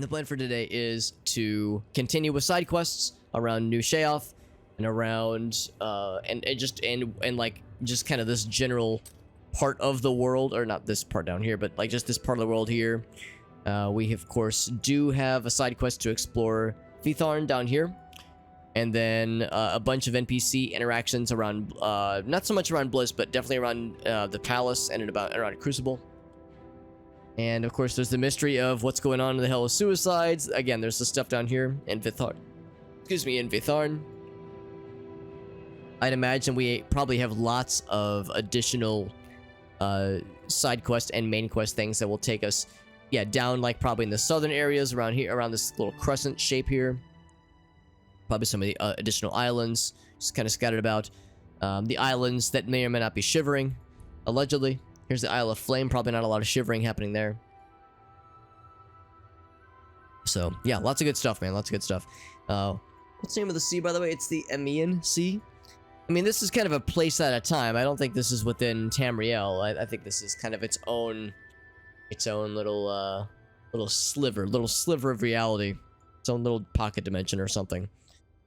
The plan for today is to continue with side quests around New Sheogorath and around and like just kind of this general part of the world, or not this part down here, but like just this part of the world here. We of course do have a side quest to explore Thetharn down here, and then a bunch of NPC interactions around not so much around Bliss, but definitely around the palace and around Crucible. And of course there's the mystery of what's going on in the Hell of Suicides. Again, there's the stuff down here in Thetharn. Excuse me, in Thetharn. I'd imagine we probably have lots of additional side quest and main quest things that will take us, yeah, down like probably in the southern areas around here, around this little crescent shape here. Probably some of the additional islands just kind of scattered about. The islands that may or may not be shivering, allegedly. Here's the Isle of Flame. Probably not a lot of shivering happening there. So yeah, lots of good stuff, man. Lots of good stuff. What's the name of the sea, by the way? It's the Emean Sea. I mean, this is kind of a place at a time. I don't think this is within Tamriel. I think this is kind of its own little sliver of reality, its own little pocket dimension or something.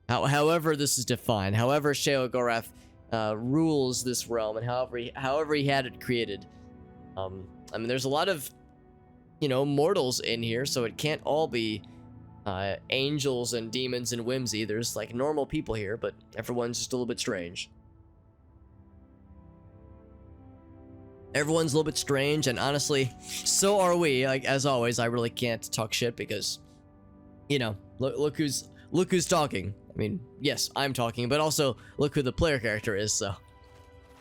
However this is defined, however Sheogorath rules this realm, and however he had it created. I mean, there's a lot of, mortals in here, so it can't all be angels and demons and whimsy. There's like normal people here, but everyone's just a little bit strange. Everyone's a little bit strange, and honestly, so are we. Like, as always, I really can't talk shit because, look who's talking. I mean, yes, I'm talking, but also look who the player character is. So,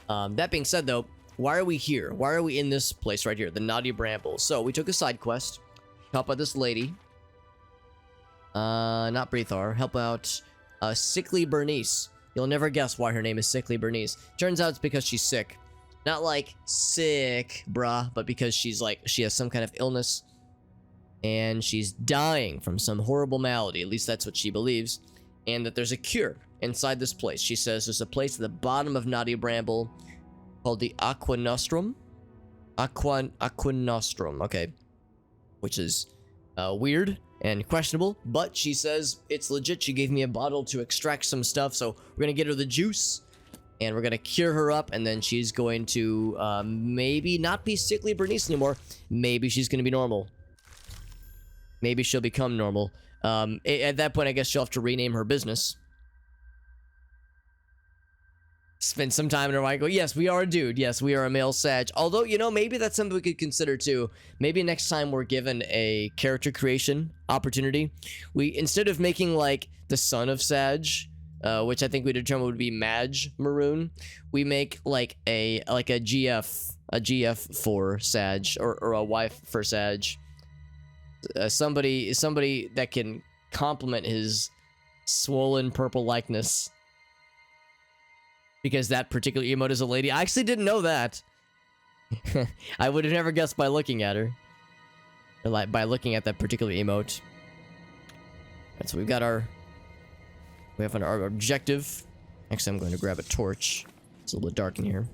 that being said, though, why are we here? Why are we in this place right here, the Naughty Brambles? So we took a side quest, help out this lady. Not Breathar. Help out Sickly Bernice. You'll never guess why her name is Sickly Bernice. Turns out it's because she's sick. Not like sick, bruh, but because she has some kind of illness, and she's dying from some horrible malady. At least that's what she believes. And that there's a cure inside this place. She says there's a place at the bottom of Naughty Bramble called the Aqua Nostrum. Aqua Nostrum, okay. Which is weird and questionable, but she says it's legit. She gave me a bottle to extract some stuff, so we're gonna get her the juice, and we're gonna cure her up, and then she's going to maybe not be Sickly Bernice anymore. Maybe she's gonna be normal. Maybe she'll become normal. At that point, I guess she'll have to rename her business. Spend some time in her mind, go, yes, we are a dude. Yes, we are a male Sadge. Although, maybe that's something we could consider too. Maybe next time we're given a character creation opportunity, we, instead of making like the son of Sadge, which I think we determined would be Sadge Maroon, we make like a GF for Sadge, or a wife for Sadge. Somebody that can complement his swollen purple likeness. Because that particular emote is a lady. I actually didn't know that. I would have never guessed by looking at her. Or like by looking at that particular emote. Alright, so we have our objective. Actually, I'm going to grab a torch. It's a little bit dark in here.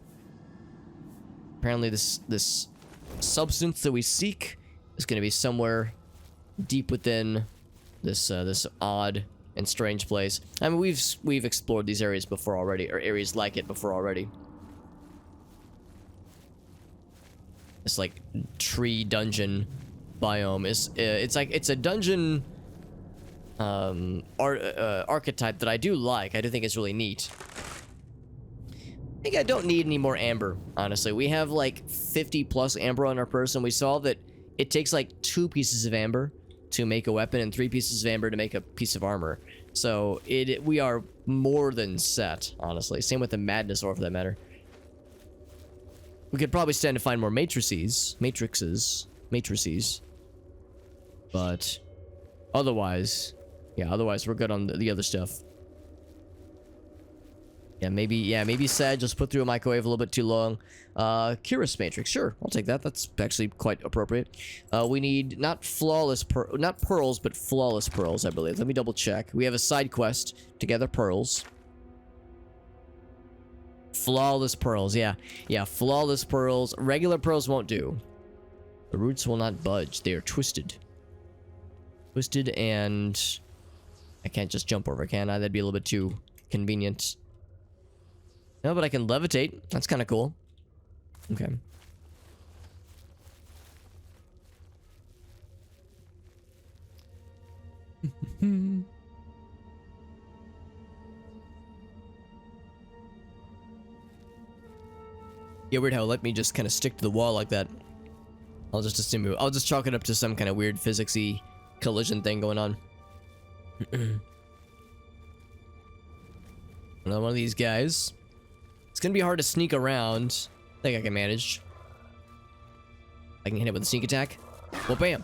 Apparently this substance that we seek is going to be somewhere deep within this odd and strange place. I mean, we've explored these areas before already, or areas like it before already. This like tree dungeon biome is it's a dungeon archetype that I do like. I do think it's really neat. I think I don't need any more amber, honestly. We have like 50 plus amber on our person. We saw that it takes like 2 pieces of amber to make a weapon and 3 pieces of amber to make a piece of armor. So we are more than set, honestly. Same with the Madness Ore, for that matter. We could probably stand to find more matrices. But otherwise, we're good on the other stuff. Yeah, maybe Sadge just put through a microwave a little bit too long. Curious Matrix, sure, I'll take that. That's actually quite appropriate. We need not pearls, but flawless pearls, I believe. Let me double check. We have a side quest to gather pearls. Flawless pearls, yeah, flawless pearls. Regular pearls won't do. The roots will not budge. They are twisted. Twisted, and I can't just jump over, can I? That'd be a little bit too convenient. No, but I can levitate. That's kind of cool. Okay. Yeah, weird how it let me just kind of stick to the wall like that. I'll just assume I'll just chalk it up to some kind of weird physicsy collision thing going on. Another one of these guys. It's gonna be hard to sneak around. I think I can manage. I can hit it with a sneak attack. Well, bam.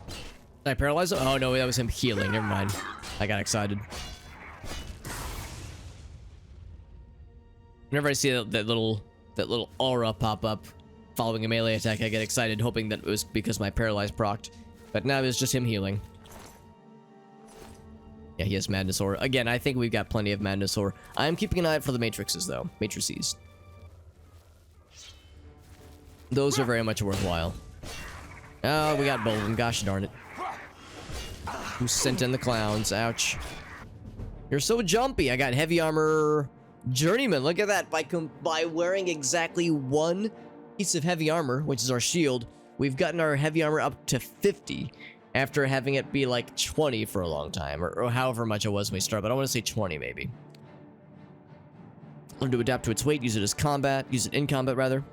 Did I paralyze him? Oh no, that was him healing. Never mind. I got excited. Whenever I see that little aura pop up following a melee attack, I get excited, hoping that it was because my paralyzed procced. But now it's just him healing. Yeah, he has Madness Aura. Again, I think we've got plenty of Madness Aura. I'm keeping an eye out for the Matrices, though. Matrices. Those are very much worthwhile. Oh, we got both of them. Gosh darn it. Who sent in the clowns? Ouch. You're so jumpy. I got heavy armor journeyman. Look at that. By wearing exactly one piece of heavy armor, which is our shield, we've gotten our heavy armor up to 50 after having it be like 20 for a long time, or however much it was when we started, but I want to say 20 maybe. Learn to adapt to its weight, use it as combat, use it in combat rather.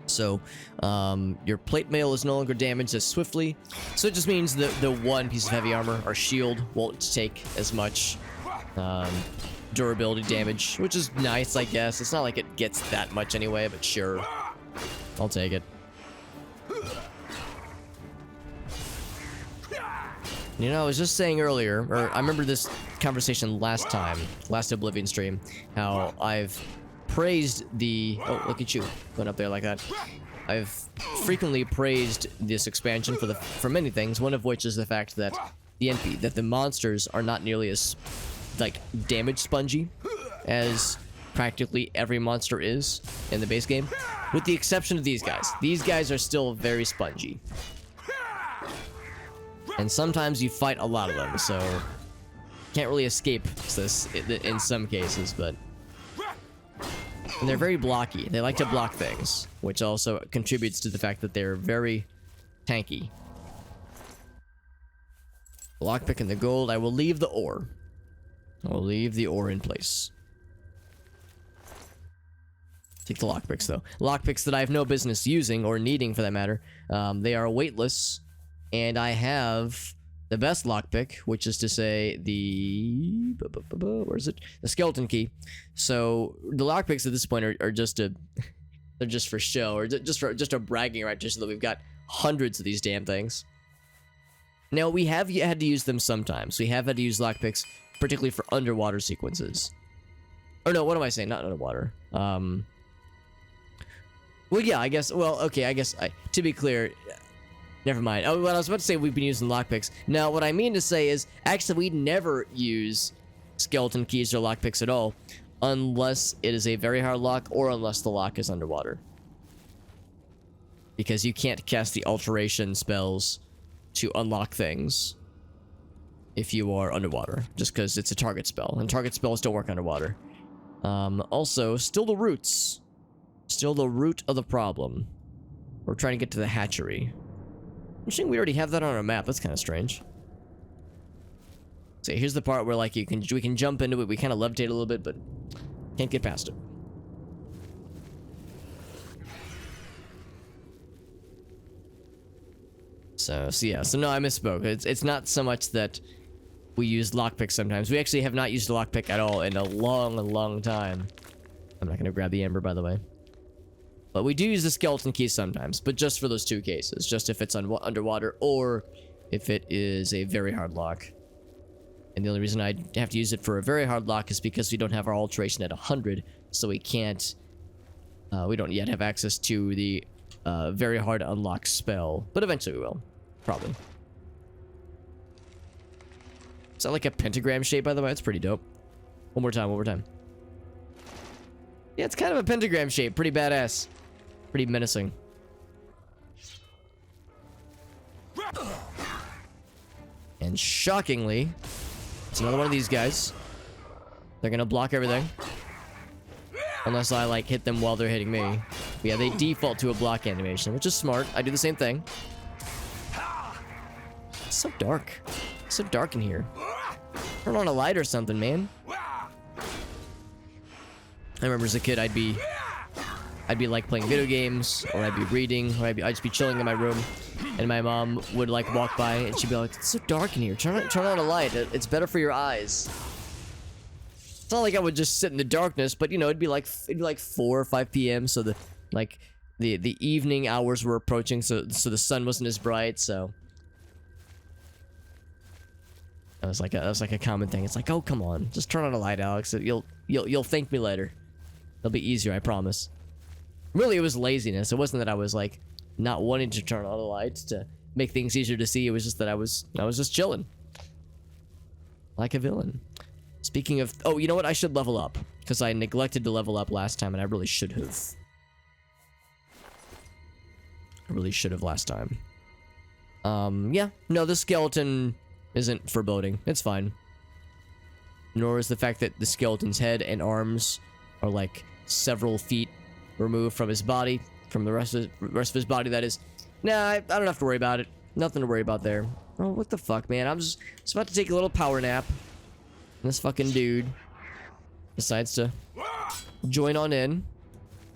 So, your plate mail is no longer damaged as swiftly, so it just means that the one piece of heavy armor, our shield, won't take as much durability damage, which is nice, I guess. It's not like it gets that much anyway, but sure. I'll take it. You know, I was just saying earlier, or I remember this conversation last Oblivion stream, how I've praised the... Oh, look at you, going up there like that. I've frequently praised this expansion for many things, one of which is the fact that the monsters are not nearly as like damage spongy as practically every monster is in the base game, with the exception of these guys. These guys are still very spongy, and sometimes you fight a lot of them, so can't really escape this in some cases. But and they're very blocky. They like to block things, which also contributes to the fact that they're very tanky. Lockpick and the gold. I will leave the ore. I'll leave the ore in place. Take the lockpicks, though. Lockpicks that I have no business using, or needing for that matter. They are weightless, and I have the best lockpick, which is to say the... where is it? The skeleton key. So, the lockpicks at this point are just a... they're just for show, or just a bragging right, just so that we've got hundreds of these damn things. Now, we have had to use them sometimes. We have had to use lockpicks, particularly for underwater sequences. Or no, what am I saying? Not underwater. Well, yeah, I guess... Well, okay, I guess... to be clear... Never mind. Oh, what I was about to say, we've been using lockpicks. Now, what I mean to say is, actually, we never use skeleton keys or lockpicks at all, unless it is a very hard lock, or unless the lock is underwater. Because you can't cast the alteration spells to unlock things if you are underwater, just because it's a target spell, and target spells don't work underwater. Also, still the roots. Still the root of the problem. We're trying to get to the hatchery. Interesting, we already have that on our map. That's kind of strange. So here's the part where like we can jump into it. We kind of levitate a little bit, but can't get past it. So yeah. So no, I misspoke. It's not so much that we use lockpick sometimes. We actually have not used a lockpick at all in a long time. I'm not gonna grab the amber, by the way. But we do use the skeleton key sometimes, but just for those two cases. Just if it's underwater, or if it is a very hard lock. And the only reason I have to use it for a very hard lock is because we don't have our alteration at 100, so we can't... we don't yet have access to the very hard unlock spell. But eventually we will. Probably. Is that like a pentagram shape, by the way? It's pretty dope. One more time. Yeah, it's kind of a pentagram shape. Pretty badass. Pretty menacing. And shockingly, it's another one of these guys. They're gonna block everything. Unless I, like, hit them while they're hitting me. But yeah, they default to a block animation, which is smart. I do the same thing. It's so dark. It's so dark in here. Turn on a light or something, man. I remember as a kid, I'd be like playing video games, or I'd be reading, or I'd just be chilling in my room, and my mom would like walk by, and she'd be like, "It's so dark in here. Turn on a light. It's better for your eyes." It's not like I would just sit in the darkness, but you know, it'd be like 4 or 5 p.m. So the evening hours were approaching, so the sun wasn't as bright. So that was like a common thing. It's like, oh come on, just turn on a light, Alex. You'll thank me later. It'll be easier, I promise. Really, it was laziness. It wasn't that I was like not wanting to turn on the lights to make things easier to see. It was just that I was just chilling, like a villain. Speaking of, oh, you know what? I should level up because I neglected to level up last time, and I really should have. I really should have last time. Yeah, no, the skeleton isn't foreboding. It's fine. Nor is the fact that the skeleton's head and arms are like several feet removed from his body, from the rest of his body. That is, nah, I don't have to worry about it. Nothing to worry about there. Oh, what the fuck, man? I'm just about to take a little power nap. And this fucking dude decides to join on in,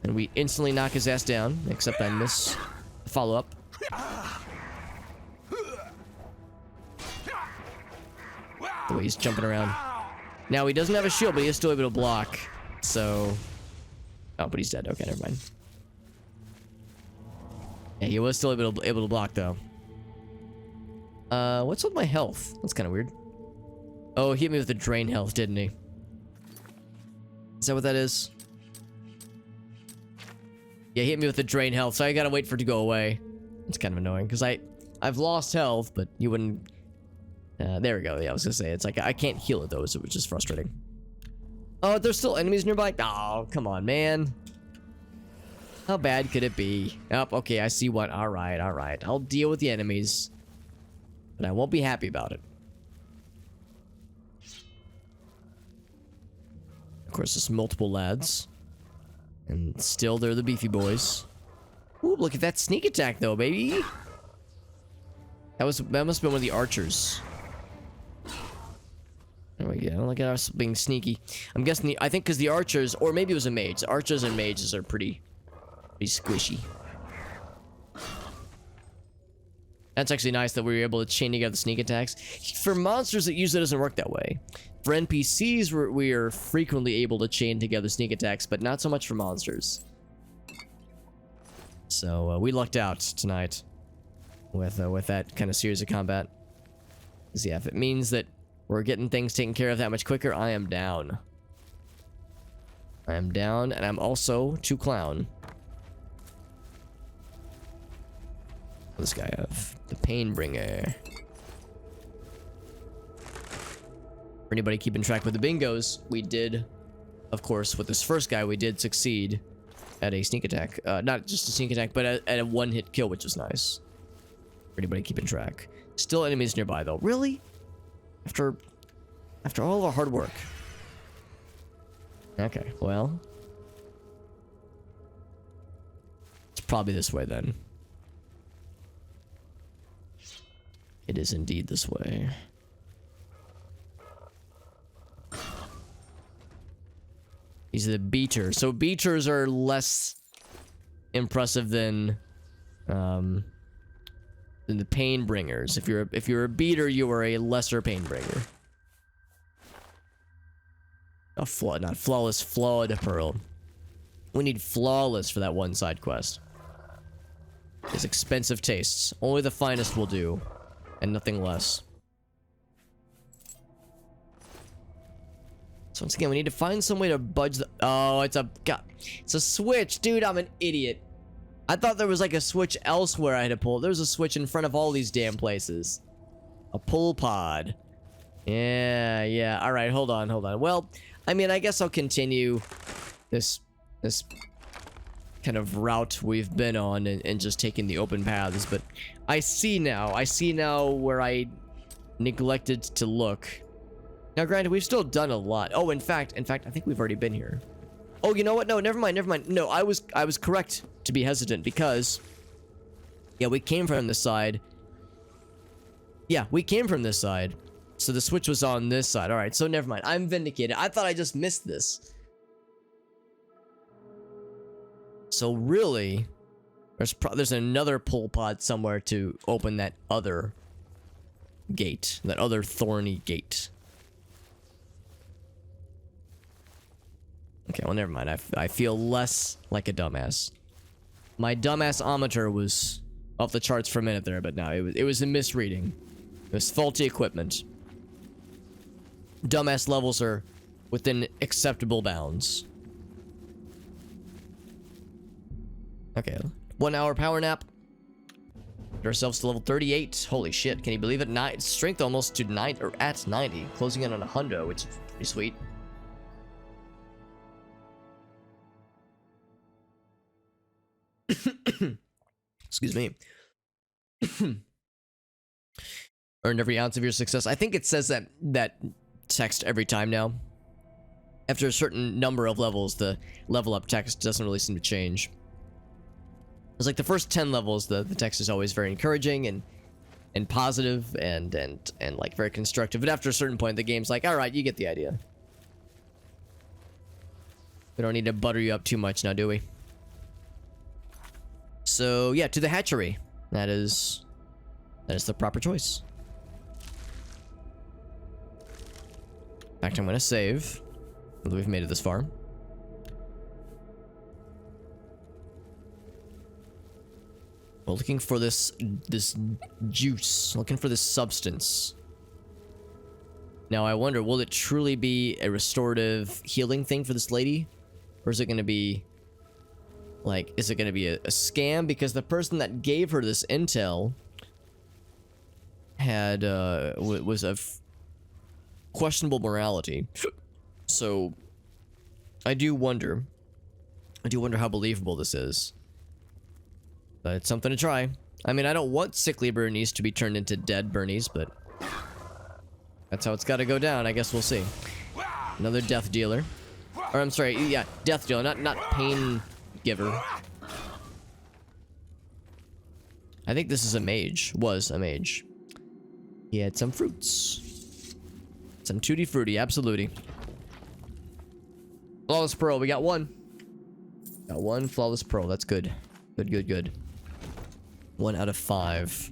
and we instantly knock his ass down, except I miss the follow-up. The way he's jumping around. Now, he doesn't have a shield, but he is still able to block, so... Oh, but he's dead. Okay, never mind. Yeah, he was still able to block, though. What's with my health? That's kind of weird. Oh, he hit me with the drain health, didn't he? Is that what that is? Yeah, he hit me with the drain health, so I gotta wait for it to go away. It's kind of annoying, because I've lost health, but you wouldn't... there we go. Yeah, I was gonna say, it's like, I can't heal it, though, which is frustrating. Oh, there's still enemies nearby? Oh, come on, man. How bad could it be? Oh, okay, I see one. Alright, alright. I'll deal with the enemies. But I won't be happy about it. Of course, there's multiple lads. And still, they're the beefy boys. Ooh, look at that sneak attack, though, baby. That must have been one of the archers. Oh, yeah, look at us being sneaky. I'm guessing I think because the archers, or maybe it was a mage. The archers and mages are pretty squishy. That's actually nice that we were able to chain together sneak attacks. For monsters, it usually doesn't work that way. For NPCs, we are frequently able to chain together sneak attacks, but not so much for monsters. So we lucked out tonight with that kind of series of combat. Because yeah, if it means that we're getting things taken care of that much quicker, I am down. I am down, and I'm also to clown. What does this guy have? The Painbringer. For anybody keeping track with the bingos, we did, of course, with this first guy, we did succeed at a sneak attack. Not just a sneak attack, but at a one-hit kill, which was nice. For anybody keeping track. Still enemies nearby, though. Really? After all of our hard work. Okay, well. It's probably this way, then. It is indeed this way. He's the beater. So beaters are less impressive than the pain bringers. If you're a beater, you are a lesser pain bringer. Not flawless, flawed pearl. We need flawless for that one side quest. His expensive tastes. Only the finest will do. And nothing less. So once again, we need to find some way to budge the... Oh, it's a switch. Dude, I'm an idiot. I thought there was like a switch elsewhere I had to pull. There's a switch in front of all these damn places. A pull pod. Yeah. Alright, hold on. Well, I mean, I guess I'll continue this kind of route we've been on and just taking the open paths, but I see now where I neglected to look. Now granted, we've still done a lot. Oh, in fact, I think we've already been here. Oh, you know what? No, never mind. No, I was correct to be hesitant because yeah, we came from this side. Yeah, we came from this side. So the switch was on this side. All right, so never mind. I'm vindicated. I thought I just missed this. So really, there's another pull pod somewhere to open that other gate, that other thorny gate. Okay, well, never mind. I feel less like a dumbass. My dumbass-ometer was off the charts for a minute there, but no, it was a misreading. It was faulty equipment. Dumbass levels are within acceptable bounds. Okay, 1 hour power nap. Get ourselves to level 38. Holy shit, can you believe it? Strength almost to 9 or at 90, closing in on a hundo, which is pretty sweet. Excuse me. Earned every ounce of your success. I think it says that text every time now. After a certain number of levels, the level up text doesn't really seem to change. It's like the first 10 levels, the text is always very encouraging and positive and like very constructive. But after a certain point, the game's like, all right, you get the idea. We don't need to butter you up too much now, do we? So yeah, to the hatchery. That is the proper choice. In fact, I'm gonna save. We've made it this far. We're looking for this juice. Looking for this substance. Now I wonder, will it truly be a restorative healing thing for this lady? Or is it gonna be like, is it gonna be a scam? Because the person that gave her this intel had was of questionable morality. So I do wonder how believable this is. But it's something to try. I mean, I don't want sickly Bernice to be turned into dead Bernice, but that's how it's got to go down. I guess we'll see. Another death dealer. Or I'm sorry, yeah, death dealer, not pain giver. I think this is a mage. Was a mage. He had some fruits. Some tutti frutti, absolutely. Flawless pearl, we got one. Got one flawless pearl, that's good. Good. 1 out of 5.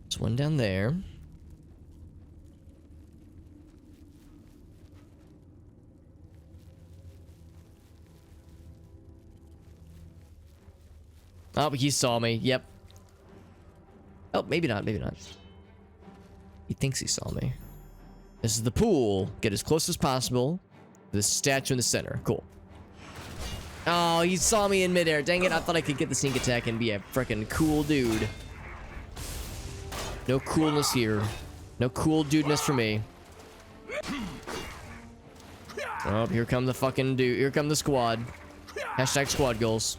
There's one down there. Oh, he saw me. Yep. Oh, maybe not. He thinks he saw me. This is the pool. Get as close as possible. The statue in the center. Cool. Oh, he saw me in midair. Dang it, I thought I could get the sneak attack and be a freaking cool dude. No coolness here. No cool dudeness for me. Oh, here come the fucking dude. Here come the squad. Hashtag squad goals.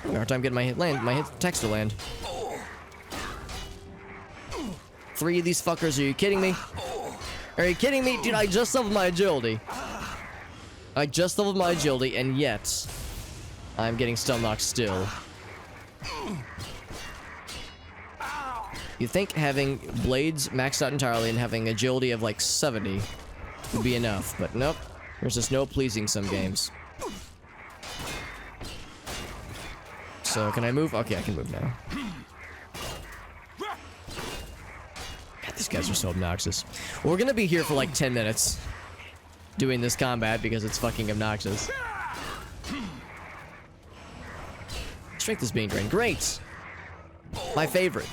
I have a hard time getting my attacks to land. 3 of these fuckers, are you kidding me? Are you kidding me? Dude, I just leveled my agility. And yet I'm getting stun locked still. You think having blades maxed out entirely and having agility of like 70 would be enough, but nope. There's just no pleasing some games. So, can I move? Okay, I can move now. God, these guys are so obnoxious. We're gonna be here for like 10 minutes doing this combat because it's fucking obnoxious. Strength is being drained. Great! My favorite.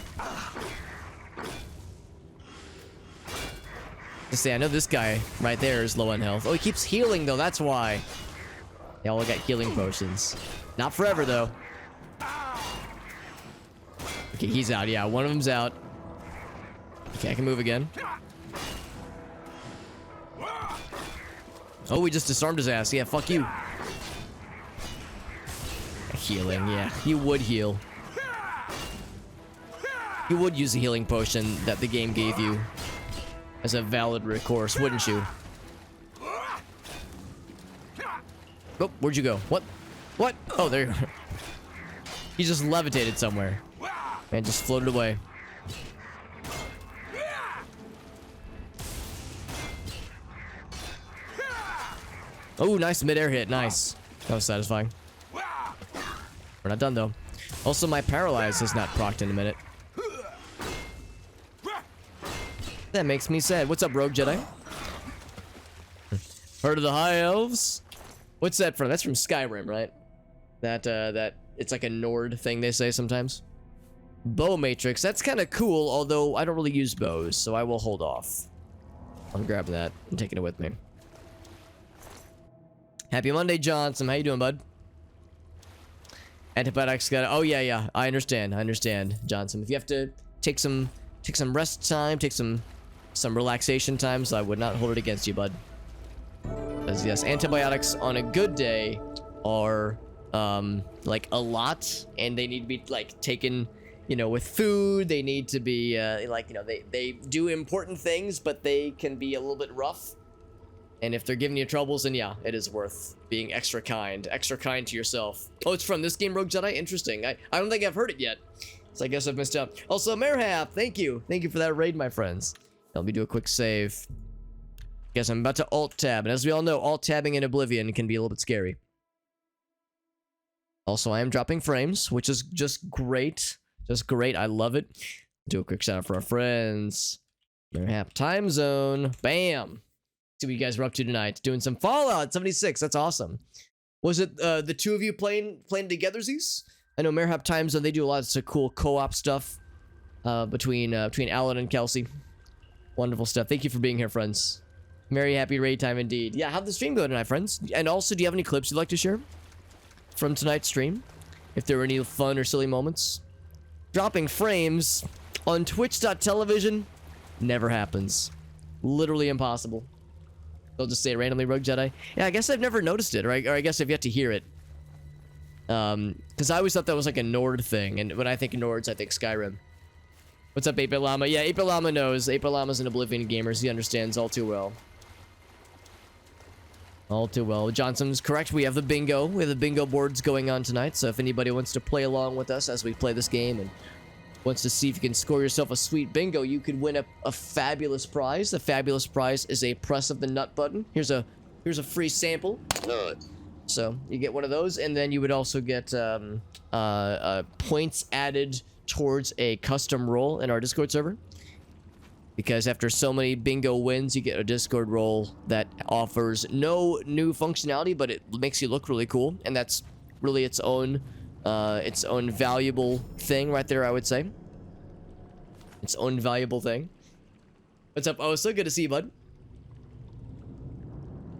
Just say, I know this guy right there is low on health. Oh, he keeps healing though, that's why. They all got healing potions. Not forever though. Okay, he's out. Yeah, one of them's out. Okay, I can move again. Oh, we just disarmed his ass. Yeah, fuck you. Healing, yeah. He would heal. You would use a healing potion that the game gave you as a valid recourse, wouldn't you? Oh, where'd you go? What? What? Oh, there you are. He just levitated somewhere and just floated away. Oh, nice mid-air hit. Nice. That was satisfying. We're not done, though. Also, my paralyze has not procced in a minute. That makes me sad. What's up, Rogue Jedi? Heard of the High Elves? What's that from? That's from Skyrim, right? That it's like a Nord thing they say sometimes. Bow Matrix. That's kind of cool, although I don't really use bows, so I will hold off. I'm grabbing that and taking it with me. Happy Monday, Johnson. How you doing, bud? Antibiotics got. Oh yeah. I understand, Johnson. If you have to take some rest time, take some relaxation times, I would not hold it against you, bud. As yes, antibiotics on a good day are like a lot, and they need to be like taken, you know, with food. They need to be like, you know, they do important things, but they can be a little bit rough. And if they're giving you troubles, then yeah, it is worth being extra kind to yourself. Oh, it's from this game, Rogue Jedi? Interesting. I don't think I've heard it yet, so I guess I've missed out. Also, Merhap, thank you for that raid, my friends. Let me do a quick save. Guess I'm about to alt-tab, and as we all know, alt-tabbing in Oblivion can be a little bit scary. Also, I am dropping frames, which is just great. Just great, I love it. Do a quick shout out for our friends. Merhap time zone, bam! See what you guys were up to tonight. Doing some Fallout 76. That's awesome. Was it the two of you playing together, Z's? I know Merhap Time Zone, they do a lot of cool co-op stuff between Alan and Kelsey. Wonderful stuff. Thank you for being here, friends. Merry happy raid time indeed. Yeah, how'd the stream go tonight, friends? And also, do you have any clips you'd like to share from tonight's stream? If there were any fun or silly moments? Dropping frames on twitch.television never happens. Literally impossible. They'll just say it randomly, Rogue Jedi. Yeah, I guess I've never noticed it, or I guess I've yet to hear it. Because I always thought that was like a Nord thing, and when I think Nords, I think Skyrim. What's up, 8-Bit Llama? Yeah, 8-Bit Llama knows. 8-Bit Llama's an Oblivion gamer, so he understands all too well. All too well. Johnson's correct. We have the bingo. We have the bingo boards going on tonight, so if anybody wants to play along with us as we play this game and wants to see if you can score yourself a sweet bingo, you could win a fabulous prize. The fabulous prize is a press of the nut button. Here's a free sample. So you get one of those, and then you would also get points added towards a custom role in our Discord server. Because after so many bingo wins, you get a Discord role that offers no new functionality, but it makes you look really cool, and that's really its own valuable thing right there, I would say. Its own valuable thing. What's up? Oh, so good to see you, bud.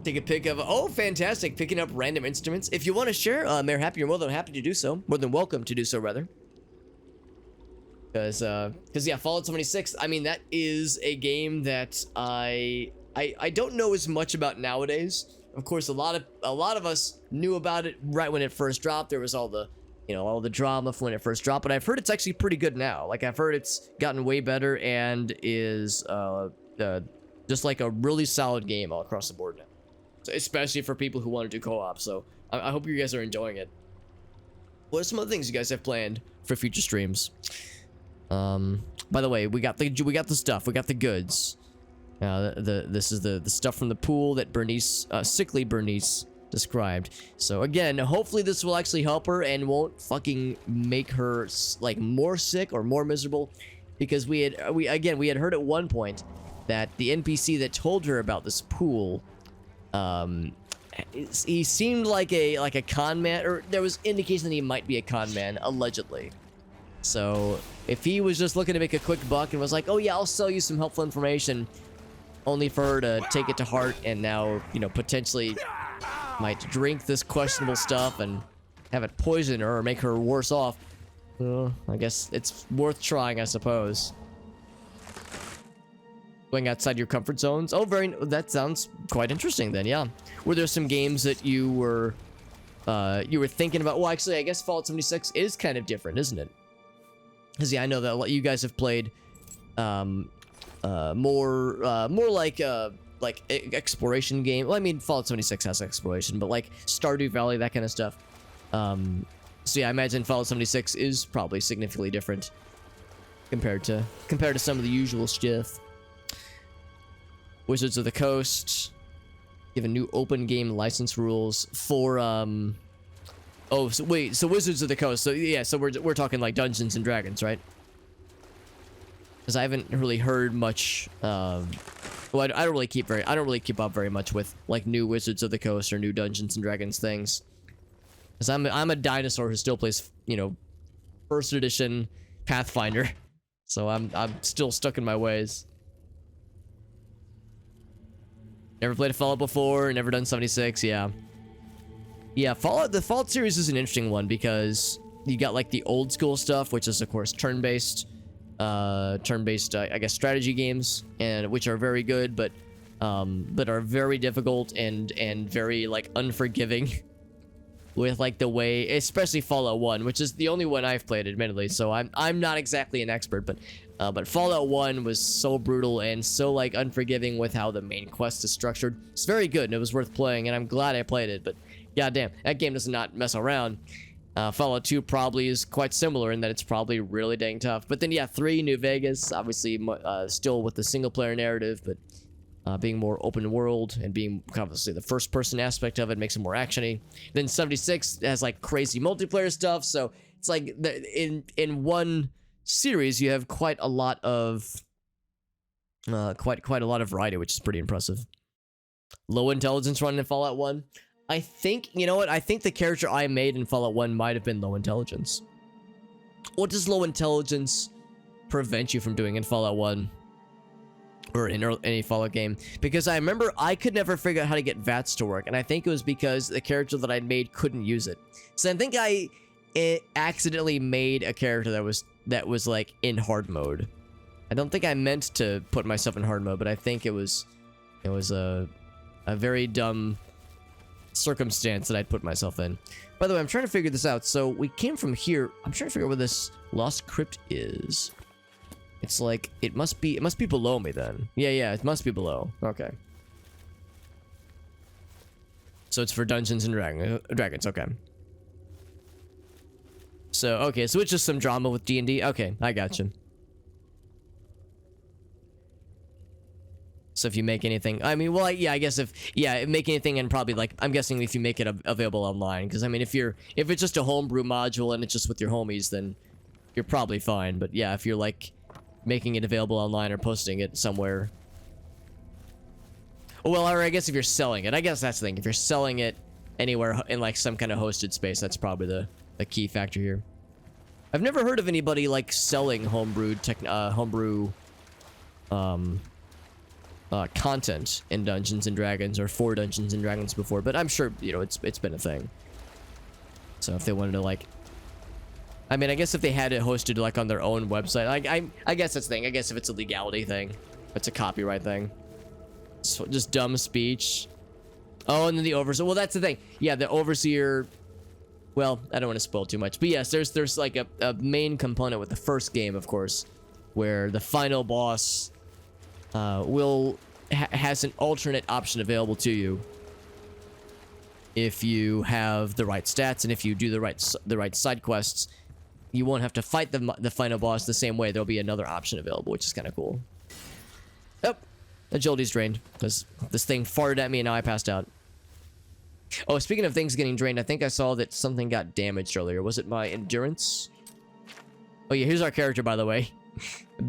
Take a pic of... Oh, fantastic. Picking up random instruments. If you want to share, Mayor Happy, you're more than happy to do so. More than welcome to do so, rather. Because yeah, Fallout 76, I mean, that is a game that I don't know as much about nowadays. Of course, a lot of us knew about it right when it first dropped. There was all the, you know, all the drama when it first dropped, but I've heard it's actually pretty good now. Like, I've heard it's gotten way better and is just like a really solid game all across the board now. So, especially for people who want to do co-op. So I hope you guys are enjoying it. What are some other things you guys have planned for future streams? By the way, we got the stuff. We got the goods. This is the stuff from the pool that Bernice, sickly Bernice, described. So again, hopefully this will actually help her and won't fucking make her like more sick or more miserable, because we had heard at one point that the NPC that told her about this pool, he seemed like a con man, or there was indication that he might be a con man, allegedly. So if he was just looking to make a quick buck and was like, oh yeah, I'll sell you some helpful information, only for her to take it to heart and now, you know, potentially might drink this questionable stuff and have it poison her or make her worse off, I guess it's worth trying, I suppose. Going outside your comfort zones. Oh, that sounds quite interesting then, yeah. Were there some games that you were thinking about? Well, actually, I guess Fallout 76 is kind of different, isn't it? Because, yeah, I know that a lot, you guys have played more like exploration game. Well, I mean, Fallout 76 has exploration, but like Stardew Valley, that kind of stuff. So yeah, I imagine Fallout 76 is probably significantly different compared to some of the usual stuff. Wizards of the Coast give a new open game license rules for oh, so wait, so Wizards of the Coast. So yeah, so we're talking like Dungeons and Dragons, right? Because I haven't really heard much. Well, I don't really keep up very much with like new Wizards of the Coast or new Dungeons and Dragons things. Because I'm a dinosaur who still plays, you know, first edition Pathfinder. So I'm still stuck in my ways. Never played a Fallout before, never done 76, yeah. Yeah, the Fallout series is an interesting one because you got like the old school stuff, which is of course turn-based, I guess strategy games, and which are very good, but are very difficult and very like unforgiving with like the way, especially Fallout 1, which is the only one I've played, admittedly. So I'm not exactly an expert, but Fallout 1 was so brutal and so like unforgiving with how the main quest is structured. It's very good and it was worth playing, and I'm glad I played it. But goddamn, that game does not mess around. Fallout 2 probably is quite similar in that it's probably really dang tough. But then yeah, 3, New Vegas, obviously still with the single player narrative, but being more open world and being obviously the first person aspect of it makes it more actiony. Then 76 has like crazy multiplayer stuff, so it's like in one series you have quite a lot of quite a lot of variety, which is pretty impressive. Low intelligence running in Fallout 1. I think, you know what? I think the character I made in Fallout 1 might have been low intelligence. What does low intelligence prevent you from doing in Fallout 1? Or in any Fallout game? Because I remember I could never figure out how to get VATS to work, and I think it was because the character that I'd made couldn't use it. So I think I accidentally made a character that was like in hard mode. I don't think I meant to put myself in hard mode, but I think it was a very dumb circumstance that I'd put myself in. By the way, I'm trying to figure this out. So we came from here. I'm trying to figure out where this lost crypt is. It's like it must be below me then. Yeah, it must be below. Okay. So it's for Dungeons and Dragons. Okay. So okay, so it's just some drama with D&D. Okay, I got you. So if you make anything, I mean, well, yeah, I guess make anything, and probably like, I'm guessing if you make it available online, because I mean, if it's just a homebrew module and it's just with your homies, then you're probably fine. But yeah, if you're like making it available online or posting it somewhere, well, or I guess if you're selling it, I guess that's the thing. If you're selling it anywhere in like some kind of hosted space, that's probably the key factor here. I've never heard of anybody like selling homebrew content in Dungeons and Dragons or for Dungeons and Dragons before, but I'm sure, you know, it's been a thing. So if they wanted to like, I mean, I guess if they had it hosted like on their own website, I guess that's the thing. I guess if it's a legality thing, it's a copyright thing. So just dumb speech. Oh, and then the overseer. Well, that's the thing. Yeah, the overseer. Well, I don't want to spoil too much, but yes, there's like a main component with the first game, of course, where the final boss has an alternate option available to you if you have the right stats and if you do the right side quests. You won't have to fight the final boss the same way. There'll be another option available, which is kind of cool. Oh, agility's drained because this thing farted at me and now I passed out. Oh, speaking of things getting drained, I think I saw that something got damaged earlier. Was it my endurance? Oh yeah, here's our character, by the way.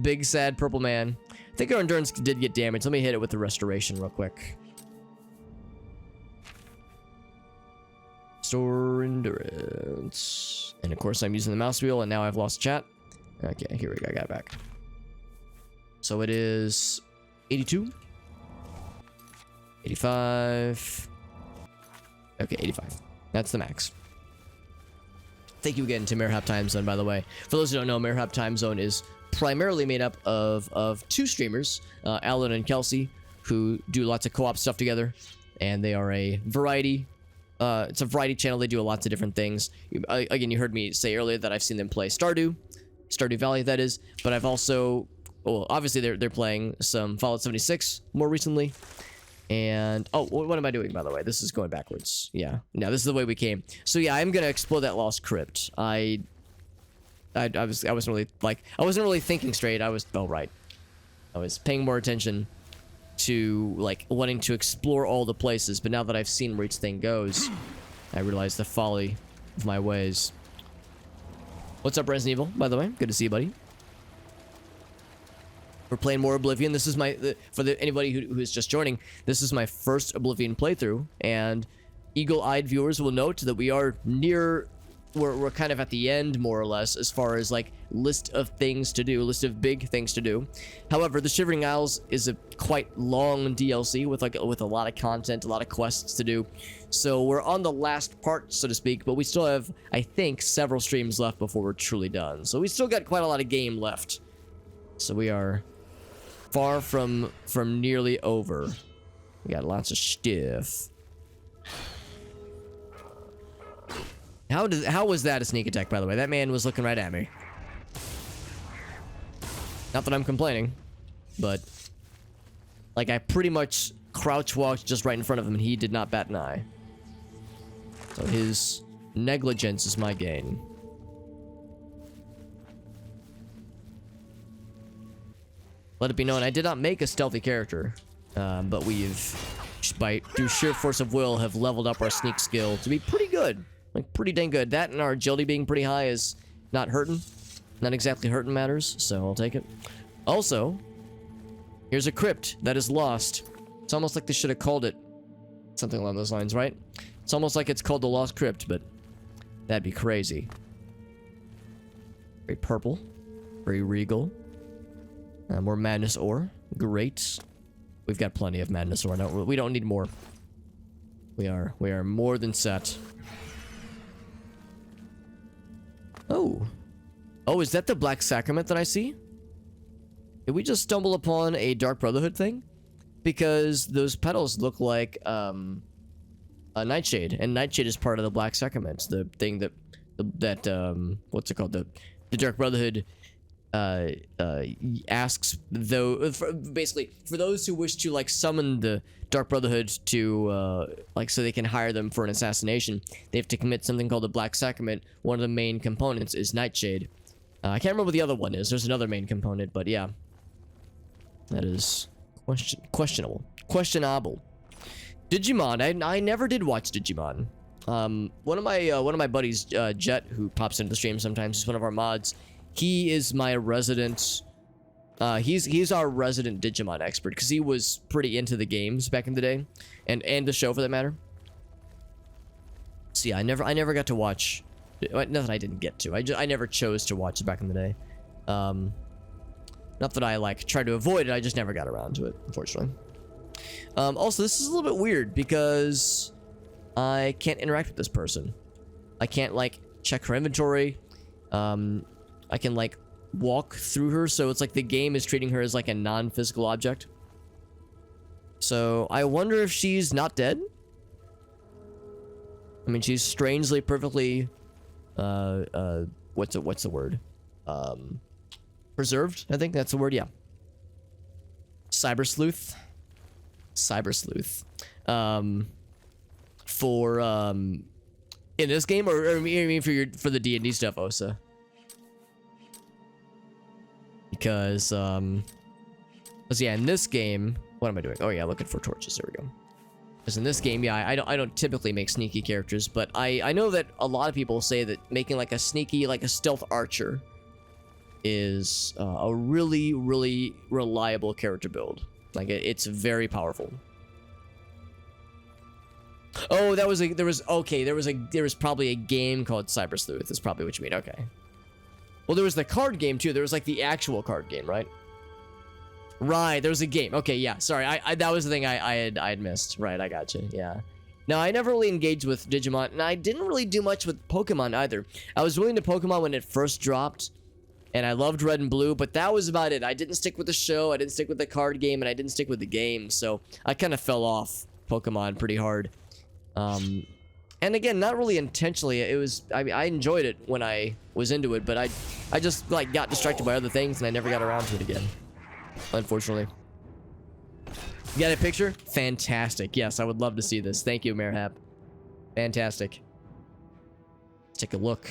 Big sad purple man. I think our endurance did get damaged. Let me hit it with the restoration real quick. Restore endurance. And of course I'm using the mouse wheel and now I've lost chat. Okay, here we go. I got it back. So it is 82. 85. Okay, 85. That's the max. Thank you again to Mayhap Time Zone, by the way. For those who don't know, Mayhap Time Zone is primarily made up of two streamers, Alan and Kelsey, who do lots of co-op stuff together, and they are a variety. It's a variety channel. They do lots of different things. Again, you heard me say earlier that I've seen them play Stardew Valley, that is. But I've also, well, obviously they're playing some Fallout 76 more recently. And oh, what am I doing, by the way? This is going backwards. Yeah, no, this is the way we came. So yeah, I'm gonna explore that lost crypt. I wasn't really thinking straight. I was paying more attention to like wanting to explore all the places, but now that I've seen where each thing goes, I realize the folly of my ways. What's up, Resident Evil, by the way? Good to see you, buddy. We're playing more Oblivion. This is anybody who is just joining, this is my first Oblivion playthrough, and eagle-eyed viewers will note that we are near, we're kind of at the end, more or less, as far as like list of things to do, list of big things to do. However, the Shivering Isles is a quite long DLC with a lot of content, a lot of quests to do. So we're on the last part, so to speak, but we still have, I think, several streams left before we're truly done. So we still got quite a lot of game left. So we are far from nearly over. We got lots of stuff. How was that a sneak attack, by the way? That man was looking right at me. Not that I'm complaining, but like I pretty much crouch walked just right in front of him and he did not bat an eye. So his negligence is my gain. Let it be known, I did not make a stealthy character, but we've, through sheer force of will, have leveled up our sneak skill to be pretty good. Like, pretty dang good. That and our agility being pretty high is not hurting. Not exactly hurting matters, so I'll take it. Also, here's a crypt that is lost. It's almost like they should have called it something along those lines, right? It's almost like it's called the Lost Crypt, but that'd be crazy. Very purple. Very regal. More madness ore. Great. We've got plenty of madness ore. No, we don't need more. We are more than set. Oh. Oh, is that the Black Sacrament that I see? Did we just stumble upon a Dark Brotherhood thing? Because those petals look like a Nightshade, and Nightshade is part of the Black Sacrament, the thing that what's it called? The Dark Brotherhood asks, though, basically for those who wish to like summon the Dark Brotherhood to like so they can hire them for an assassination, they have to commit something called the Black Sacrament. One of the main components is Nightshade. I can't remember what the other one is. There's another main component, but yeah, that is questionable. Digimon. I never did watch Digimon. One of my buddies, Jet, who pops into the stream sometimes, he's one of our mods. He is my resident. He's our resident Digimon expert because he was pretty into the games back in the day, and the show for that matter. So yeah, I never got to watch. Not that I didn't get to. I never chose to watch it back in the day. Not that I like tried to avoid it. I just never got around to it, unfortunately. Also, this is a little bit weird because I can't interact with this person. I can't like check her inventory. I can like walk through her, so it's like the game is treating her as like a non-physical object. So I wonder if she's not dead. I mean, she's strangely perfectly what's the word? Preserved, I think that's the word, yeah. Cyber sleuth. For in this game, or I mean for the D&D stuff, Osa. Because yeah, in this game, what am I doing? Oh yeah, looking for torches. There we go. Because in this game, yeah, I don't typically make sneaky characters, but I know that a lot of people say that making like a sneaky, like a stealth archer, is a really reliable character build. Like it's very powerful. Oh, there was probably a game called Cyber Sleuth. That's probably what you mean. Okay. Well, there was the card game too. There was like the actual card game, right? Right, there was a game. Okay, yeah. Sorry, that was the thing I had missed. Right, I got you. Yeah. Now, I never really engaged with Digimon, and I didn't really do much with Pokemon either. I was really into Pokemon when it first dropped, and I loved Red and Blue, but that was about it. I didn't stick with the show, I didn't stick with the card game, and I didn't stick with the game, so I kind of fell off Pokemon pretty hard. And again, not really intentionally. It was, I mean, I enjoyed it when I was into it, but I just, like, got distracted by other things, and I never got around to it again, unfortunately. You got a picture? Fantastic. Yes, I would love to see this. Thank you, Merhap. Fantastic. Let's take a look.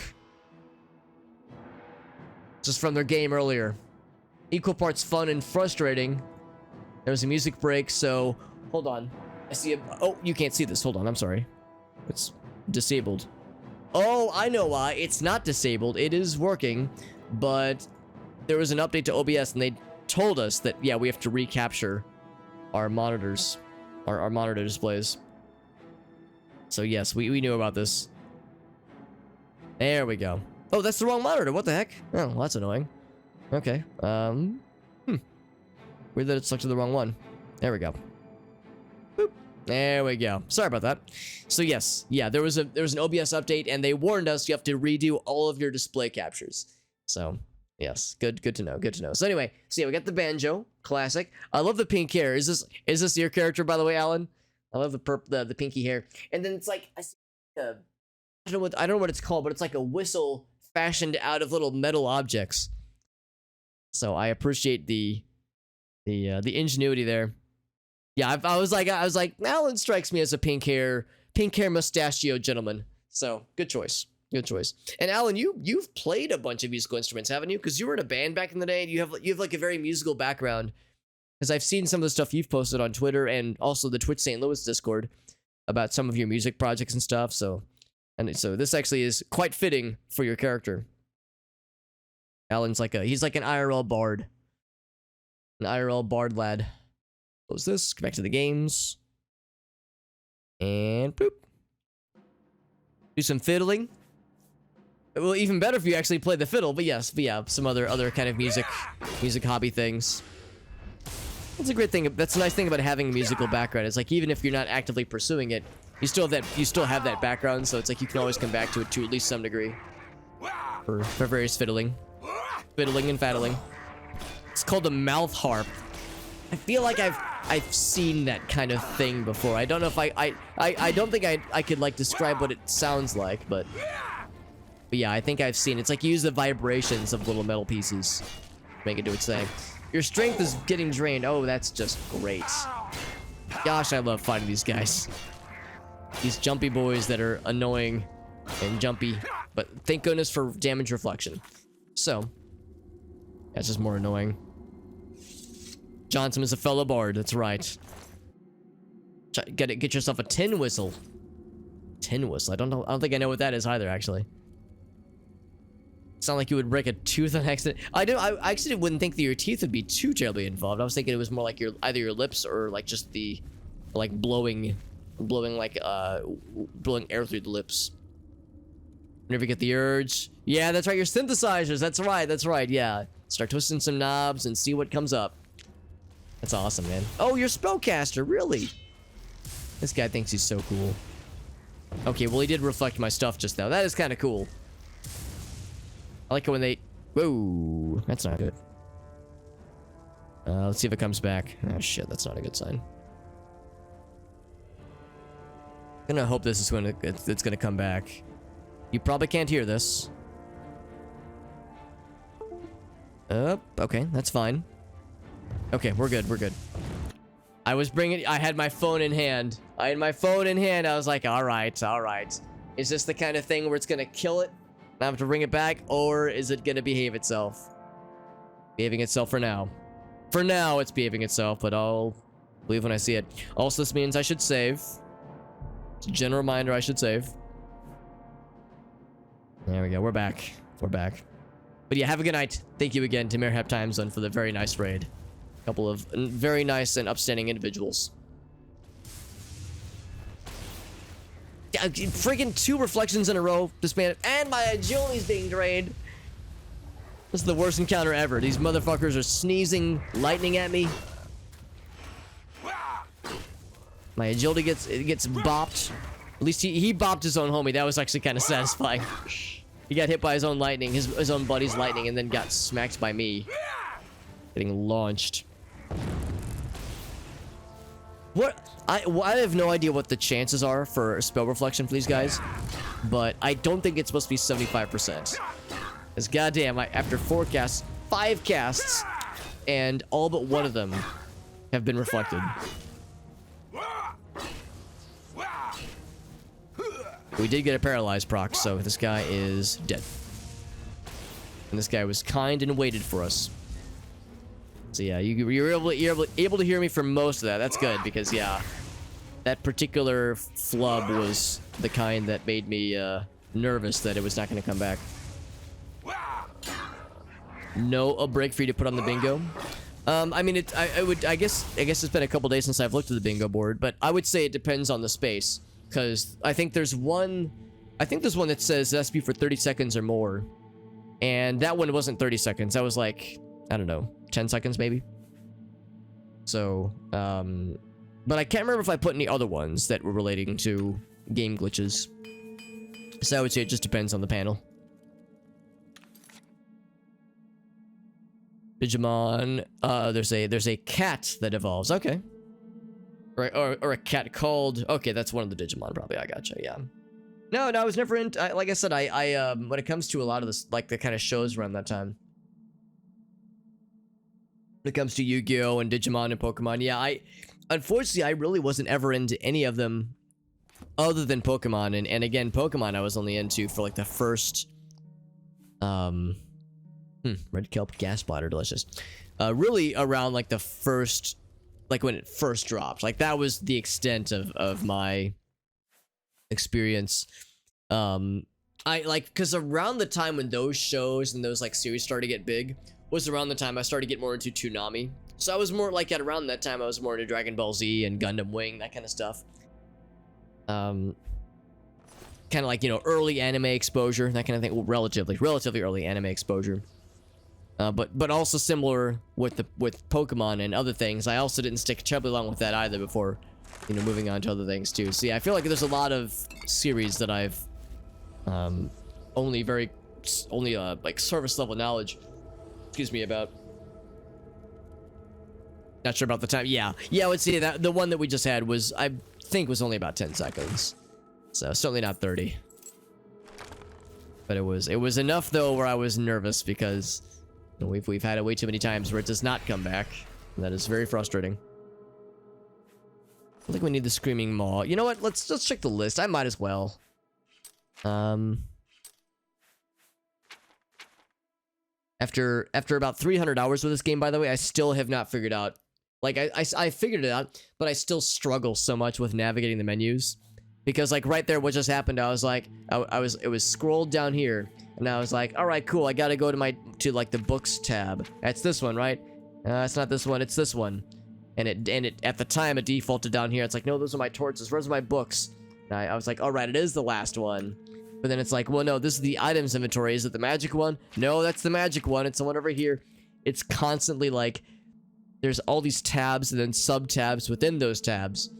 Just from their game earlier. Equal parts fun and frustrating. There's a music break, so... Hold on. I see a... Oh, you can't see this. Hold on, I'm sorry. It's disabled. Oh, I know why. It's not disabled. It is working, but there was an update to OBS, and they told us that, yeah, we have to recapture our monitors, our monitor displays. So yes, we knew about this. There we go. Oh, that's the wrong monitor. What the heck? Oh, well, that's annoying. Okay. Weird that it selected the wrong one. There we go. Boop. There we go. Sorry about that. So yes, yeah, there was an OBS update, and they warned us you have to redo all of your display captures. So yes, good to know. Good to know. So anyway, so yeah, we got the banjo, classic. I love the pink hair. Is this your character, by the way, Alan? I love the pinky hair. And then it's like I don't know what it's called, but it's like a whistle fashioned out of little metal objects. So I appreciate the ingenuity there. Yeah, I was like Alan strikes me as a pink hair mustachio gentleman. So good choice. Good choice. And Alan, you've played a bunch of musical instruments, haven't you? Because you were in a band back in the day, and you have like a very musical background. Because I've seen some of the stuff you've posted on Twitter and also the Twitch St. Louis Discord about some of your music projects and stuff. So this actually is quite fitting for your character. Alan's he's like an IRL bard. An IRL bard lad. Close this, go back to the games. And boop. Do some fiddling. Well, even better if you actually play the fiddle, but yes, but yeah, some other kind of music hobby things. That's a great thing. That's a nice thing about having a musical background. It's like even if you're not actively pursuing it, you still have that background, so it's like you can always come back to it to at least some degree. For various fiddling and faddling. It's called a mouth harp. I feel like I've seen that kind of thing before. I don't know if I don't think I could like describe what it sounds like, but yeah, I think I've seen it. It's like you use the vibrations of little metal pieces to make it do its thing. Your strength is getting drained. Oh, that's just great. Gosh, I love fighting these guys. These jumpy boys that are annoying and jumpy, but thank goodness for damage reflection. So, that's just more annoying. Johnson is a fellow bard, that's right. Get yourself a tin whistle. Tin whistle, I don't think I know what that is either, actually. Sound like you would break a tooth on accident. I actually wouldn't think that your teeth would be too terribly involved. I was thinking it was more like either your lips or like just the like blowing air through the lips. Whenever you get the urge. Yeah, that's right, your synthesizers. That's right, yeah. Start twisting some knobs and see what comes up. That's awesome, man. Oh, you're spellcaster, really? This guy thinks he's so cool. Okay, well, he did reflect my stuff just now. That is kind of cool. I like it when they... Whoa, that's not good. Let's see if it comes back. Oh, shit, that's not a good sign. I'm gonna hope this is it's gonna come back. You probably can't hear this. Okay, that's fine. Okay, we're good. I had my phone in hand. I was like, all right. Is this the kind of thing where it's gonna kill it? I have to bring it back, or is it gonna behave itself? Behaving itself for now. For now, it's behaving itself, but I'll believe when I see it. Also, this means I should save. It's a general reminder I should save. There we go, we're back. But yeah, have a good night. Thank you again to Merhap Time Zone for the very nice raid. A couple of very nice and upstanding individuals. Freaking 2 reflections in a row. Disbanded. And my agility's being drained. This is the worst encounter ever. These motherfuckers are sneezing lightning at me. My agility gets bopped. At least he bopped his own homie. That was actually kind of satisfying. He got hit by his own lightning, his own buddy's lightning, and then got smacked by me. Getting launched. What? I have no idea what the chances are for spell reflection for these guys, but I don't think it's supposed to be 75%. Because goddamn, after 4 casts, 5 casts, and all but one of them have been reflected. We did get a paralyzed proc, so this guy is dead. And this guy was kind and waited for us. So yeah, you're able to hear me for most of that. That's good, because yeah, that particular flub was the kind that made me nervous that it was not going to come back. No, a break for you to put on the bingo. I mean, I guess it's been a couple days since I've looked at the bingo board, but I would say it depends on the space, because I think there's one that says it has to be for 30 seconds or more, and that one wasn't 30 seconds. That was like, I don't know, 10 seconds maybe. So, but I can't remember if I put any other ones that were relating to game glitches. So I would say it just depends on the panel. Digimon, there's a cat that evolves. Okay. Or a cat called, okay, that's one of the Digimon probably. I gotcha. Yeah. No, I was never into, like I said, I when it comes to a lot of this, like the kind of shows around that time, when it comes to Yu-Gi-Oh and Digimon and Pokemon, yeah, unfortunately I really wasn't ever into any of them other than Pokemon, and again, Pokemon I was only into for like the first red kelp gas bladder, delicious. Really around like the first, like when it first dropped, like that was the extent of my experience. I like, because around the time when those shows and those like series started to get big was around the time I started to get more into Toonami. So I was more like, at around that time I was more into Dragon Ball Z and Gundam Wing, that kind of stuff. Kind of like, you know, early anime exposure, that kind of thing. Well, relatively early anime exposure. But also similar with Pokemon and other things. I also didn't stick terribly long with that either before, you know, moving on to other things too. See, I feel like there's a lot of series that I've only like surface level knowledge, excuse me, about. Not sure about the time. Yeah, I would say that the one that we just had was, I think, was only about 10 seconds. So certainly not 30. But it was enough though where I was nervous, because you know, we've had it way too many times where it does not come back. And that is very frustrating. I think we need the Screaming Maw. You know what? Let's check the list. I might as well. After about 300 hours with this game, by the way, I still have not figured out. Like I figured it out, but I still struggle so much with navigating the menus. Because like right there, what just happened, I was like, it was scrolled down here, and I was like, all right, cool, I gotta go to like the books tab. That's this one, right? It's not this one, it's this one. And it at the time it defaulted down here. It's like, no, those are my torches. Where's my books? And I was like, all right, it is the last one. But then it's like, well, no, this is the items inventory. Is it the magic one? No, that's the magic one. It's the one over here. It's constantly like, there's all these tabs and then sub tabs within those tabs.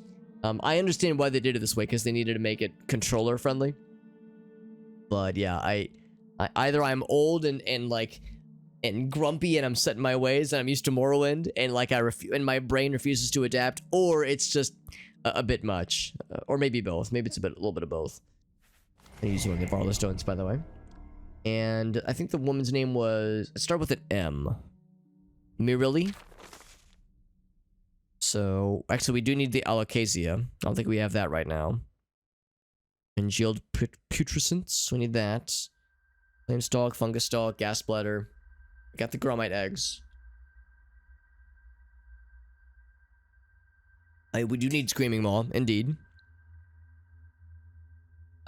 I understand why they did it this way, because they needed to make it controller friendly. But yeah, I either I'm old and grumpy and I'm set in my ways and I'm used to Morrowind and like and my brain refuses to adapt, or it's just a bit much, or maybe both. Maybe it's a little bit of both. I use one of the Varla stones, by the way. And I think the woman's name was, start with an M. Mirili. So, actually, we do need the Alocasia. I don't think we have that right now. Congealed putrescence. We need that. Flame stalk, fungus stalk, gas bladder. We got the gromite eggs. We do need Screaming Maw, indeed.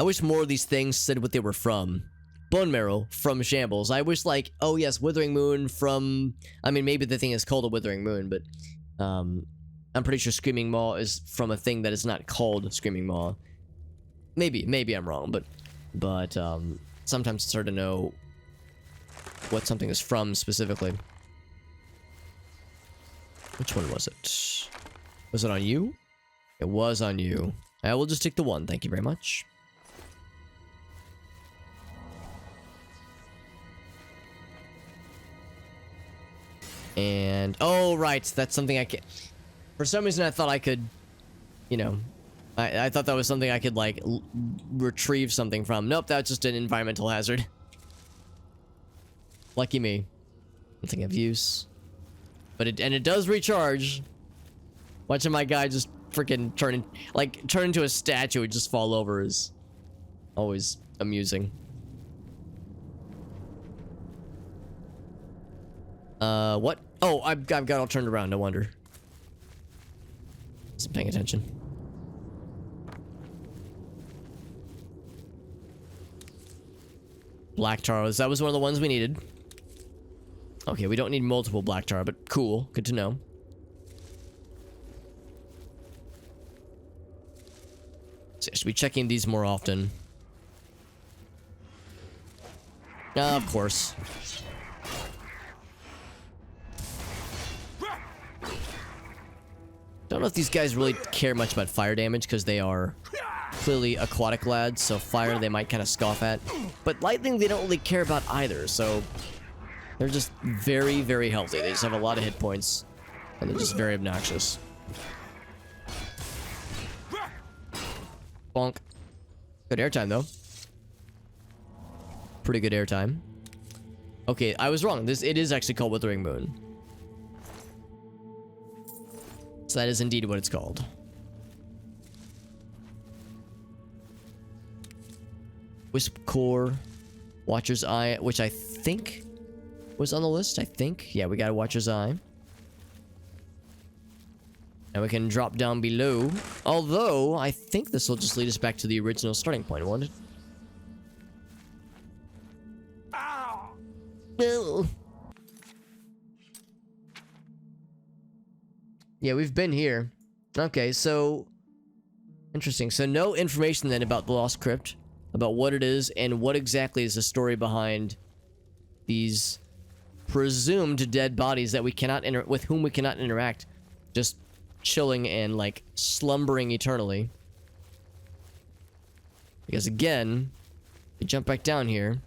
I wish more of these things said what they were from. Bone Marrow from Shambles. I wish, like, oh yes, Withering Moon from... I mean, maybe the thing is called a Withering Moon, but... I'm pretty sure Screaming Maw is from a thing that is not called Screaming Maw. Maybe I'm wrong, but sometimes it's hard to know what something is from specifically. Which one was it? Was it on you? It was on you. I will just take the 1. Thank you very much. And... oh, right. That's something I can... for some reason, I thought I could... you know... I thought that was something I could, like, retrieve something from. Nope, that's just an environmental hazard. Lucky me. Nothing of use. But it does recharge. Watching my guy just freaking turn into a statue and just fall over is always amusing. What? Oh, I've got it all turned around, no wonder. Wasn't paying attention. Black taros. That was one of the ones we needed. Okay, we don't need multiple black tar, but cool. Good to know. So I should be checking these more often. Of course. Don't know if these guys really care much about fire damage because they are clearly aquatic lads, so fire they might kind of scoff at. But lightning they don't really care about either, so they're just very, very healthy. They just have a lot of hit points, and they're just very obnoxious. Bonk. Good airtime, though. Pretty good airtime. Okay, I was wrong. It is actually called Withering Moon. So that is indeed what it's called. Wisp Core, Watcher's Eye, which I think was on the list. I think. Yeah, we got a Watcher's Eye. And we can drop down below. Although, I think this will just lead us back to the original starting point, won't it? Ow! No. Yeah, we've been here. Okay, so... interesting. So no information then about the Lost Crypt, about what it is, and what exactly is the story behind these presumed dead bodies that we cannot with whom we cannot interact, just chilling and like slumbering eternally. Because again, we jump back down here.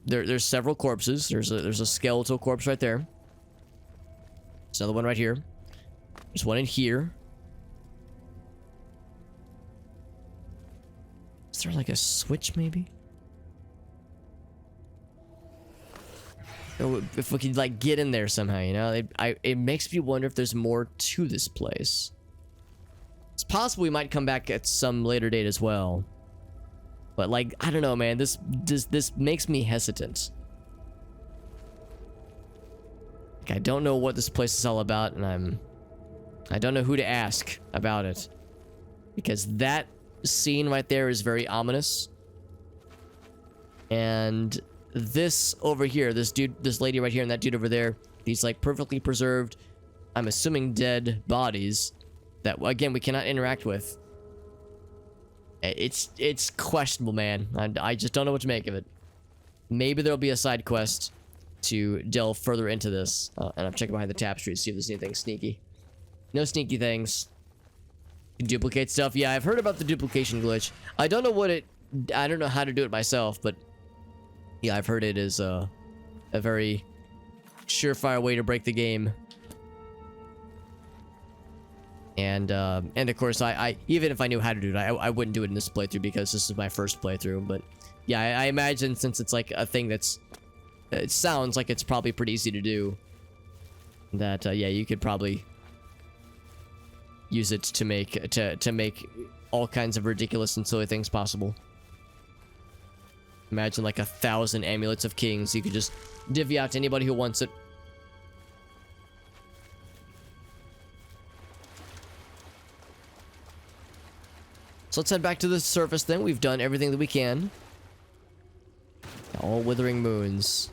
There's several corpses. There's a skeletal corpse right there. There's another one right here. There's one in here. Is there like a switch maybe? Or if we could like get in there somehow, you know? It makes me wonder if there's more to this place. It's possible we might come back at some later date as well. But like, I don't know, man. This makes me hesitant. Like, I don't know what this place is all about, and I don't know who to ask about it. Because that scene right there is very ominous. And this over here, this lady right here and that dude over there, these like perfectly preserved, I'm assuming dead bodies that, again, we cannot interact with. It's questionable, man. I just don't know what to make of it. Maybe there'll be a side quest to delve further into this. And I'm checking behind the tapestry to see if there's anything sneaky. No sneaky things. You can duplicate stuff. Yeah, I've heard about the duplication glitch. I don't know how to do it myself, but yeah, I've heard it is a very surefire way to break the game. And of course, I even if I knew how to do it, I wouldn't do it in this playthrough because this is my first playthrough. But yeah, I imagine since it's like a thing it sounds like it's probably pretty easy to do, that yeah, you could probably use it to make all kinds of ridiculous and silly things possible. Imagine like 1,000 amulets of kings you could just divvy out to anybody who wants it. So let's head back to the surface then. We've done everything that we can. All Withering Moons.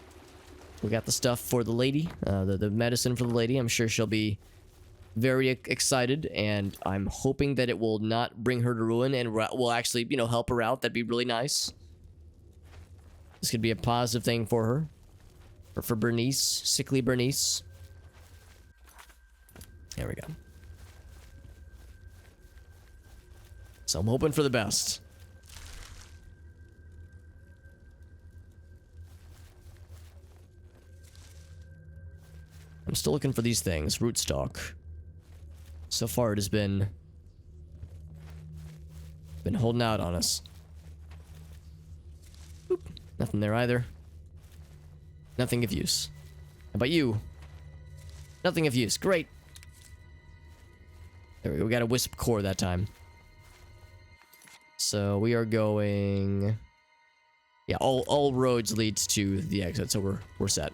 We got the stuff for the lady, the medicine for the lady. I'm sure she'll be very excited, and I'm hoping that it will not bring her to ruin and will actually, you know, help her out. That'd be really nice. This could be a positive thing for her. Or for Bernice, sickly Bernice. There we go. So I'm hoping for the best. I'm still looking for these things. Rootstock. So far it has been holding out on us. Boop. Nothing there either. Nothing of use. How about you? Nothing of use. Great. There we go. We got a wisp core that time. So we are going... Yeah, all roads leads to the exit, so we're set.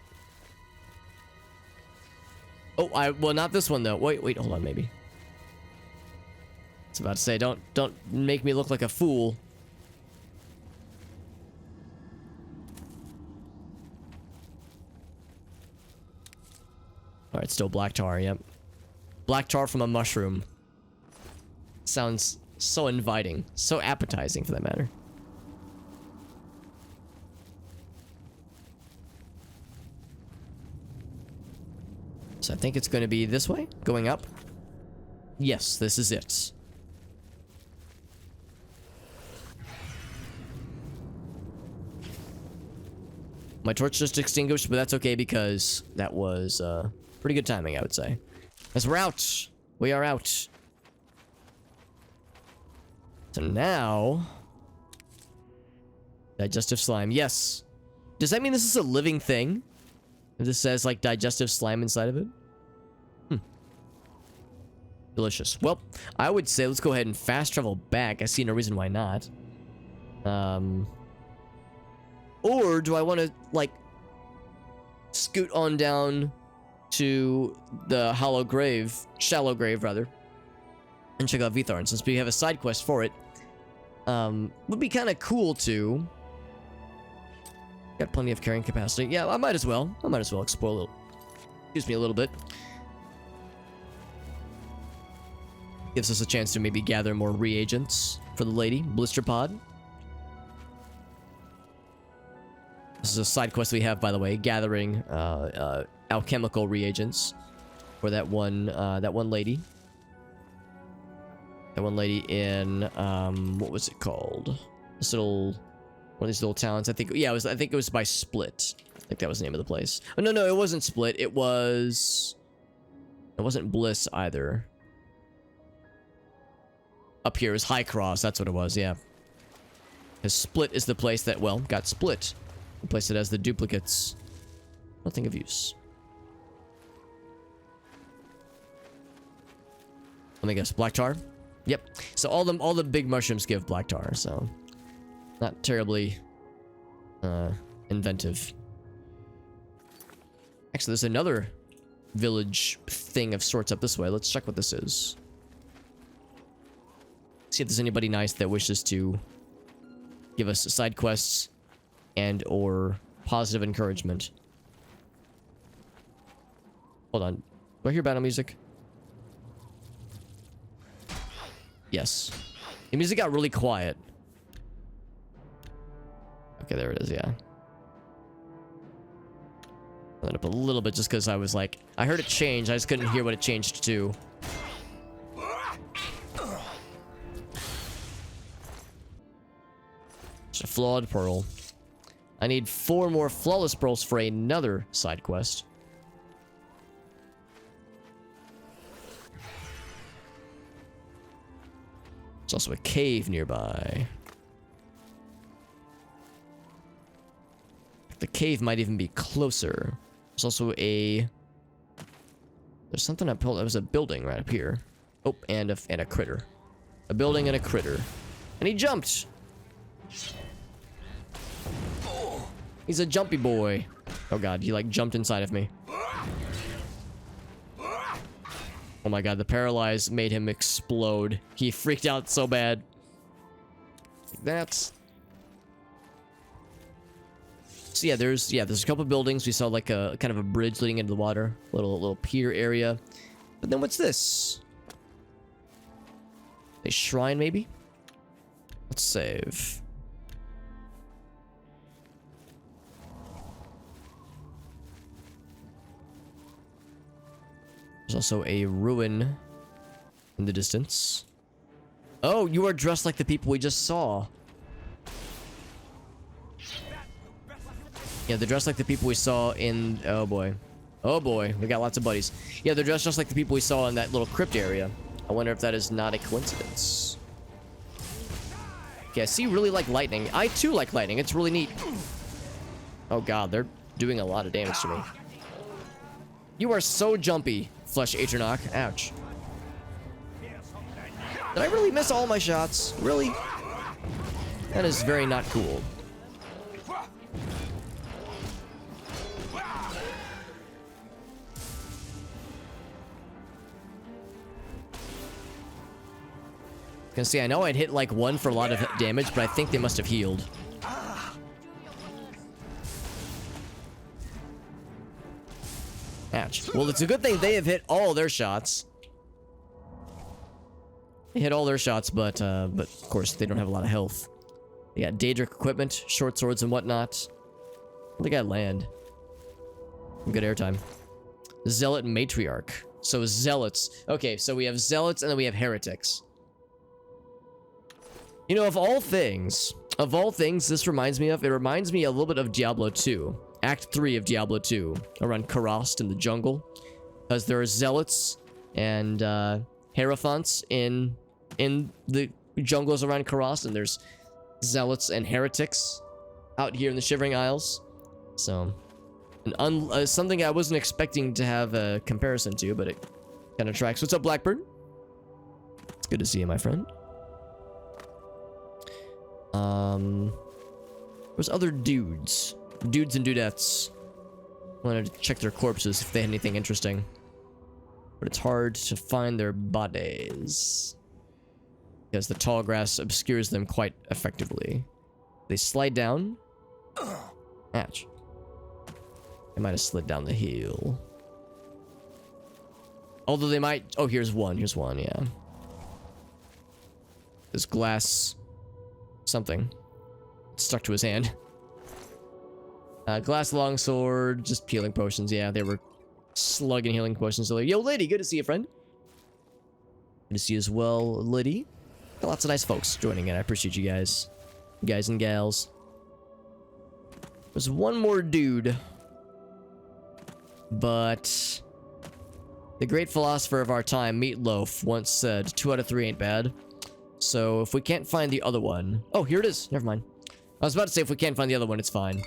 Oh, well, not this one though. Wait, hold on, maybe. I was about to say, don't make me look like a fool. Alright, still black tar, yep. Black tar from a mushroom. Sounds so inviting. So appetizing, for that matter. So I think it's going to be this way, going up. Yes, this is it. My torch just extinguished, but that's okay because that was pretty good timing, I would say. As we're out, we are out. So now, digestive slime. Yes. Does that mean this is a living thing? If this says like digestive slime inside of it? Delicious. Well, I would say let's go ahead and fast travel back. I see no reason why not. Or do I want to like scoot on down to the shallow grave rather, and check out Vitharn since we have a side quest for it. Would be kind of cool to. Got plenty of carrying capacity. Yeah, I might as well. Explore a little. Excuse me a little bit. Gives us a chance to maybe gather more reagents for the lady. Blister pod. This is a side quest we have, by the way, gathering alchemical reagents for that one lady. That one lady in what was it called? This little one of these little towns. I think it was by Split. I think that was the name of the place. Oh no, it wasn't Split. It wasn't Bliss either. Up here is High Cross. That's what it was. Yeah. Because Split is the place that got split. The place that has the duplicates. Nothing of use. Let me guess. Black tar? Yep. So all the big mushrooms give black tar, so not terribly inventive. Actually, there's another village thing of sorts up this way. Let's check what this is. See if there's anybody nice that wishes to give us side quests and or positive encouragement. Hold on. Do I hear battle music? Yes. The music got really quiet. Okay, there it is, yeah. Turn it up a little bit just because I was like... I heard it change, I just couldn't hear what it changed to. It's a flawed pearl. I need 4 more flawless pearls for another side quest. There's also a cave nearby. The cave might even be closer. There's also there's something up. There was a building right up here. Oh, and a critter. A building and a critter. And he jumped! He's a jumpy boy. Oh god, he like jumped inside of me. Oh my god, the paralyze made him explode. He freaked out so bad. That's... So yeah, there's a couple buildings. We saw like a kind of a bridge leading into the water. Little pier area. But then what's this? A shrine maybe? Let's save. There's also a ruin in the distance. Oh, you are dressed like the people we just saw. Yeah, they're dressed like the people we saw in... Oh, boy. Oh, boy. We got lots of buddies. Yeah, they're dressed just like the people we saw in that little crypt area. I wonder if that is not a coincidence. Okay, I see you really like lightning. I, too, like lightning. It's really neat. Oh, God. They're doing a lot of damage to me. You are so jumpy, Flesh Atronach. Ouch. Did I really miss all my shots? Really? That is very not cool. Gonna say, I know I'd hit like one for a lot of damage, but I think they must have healed. Ouch. Well, it's a good thing they have hit all their shots. They hit all their shots, but of course they don't have a lot of health. They got Daedric equipment, short swords and whatnot. They got land. Good airtime. Zealot and Matriarch. So zealots. Okay, so we have zealots and then we have heretics. You know, of all things, this reminds me of, it reminds me a little bit of Diablo 2. Act 3 of Diablo 2, around Karast in the jungle. Because there are zealots and hierophants in the jungles around Karast, and there's zealots and heretics out here in the Shivering Isles. So, something I wasn't expecting to have a comparison to, but it kind of tracks. What's up, Blackbird? It's good to see you, my friend. There's other dudes and dudettes. Wanted to check their corpses if they had anything interesting, but it's hard to find their bodies because the tall grass obscures them quite effectively. They slide down. Ouch. They might have slid down the hill. Although they might... Oh, here's one, yeah. This glass... something. It's stuck to his hand. Glass longsword, just healing potions. Yeah, they were slugging healing potions earlier. Yo, lady, good to see you, friend. Good to see you as well, lady. Got lots of nice folks joining in. I appreciate you guys. Guys and gals. There's one more dude. But... the great philosopher of our time, Meatloaf, once said, 2 out of 3 ain't bad. So, if we can't find the other one... Oh, here it is. Never mind. I was about to say, if we can't find the other one, it's fine.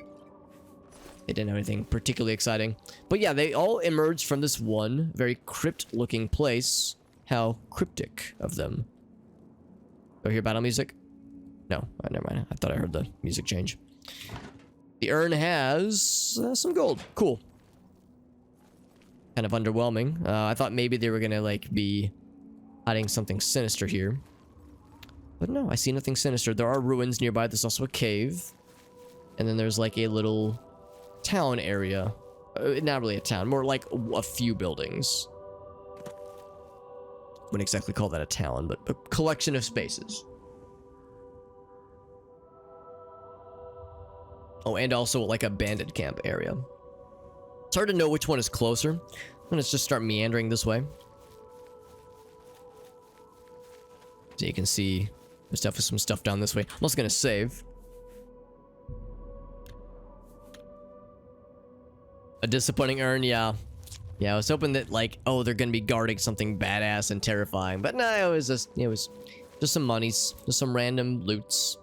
They didn't have anything particularly exciting. But yeah, they all emerged from this one very crypt-looking place. How cryptic of them. Oh, hear battle music? No, never mind. I thought I heard the music change. The urn has some gold. Cool. Kind of underwhelming. I thought maybe they were gonna, like, be hiding something sinister here. But no, I see nothing sinister. There are ruins nearby. There's also a cave. And then there's, like, a little town area. Not really a town. More like a few buildings. Wouldn't exactly call that a town, but a collection of spaces. Oh, and also, like, a bandit camp area. It's hard to know which one is closer. Let's just start meandering this way. So you can see there's definitely some stuff down this way. I'm also gonna save. A disappointing urn, yeah. Yeah, I was hoping that, like, oh, they're gonna be guarding something badass and terrifying. But no, it was just some monies. Just some random loots.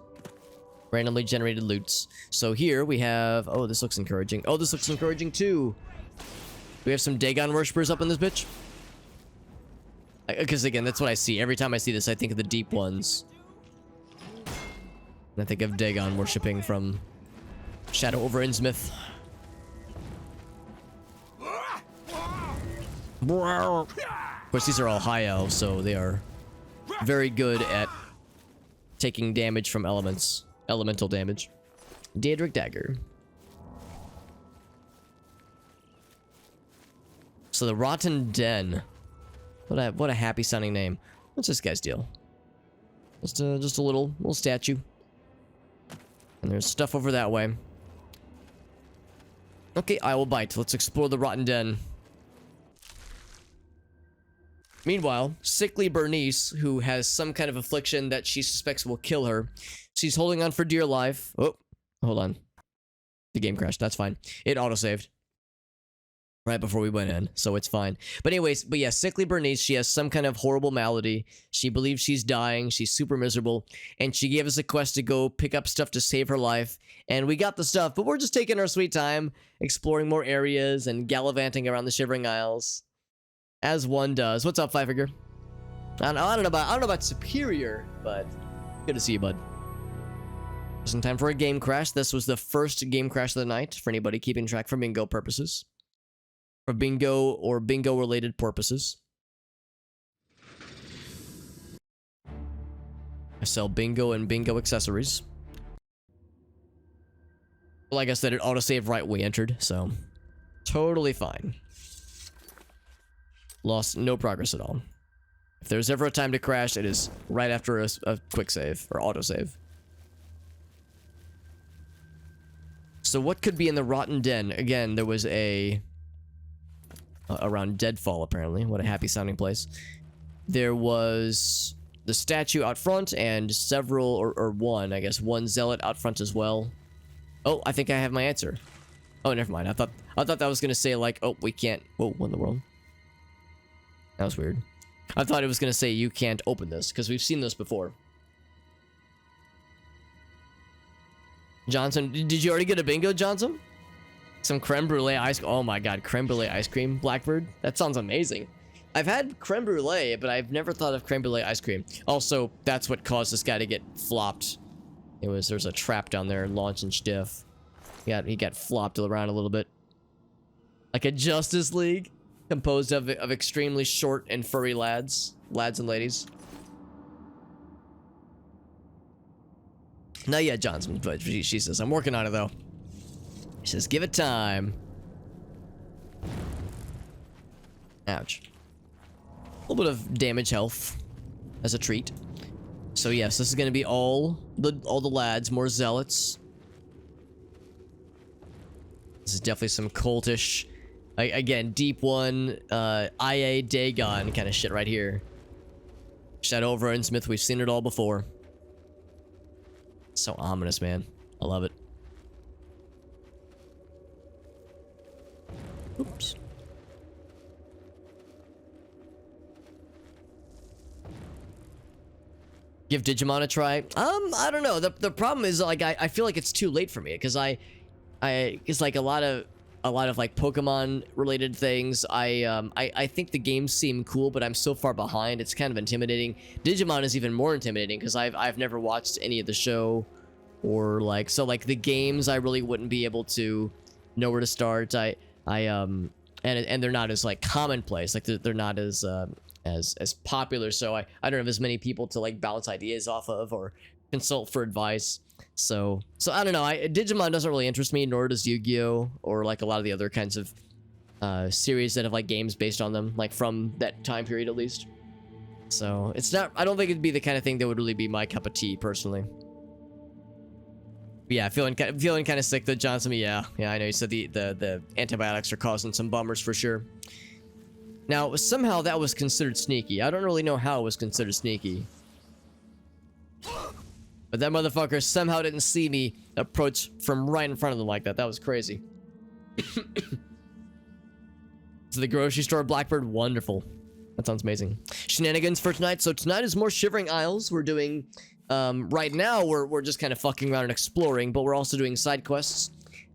Randomly generated loots. So here we have... Oh, this looks encouraging. Oh, this looks encouraging too. We have some Dagon worshippers up in this bitch. Because again, that's what I see. Every time I see this, I think of the deep ones. And I think of Dagon worshipping from Shadow over Innsmouth. Of course, these are all high elves, so they are very good at taking damage from elements. Elemental damage. Daedric Dagger. So the Rotten Den. What a happy sounding name. What's this guy's deal? Just a little statue. And there's stuff over that way. Okay, I will bite. Let's explore the Rotten Den. Meanwhile, sickly Bernice, who has some kind of affliction that she suspects will kill her, she's holding on for dear life. Oh, hold on. The game crashed. That's fine. It autosaved right before we went in, so it's fine. But anyways, yeah, sickly Bernice, she has some kind of horrible malady. She believes she's dying. She's super miserable, and she gave us a quest to go pick up stuff to save her life. And we got the stuff, but we're just taking our sweet time, exploring more areas and gallivanting around the Shivering Isles, as one does. What's up, Five Figure? I don't know about superior, but good to see you, bud. Just in time for a game crash. This was the first game crash of the night for anybody keeping track for bingo purposes. For bingo or bingo related purposes. I sell bingo and bingo accessories. Like I said, it autosaved right when we entered, so totally fine. Lost no progress at all. If there's ever a time to crash, it is right after a quick save or autosave. So what could be in the Rotten Den? Again, there was a around Deadfall, apparently. What a happy sounding place. There was the statue out front and several, or one, I guess, one zealot out front as well. Oh, I think I have my answer. Oh, never mind. I thought that was gonna say like, oh, we can't. Whoa, what in the world? That was weird. I thought it was gonna say you can't open this because we've seen this before. Johnson, did you already get a bingo, Johnson? Some creme brulee ice. Oh my god, creme brulee ice cream, Blackbird. That sounds amazing. I've had creme brulee, but I've never thought of creme brulee ice cream. Also, that's what caused this guy to get flopped. There's a trap down there, launch and stiff. He got flopped around a little bit. Like a Justice League composed of extremely short and furry lads and ladies. Not yet, Johnson, but she says, I'm working on it though. She says, give it time. Ouch. A little bit of damage health as a treat. So yes, this is gonna be all the lads, more zealots. This is definitely some cultish, again, deep one, IA Dagon kind of shit right here. Shadow over Innsmouth, we've seen it all before. So ominous, man. I love it. Oops. Give Digimon a try. I don't know. The problem is like I feel like it's too late for me because it's like a lot of like Pokemon related things. I think the games seem cool, but I'm so far behind. It's kind of intimidating. Digimon is even more intimidating because I've never watched any of the show, or like like the games I really wouldn't be able to know where to start. And they're not as like commonplace. Like they're not as popular. So I don't have as many people to like bounce ideas off of or consult for advice. So I don't know. Digimon doesn't really interest me, nor does Yu-Gi-Oh! Or like a lot of the other kinds of series that have like games based on them, like from that time period at least. So it's not. I don't think it'd be the kind of thing that would really be my cup of tea personally. But yeah, feeling kind of sick though, Johnson. Yeah, I know you said the antibiotics are causing some bummers for sure. Now somehow that was considered sneaky. I don't really know how it was considered sneaky. But that motherfucker somehow didn't see me approach from right in front of them like that. That was crazy. So the grocery store, Blackbird, wonderful. That sounds amazing. Shenanigans for tonight. So tonight is more Shivering Isles. We're doing, right now we're just kind of fucking around and exploring, but we're also doing side quests.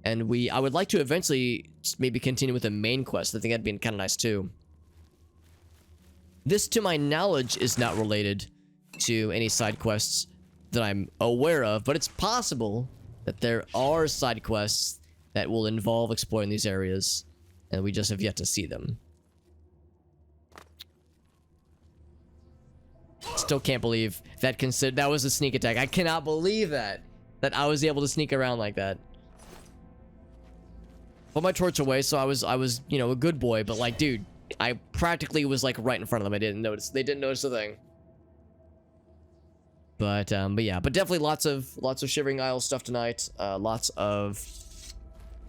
And I would like to eventually maybe continue with a main quest. I think that'd be kind of nice too. This, to my knowledge, is not related to any side quests that I'm aware of, but it's possible that there are side quests that will involve exploring these areas, and we just have yet to see them. Still can't believe that was a sneak attack. I cannot believe that I was able to sneak around like that. Put my torch away, so I was you know, a good boy, but like, dude, I practically was like right in front of them. They didn't notice a thing. But yeah, but definitely lots of Shivering Isles stuff tonight. Lots of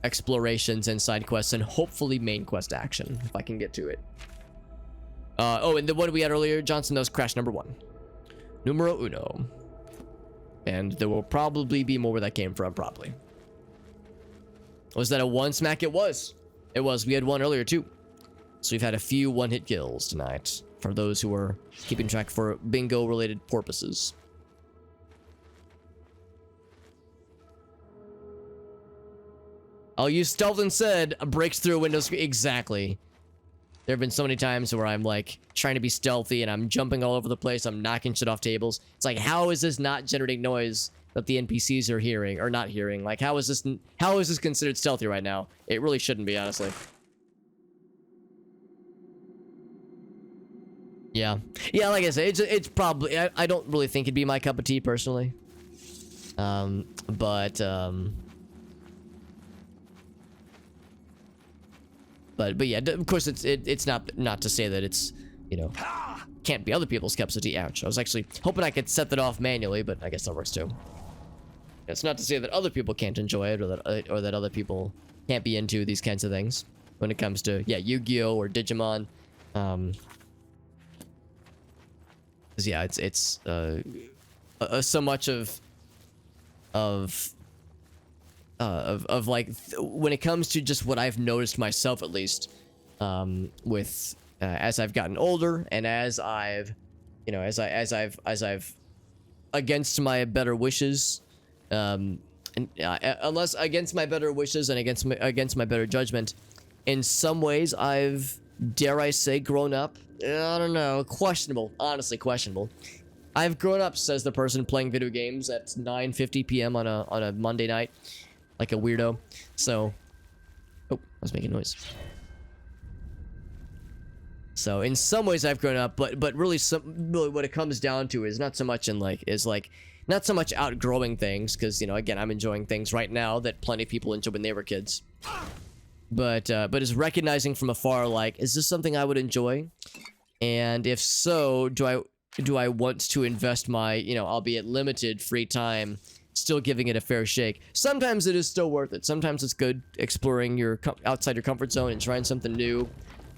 explorations and side quests, and hopefully main quest action if I can get to it. Oh, and the one we had earlier, Johnson, that was crash number 1. Numero uno. And there will probably be more where that came from, probably. Was that a 1 smack? It was. It was. We had one earlier, too. So we've had a few one-hit kills tonight. For those who are keeping track for bingo-related purposes. I'll use stealth instead. Breaks through a window screen. Exactly. There have been so many times where I'm like trying to be stealthy and I'm jumping all over the place. I'm knocking shit off tables. It's like, how is this not generating noise that the NPCs are hearing or not hearing? Like, how is this considered stealthy right now? It really shouldn't be, honestly. Yeah. Yeah, like I said, it's probably, I don't really think it'd be my cup of tea personally. But yeah, of course it's not to say that it's, you know, can't be other people's cups of tea. Ouch. I was actually hoping I could set that off manually, but I guess that works too. It's not to say that other people can't enjoy it or that other people can't be into these kinds of things when it comes to, yeah, Yu-Gi-Oh or Digimon. 'Cause yeah, it's so much of like when it comes to just what I've noticed myself, at least, with as I've gotten older and as I've, you know, as I've against my better wishes, and unless against my better wishes and against my better judgment, in some ways I've, dare I say, grown up. I don't know, questionable, honestly questionable. I've grown up, says the person playing video games at 9:50 p.m. on a Monday night, like a weirdo. So, oh, I was making noise. So in some ways I've grown up, but really what it comes down to is not so much not so much outgrowing things, because, you know, again, I'm enjoying things right now that plenty of people enjoyed when they were kids. But is recognizing from afar, like, is this something I would enjoy? And if so, do I want to invest my, you know, albeit limited free time, still giving it a fair shake? Sometimes it is still worth it. Sometimes it's good exploring outside your comfort zone and trying something new.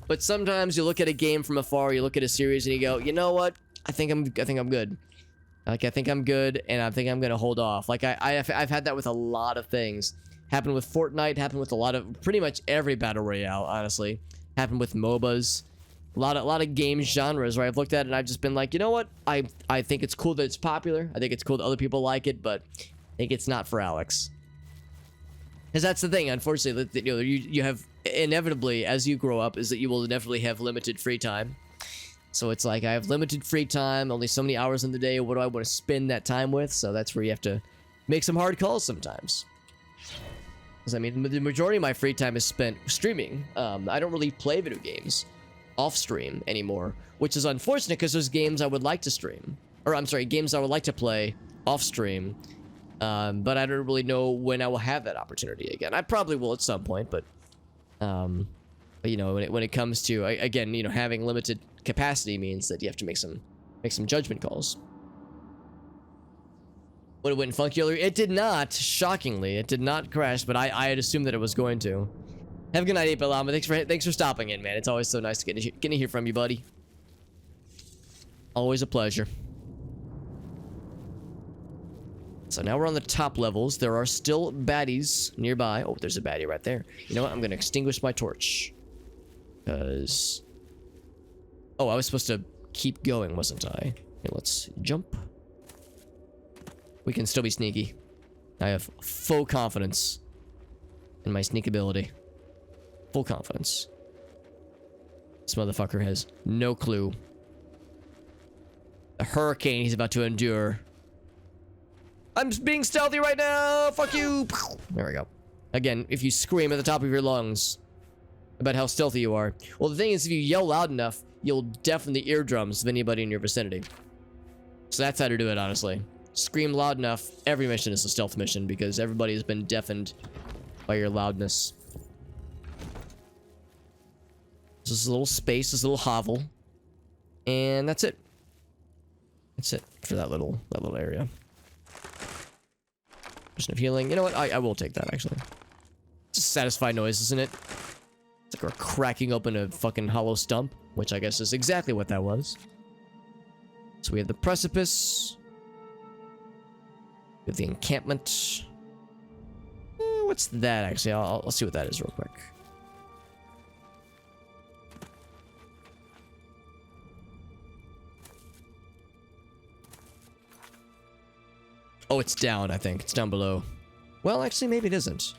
But sometimes you look at a game from afar, you look at a series and you go, you know what? I think I'm good. Like, I think I'm good, and I think I'm gonna hold off. Like, I've had that with a lot of things. Happened with Fortnite, happened with pretty much every battle royale, honestly. Happened with MOBAs. A lot of game genres where I've looked at it and I've just been like, you know what? I think it's cool that it's popular. I think it's cool that other people like it, but I think it's not for Alex. Because that's the thing, unfortunately, that, you know, you have inevitably, as you grow up, is that you will inevitably have limited free time. So it's like, I have limited free time, only so many hours in the day. What do I want to spend that time with? So that's where you have to make some hard calls sometimes. Because, I mean, the majority of my free time is spent streaming. I don't really play video games off stream anymore, which is unfortunate because there's games I would like to stream. Or, I'm sorry, games I would like to play off stream. But I don't really know when I will have that opportunity again. I probably will at some point, but you know, when it comes to, again, you know, having limited capacity means that you have to make some judgment calls. When it went funky earlier, it did not. Shockingly, it did not crash, but I had assumed that it was going to. Have a good night, 8-Bit Llama. Thanks for stopping in, man. It's always so nice to get to hear from you, buddy. Always a pleasure. So now we're on the top levels. There are still baddies nearby. Oh, there's a baddie right there. You know what? I'm going to extinguish my torch. Because... oh, I was supposed to keep going, wasn't I? Okay, let's jump. We can still be sneaky. I have full confidence in my sneak ability. Full confidence. This motherfucker has no clue. The hurricane he's about to endure. I'm being stealthy right now! Fuck you! There we go. Again, if you scream at the top of your lungs about how stealthy you are. Well, the thing is, if you yell loud enough, you'll deafen the eardrums of anybody in your vicinity. So that's how to do it, honestly. Scream loud enough. Every mission is a stealth mission because everybody has been deafened by your loudness. This is a little space, this little hovel. And that's it. That's it for that little area. Potion of healing. You know what? I will take that, actually. It's a satisfying noise, isn't it? It's like we're cracking open a fucking hollow stump, which I guess is exactly what that was. So we have the precipice. We have the encampment. What's that actually? I'll see what that is real quick. Oh, it's down, I think. It's down below. Well, actually, maybe it isn't.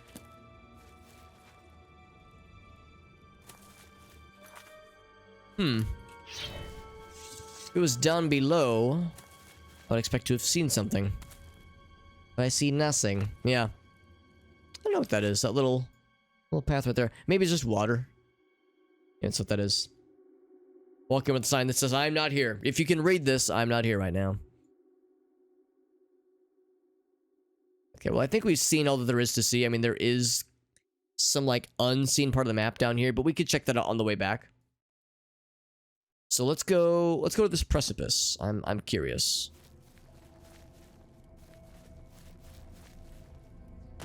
If it was down below, I would expect to have seen something. But I see nothing. Yeah. I don't know what that is. That little path right there. Maybe it's just water. Yeah, that's what that is. Walking with a sign that says, I'm not here. If you can read this, I'm not here right now. Okay, well, I think we've seen all that there is to see. I mean, there is some, like, unseen part of the map down here, but we could check that out on the way back. So let's go to this precipice. I'm curious.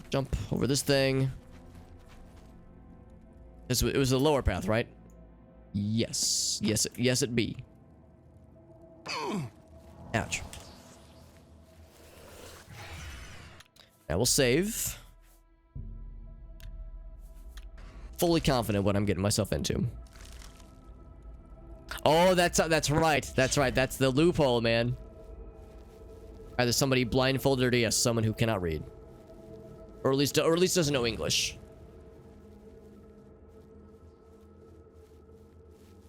Jump over this thing. It was the lower path, right? Yes. Yes, it be. Ouch. Now we'll save. Fully confident what I'm getting myself into. Oh, that's right. That's right. That's the loophole, man. Either somebody blindfolded or yes, someone who cannot read. Or at least doesn't know English.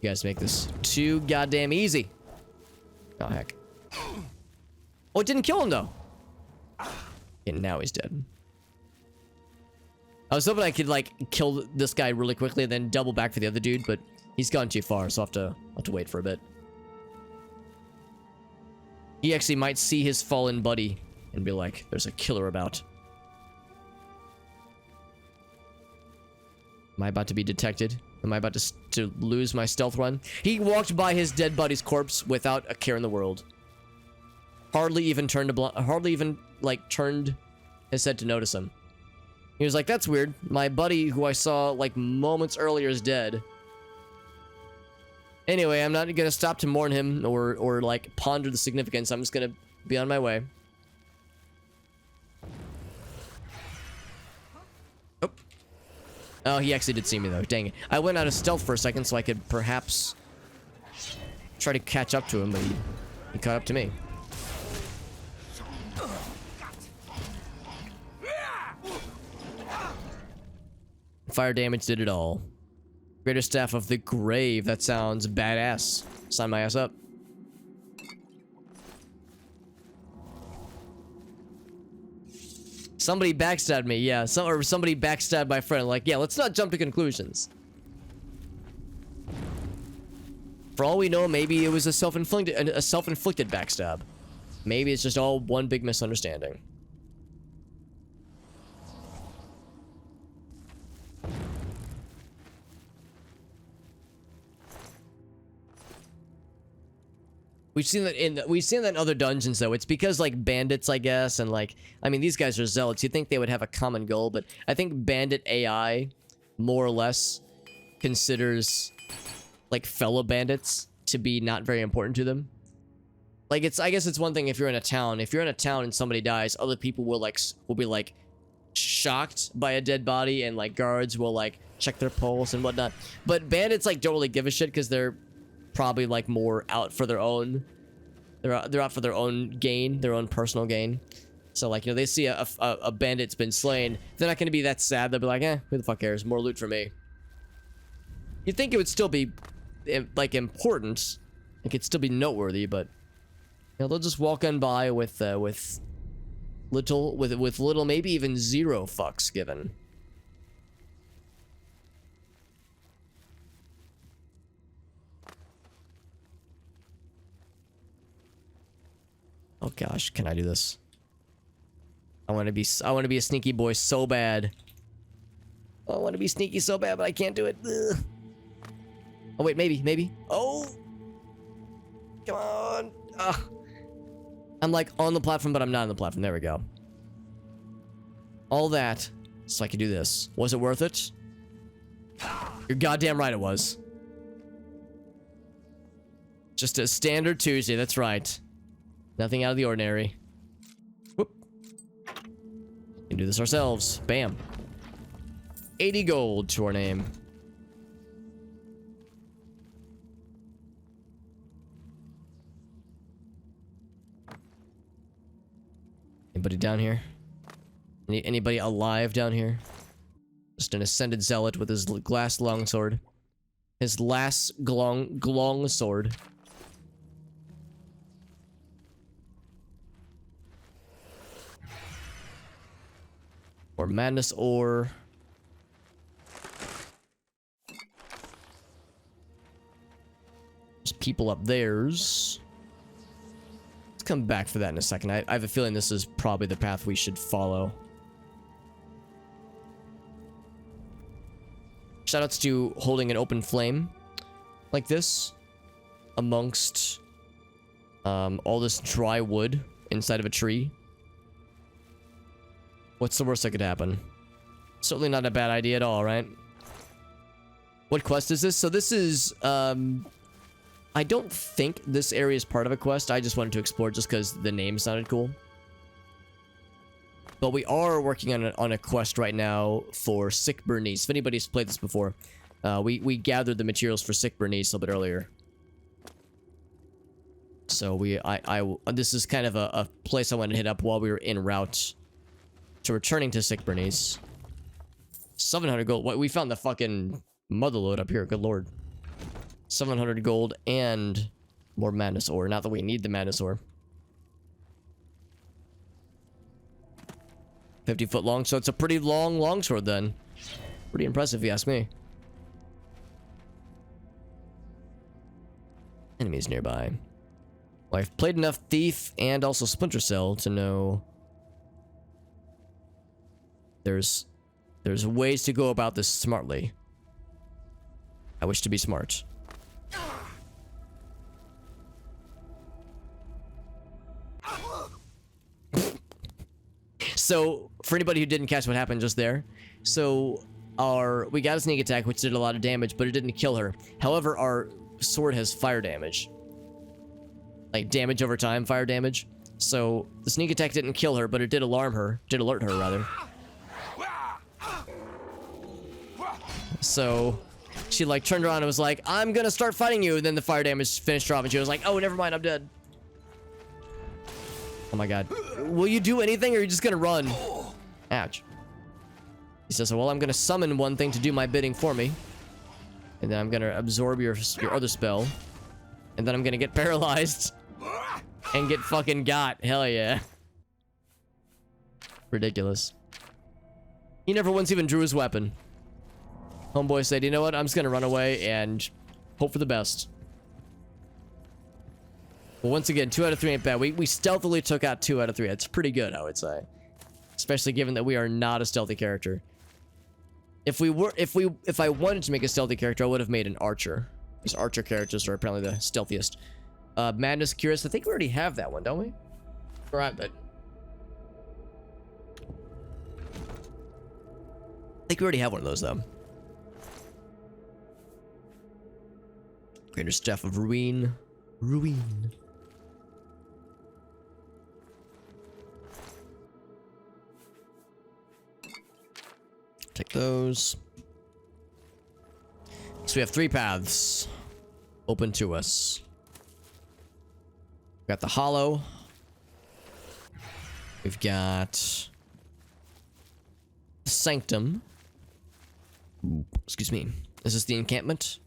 You guys make this too goddamn easy. Oh, heck. Oh, it didn't kill him, though. And now he's dead. I was hoping I could, like, kill this guy really quickly and then double back for the other dude, but he's gone too far, so I'll have to wait for a bit. He actually might see his fallen buddy and be like, there's a killer about. Am I about to be detected? Am I about to lose my stealth run? He walked by his dead buddy's corpse without a care in the world. Hardly even turned his head to notice him. He was like, that's weird. My buddy who I saw like moments earlier is dead. Anyway, I'm not gonna stop to mourn him or like ponder the significance. I'm just gonna be on my way. Oh, he actually did see me though. Dang it. I went out of stealth for a second so I could perhaps try to catch up to him, but he caught up to me. Fire damage did it all. Greater Staff of the Grave. That sounds badass. Sign my ass up. Somebody backstabbed me, yeah. Somebody backstabbed my friend. Like, yeah, let's not jump to conclusions. For all we know, maybe it was a self-inflicted backstab. Maybe it's just all one big misunderstanding. We've seen that in other dungeons though. It's because like bandits, I guess, and like I mean these guys are zealots. You'd think they would have a common goal, but I think bandit AI more or less considers like fellow bandits to be not very important to them. Like I guess it's one thing if you're in a town. If you're in a town and somebody dies, other people will be like shocked by a dead body, and like guards will like check their pulse and whatnot. But bandits like don't really give a shit because they're probably like more out for their own. They're out for their own gain, their own personal gain. So like, you know, they see a bandit's been slain, they're not going to be that sad. They'll be like, who the fuck cares? More loot for me. You'd think it would still be like important, it could still be noteworthy, but you know, they'll just walk on by with little, maybe even zero fucks given. Oh gosh, can I do this? I want to be a sneaky boy so bad. I want to be sneaky so bad, but I can't do it. Ugh. Oh wait, maybe. Oh, come on. Ugh. I'm like on the platform, but I'm not on the platform. There we go. All that so I could do this. Was it worth it? You're goddamn right it was. Just a standard Tuesday, that's right. Nothing out of the ordinary. Whoop. We can do this ourselves. Bam. 80 gold to our name. Anybody down here? Anybody alive down here? Just an ascended zealot with his glass longsword. His last glong sword. Or madness ore. There's people up theirs. Let's come back for that in a second. I have a feeling this is probably the path we should follow. Shoutouts to holding an open flame like this amongst all this dry wood inside of a tree. What's the worst that could happen? Certainly not a bad idea at all, right? What quest is this? So this is, I don't think this area is part of a quest. I just wanted to explore just because the name sounded cool. But we are working on a quest right now for Sick Bernice. If anybody's played this before, we gathered the materials for Sick Bernice a little bit earlier. So this is kind of a place I wanted to hit up while we were en route to returning to Sick Bernice. 700 gold. What, we found the fucking motherload up here. Good lord. 700 gold and more madness ore. Not that we need the madness ore. 50-foot long, so it's a pretty long longsword then. Pretty impressive if you ask me. Enemies nearby. Well, I've played enough Thief and also Splinter Cell to know there's ways to go about this smartly. I wish to be smart. So, for anybody who didn't catch what happened just there, so we got a sneak attack, which did a lot of damage, but it didn't kill her. However, our sword has fire damage. Like, damage over time, fire damage. So, the sneak attack didn't kill her, but it did alert her, rather. So, she, like, turned around and was like, I'm gonna start fighting you, and then the fire damage finished her off, and she was like, oh, never mind, I'm dead. Oh my god. Will you do anything, or are you just gonna run? Ouch. He says, well, I'm gonna summon one thing to do my bidding for me. And then I'm gonna absorb your other spell. And then I'm gonna get paralyzed. And get fucking got. Hell yeah. Ridiculous. He never once even drew his weapon. Homeboy said, you know what? I'm just gonna run away and hope for the best. Well, once again, 2 out of 3 ain't bad. We stealthily took out 2 out of 3. That's pretty good, I would say. Especially given that we are not a stealthy character. If I wanted to make a stealthy character, I would have made an archer. Because archer characters are apparently the stealthiest. Madness Curious. I think we already have that one, don't we? Right, but I think we already have one of those, though. Greater Staff of Ruin. Take those. So we have 3 paths open to us. We've got the Hollow. We've got the Sanctum. Excuse me. Is this the encampment?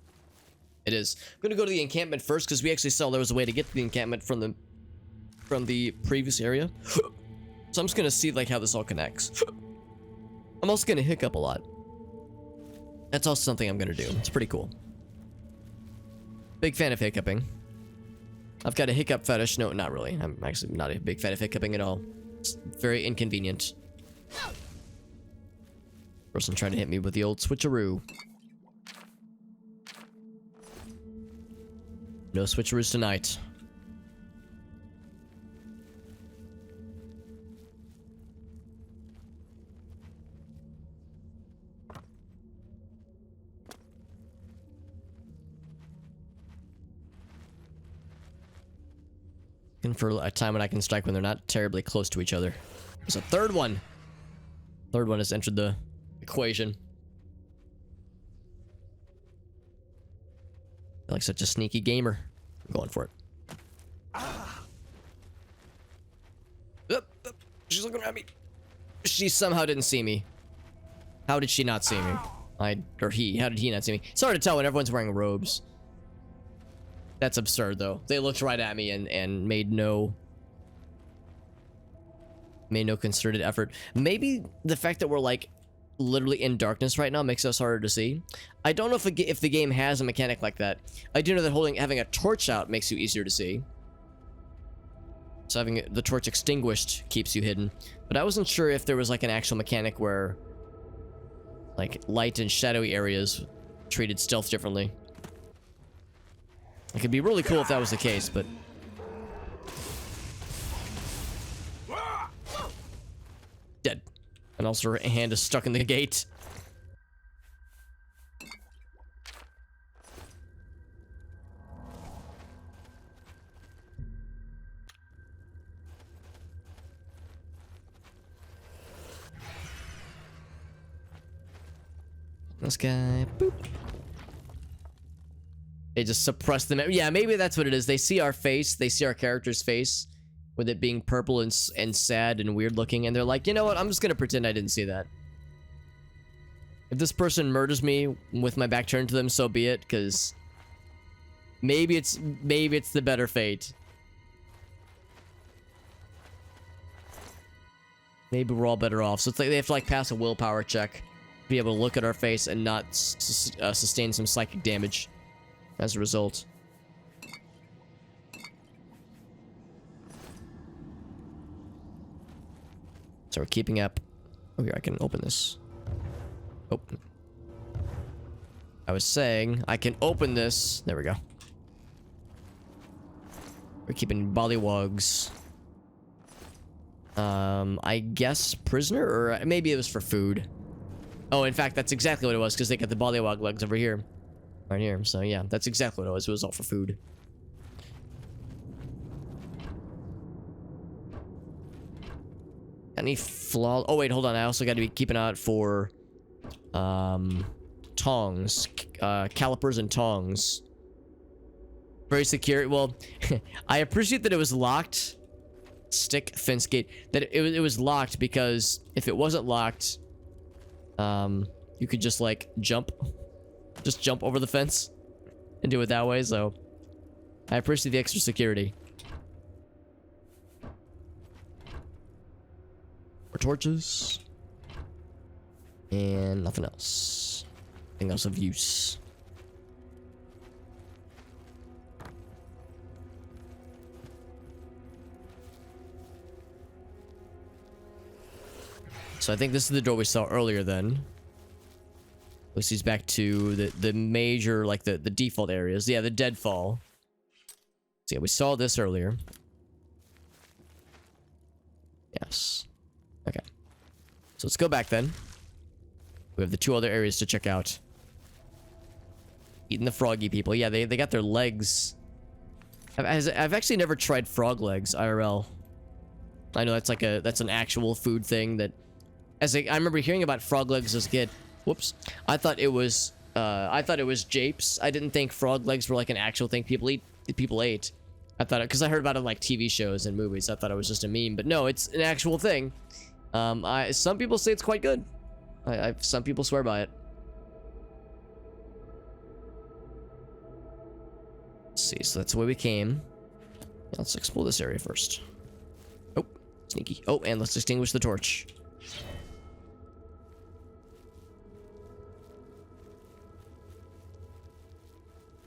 It is. I'm gonna go to the encampment first because we actually saw there was a way to get to the encampment from the previous area. So I'm just gonna see like how this all connects. I'm also gonna hiccup a lot. That's also something I'm gonna do. It's pretty cool. Big fan of hiccuping. I've got a hiccup fetish. No, not really. I'm actually not a big fan of hiccuping at all. It's very inconvenient. Person trying to hit me with the old switcheroo. No switcheroos tonight. Looking for a time when I can strike when they're not terribly close to each other. There's a third one. Third one has entered the equation. I feel like such a sneaky gamer. I'm going for it. She's looking at me. She somehow didn't see me. How did she not see me? How did he not see me? It's hard to tell when everyone's wearing robes. That's absurd, though. They looked right at me and made no concerted effort. Maybe the fact that we're like literally in darkness right now makes us harder to see. I don't know if the game has a mechanic like that. I do know that having a torch out makes you easier to see. So having the torch extinguished keeps you hidden. But I wasn't sure if there was like an actual mechanic where like light and shadowy areas treated stealth differently. It could be really cool if that was the case, but dead. And also her hand is stuck in the gate. This guy, boop. They just suppress them. Yeah, maybe that's what it is. They see our face. They see our character's face with it being purple and sad and weird looking. And they're like, you know what? I'm just going to pretend I didn't see that. If this person murders me with my back turned to them, so be it. Because maybe it's the better fate. Maybe we're all better off. So it's like they have to like pass a willpower check. Be able to look at our face and not sustain some psychic damage as a result. So we're keeping up. Oh, here, I can open this. Oh. I was saying, I can open this. There we go. We're keeping bollywogs. I guess prisoner, or maybe it was for food. Oh, in fact, that's exactly what it was, because they got the bollywog legs over here. Right here. So, yeah, that's exactly what it was. It was all for food. Any flaw? Oh, wait, hold on. I also got to be keeping out for tongs. Calipers and tongs. Very secure. Well, I appreciate that it was locked. Stick, fence gate. That it was locked, because if it wasn't locked... you could just like jump over the fence and do it that way, so I appreciate the extra security. More torches. And nothing else. Nothing else of use. So I think this is the door we saw earlier then. This is back to the major, like the default areas. Yeah, the deadfall. So yeah, we saw this earlier. Yes. Okay. So let's go back then. We have the two other areas to check out. Eating the froggy people. Yeah, they got their legs. I've actually never tried frog legs IRL. I know that's an actual food thing that... I remember hearing about frog legs as a kid. Whoops. I thought it was japes. I didn't think frog legs were like an actual thing people ate. I thought because I heard about it in like TV shows and movies. I thought it was just a meme, but no, it's an actual thing. Some people say it's quite good. Some people swear by it. Let's see. So that's the way we came. Let's explore this area first. Oh, sneaky. Oh, and let's extinguish the torch.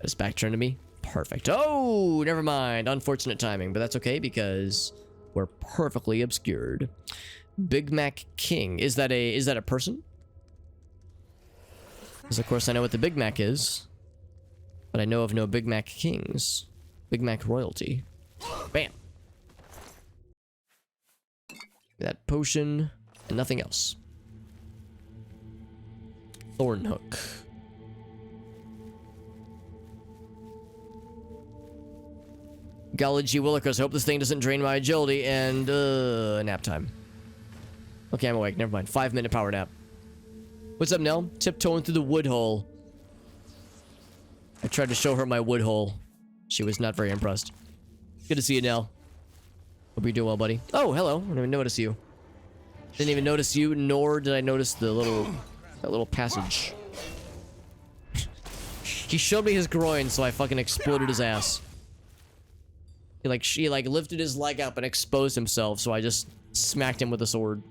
His back turned to me. Perfect. Oh, never mind. Unfortunate timing, but that's okay because we're perfectly obscured. Big Mac King. Is that a person? Because of course I know what the Big Mac is, but I know of no Big Mac Kings. Big Mac royalty. Bam. That potion and nothing else. Thorn hook. Golly gee willikers, I hope this thing doesn't drain my agility, and, nap time. Okay, I'm awake, never mind. 5-minute power nap. What's up, Nell? Tiptoeing through the wood hole. I tried to show her my wood hole. She was not very impressed. Good to see you, Nell. Hope you're doing well, buddy. Oh, hello. I didn't even notice you. Didn't even notice you, nor did I notice the that little passage. He showed me his groin, so I fucking exploded his ass. He like lifted his leg up and exposed himself, so I just smacked him with a sword.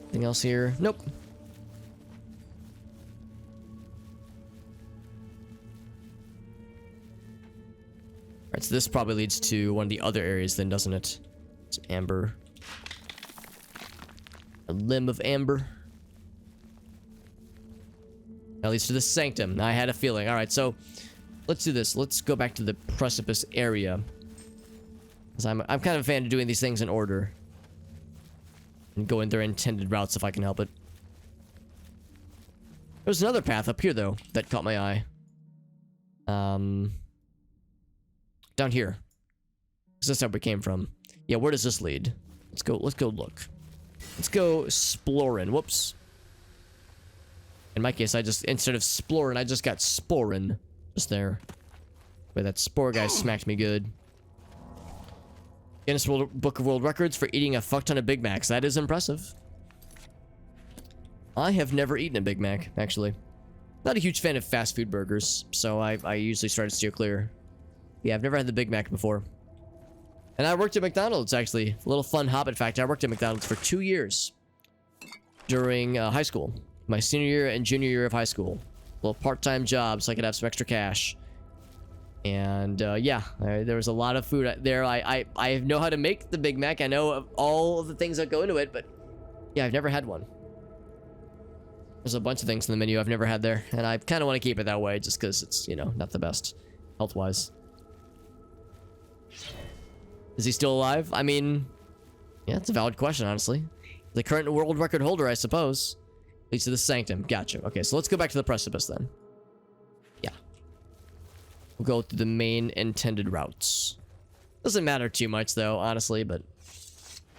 Anything else here? Nope. Alright, so this probably leads to one of the other areas then, doesn't it? It's amber. A limb of amber. That leads to the sanctum. I had a feeling. Alright, so let's do this. Let's go back to the precipice area. Because I'm kind of a fan of doing these things in order. And go in their intended routes if I can help it. There's another path up here, though, that caught my eye. Down here. Because that's how we came from. Yeah, where does this lead? Let's go look. Let's go exploring. Whoops. In my case, I just, instead of exploring, I just got sporin. Just there. Wait, that spore guy smacked me good. Guinness Book of World Records for eating a fuck ton of Big Macs. That is impressive. I have never eaten a Big Mac, actually. Not a huge fan of fast food burgers, so I usually try to steer clear. Yeah, I've never had the Big Mac before. And I worked at McDonald's, actually. A little fun Hobbit fact. I worked at McDonald's for 2 years. During high school. My senior year and junior year of high school. A little part-time job so I could have some extra cash. And, yeah. There was a lot of food there. I know how to make the Big Mac. I know of all of the things that go into it, but... yeah, I've never had one. There's a bunch of things in the menu I've never had there. And I kind of want to keep it that way just because it's, you know, not the best. Health-wise. Is he still alive? I mean, yeah, it's a valid question, honestly. The current world record holder, I suppose. Leads to the sanctum. Gotcha. Okay, so let's go back to the precipice then. Yeah. We'll go through the main intended routes. Doesn't matter too much, though, honestly, but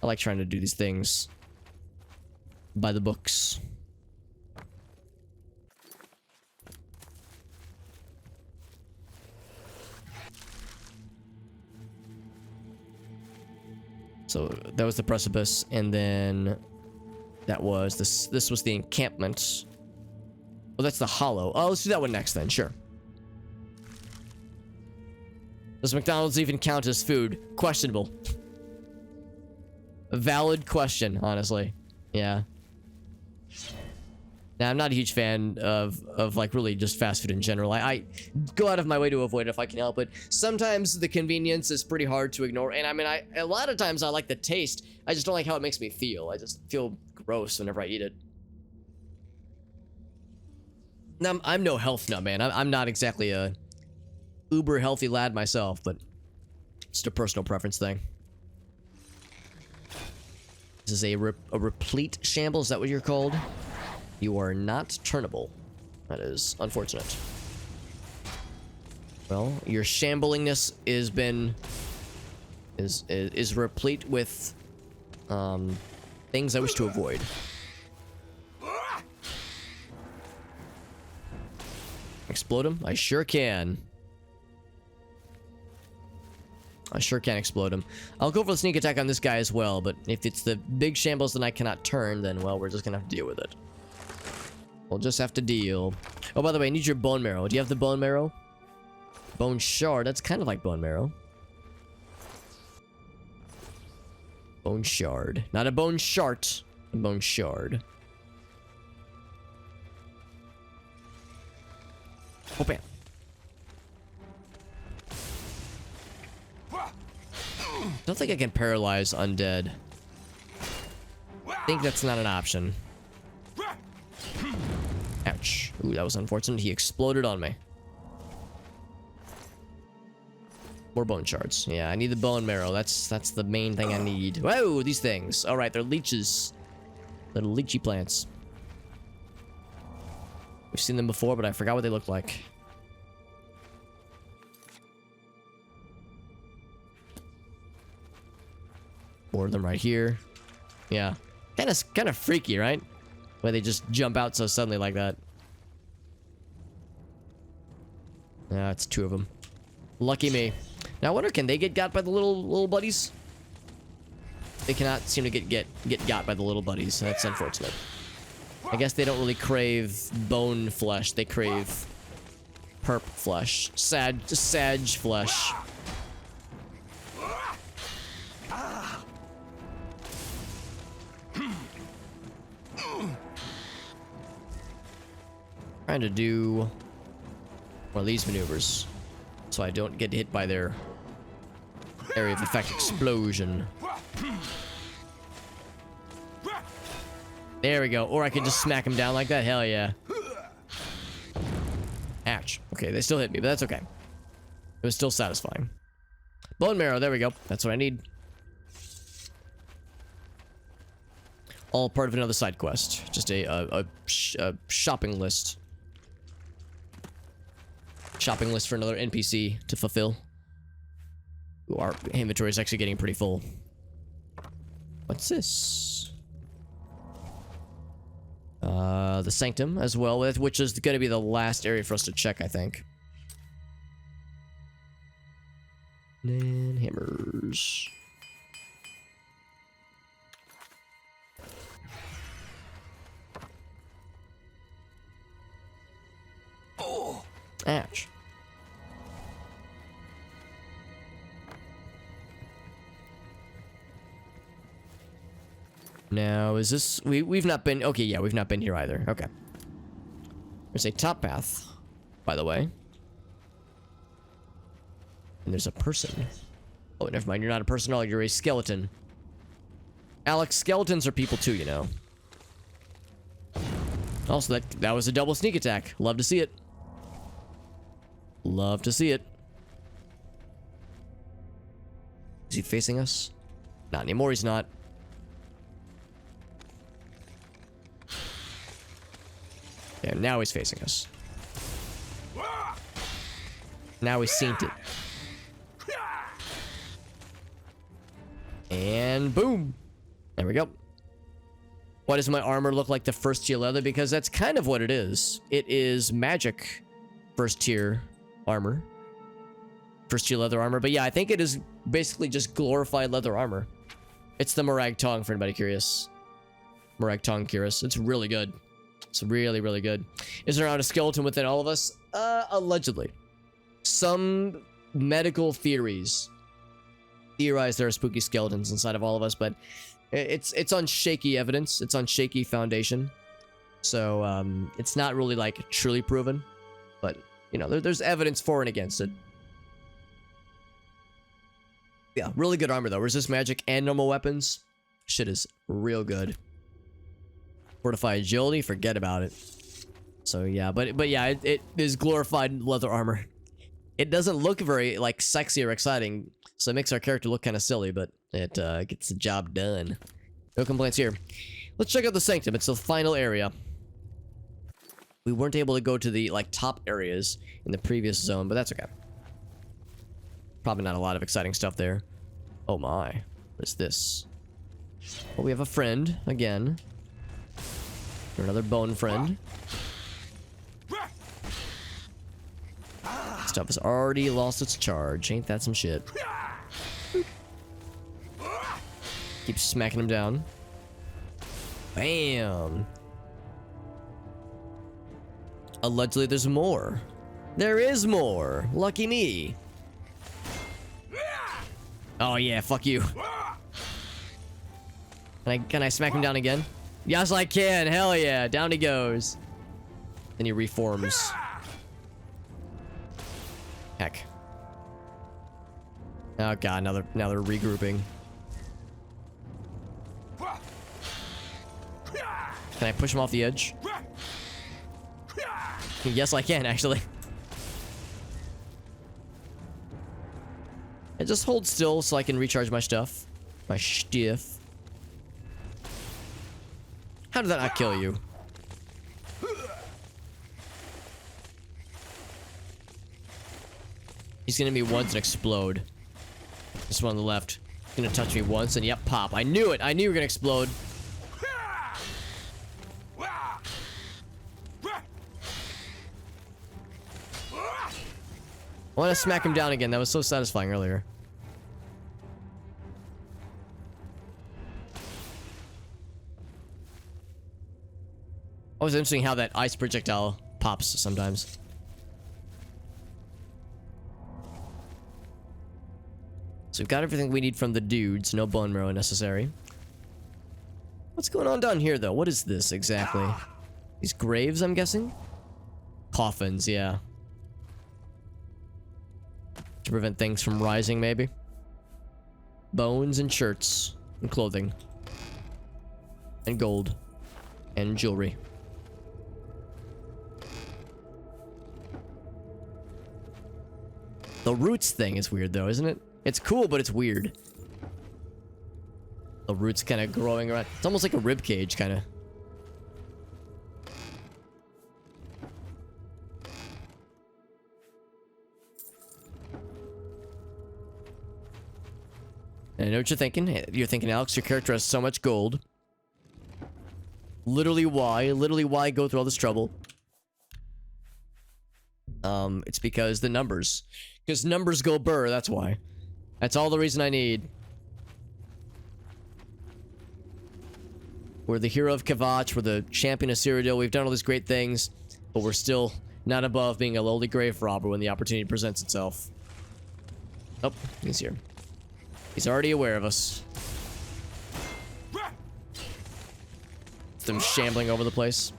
I like trying to do these things by the books. So that was the precipice, and then that was this was the encampment. Oh, that's the hollow. Oh, let's do that one next then, sure. Does McDonald's even count as food? Questionable. A valid question, honestly. Yeah. Now, I'm not a huge fan of like really just fast food in general. I go out of my way to avoid it if I can help it. Sometimes the convenience is pretty hard to ignore, and I mean, a lot of times I like the taste. I just don't like how it makes me feel. I just feel gross whenever I eat it. Now, I'm no health nut, man. I'm not exactly a uber healthy lad myself, but it's a personal preference thing. This is a replete shamble. Is that what you're called? You are not turnable. That is unfortunate. Well, your shamblingness is replete with things I wish to avoid. Explode him? I sure can. I sure can explode him. I'll go for the sneak attack on this guy as well, but if it's the big shambles that I cannot turn, then, well, we're just gonna have to deal with it. We'll just have to deal. Oh, by the way, I need your bone marrow. Do you have the bone marrow? Bone shard. That's kind of like bone marrow. Bone shard. Not a bone shart. A bone shard. Oh, bam. I don't think I can paralyze undead. I think that's not an option. Ouch. Ooh, that was unfortunate. He exploded on me. More bone shards. Yeah, I need the bone marrow. That's the main thing I need. Whoa, these things. Alright, they're leeches. Little leechy plants. We've seen them before, but I forgot what they looked like. More of them right here. Yeah. Kind of freaky, right? Where they just jump out so suddenly like that. Yeah, it's 2 of them. Lucky me. Now I wonder, can they get got by the little buddies? They cannot seem to get got by the little buddies. That's unfortunate. I guess they don't really crave bone flesh. They crave perp flesh. Sadge flesh. Trying to do one of these maneuvers so I don't get hit by their area of effect explosion. There we go. Or I could just smack him down like that. Hell yeah. Ouch. Okay, they still hit me, but that's okay. It was still satisfying. Bone marrow. There we go. That's what I need. All part of another side quest. Just a shopping list. Shopping list for another NPC to fulfill. Ooh, our inventory is actually getting pretty full. What's this? The Sanctum as well, which is going to be the last area for us to check, I think. And hammers. Oh! Ouch. Now, is this... We've not been... Okay, yeah, we've not been here either. Okay. There's a top path, by the way. And there's a person. Oh, never mind. You're not a person at all. You're a skeleton. Alex, skeletons are people too, you know. Also, that was a double sneak attack. Love to see it. Love to see it. Is he facing us? Not anymore, he's not. Yeah, now he's facing us. Now he's seen it. And boom. There we go. Why does my armor look like the first tier leather? Because that's kind of what it is. It is magic first tier armor. First tier leather armor. But yeah, I think it is basically just glorified leather armor. It's the Morag Tong for anybody curious. Morag Tong curious. It's really good. It's really, really good. Is there not a skeleton within all of us? Allegedly. Some medical theories theorize there are spooky skeletons inside of all of us, but it's on shaky evidence. It's on shaky foundation. So, it's not really, like, truly proven. But, you know, there's evidence for and against it. Yeah, really good armor, though. Resist magic and normal weapons. Shit is real good. Fortify agility, forget about it. So, yeah, but yeah, it is glorified leather armor. It doesn't look very, like, sexy or exciting, so it makes our character look kind of silly, but it gets the job done. No complaints here. Let's check out the Sanctum. It's the final area. We weren't able to go to the, like, top areas in the previous zone, but that's okay. Probably not a lot of exciting stuff there. Oh my. What is this? Well, we have a friend, again. Or another bone friend. Stuff has already lost its charge. Ain't that some shit? Keep smacking him down. Bam! Allegedly, there's more. There is more. Lucky me. Oh yeah, fuck you. Can I smack him down again? Yes, I can. Hell yeah. Down he goes. Then he reforms. Heck. Oh god, now they're regrouping. Can I push him off the edge? Yes, I can, actually. And just hold still so I can recharge my stuff. My stiff. How did that not kill you? He's gonna be once and explode. This one on the left. He's gonna touch me once and yep, pop. I knew it. I knew you were gonna explode. I want to smack him down again. That was so satisfying earlier. Always interesting how that ice projectile pops sometimes. So we've got everything we need from the dudes. No bone marrow necessary. What's going on down here, though? What is this exactly? These graves, I'm guessing? Coffins, yeah. To prevent things from rising, maybe. Bones and shirts and clothing. And gold. And jewelry. The roots thing is weird, though, isn't it? It's cool, but it's weird. The roots kind of growing around. It's almost like a rib cage, kind of. And I know what you're thinking. You're thinking, Alex, your character has so much gold. Literally why? Literally why go through all this trouble? It's because the numbers. Because numbers go burr, that's why. That's all the reason I need. We're the hero of Kvatch, we're the champion of Cyrodiil, we've done all these great things, but we're still not above being a lowly grave robber when the opportunity presents itself. Oh, he's here. He's already aware of us. Them shambling over the place.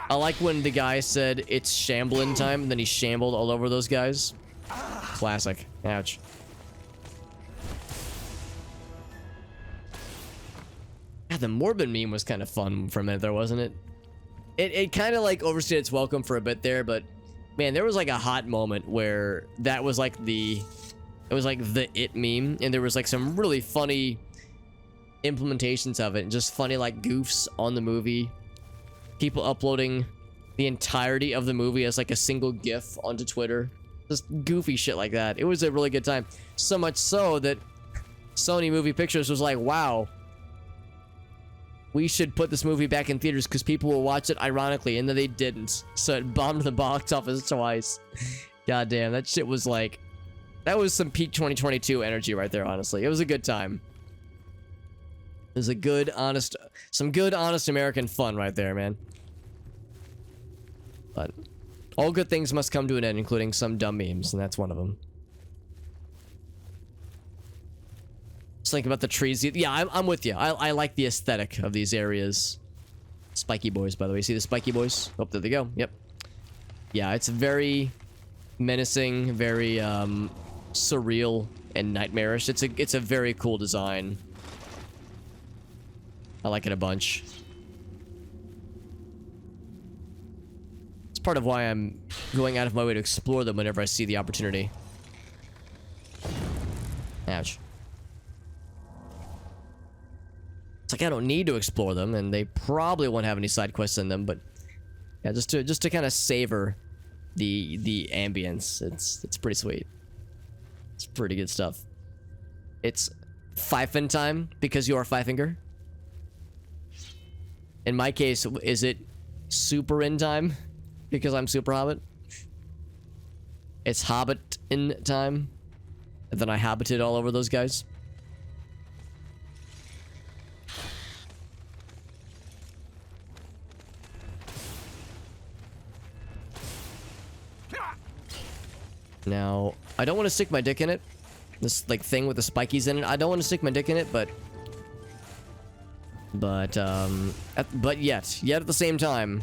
I like when the guy said it's shambling time, and then he shambled all over those guys. Classic. Ouch. Yeah, the Morbid meme was kind of fun for a minute there, wasn't it? It kind of like overstayed its welcome for a bit there, but man, there was like a hot moment where that was like the it meme, and there was like some really funny implementations of it, and just funny like goofs on the movie. People uploading the entirety of the movie as like a single GIF onto Twitter. Just goofy shit like that. It was a really good time. So much so that Sony Movie Pictures was like, wow, we should put this movie back in theaters because people will watch it ironically, and then they didn't. So it bombed the box office twice. God damn, that shit was like... That was some peak 2022 energy right there, honestly. It was a good time. It was a good, honest... Some good, honest American fun right there, man. But... all good things must come to an end, including some dumb memes, and that's one of them. Just think about the trees. Yeah, I'm with you. I like the aesthetic of these areas. Spiky boys, by the way. See the spiky boys? Oh, there they go. Yep. Yeah, it's very menacing, very surreal and nightmarish. It's a very cool design. I like it a bunch. It's part of why I'm going out of my way to explore them whenever I see the opportunity. Ouch. It's like I don't need to explore them, and they probably won't have any side quests in them, but yeah, just to kind of savor the ambience. It's pretty sweet. It's pretty good stuff. It's Fifen time because you are Fifinger. In my case, is it super in time because I'm super hobbit? It's hobbit in time, and then I hobbited all over those guys. Now, I don't want to stick my dick in it. This, like, thing with the spikies in it. I don't want to stick my dick in it, but yet at the same time,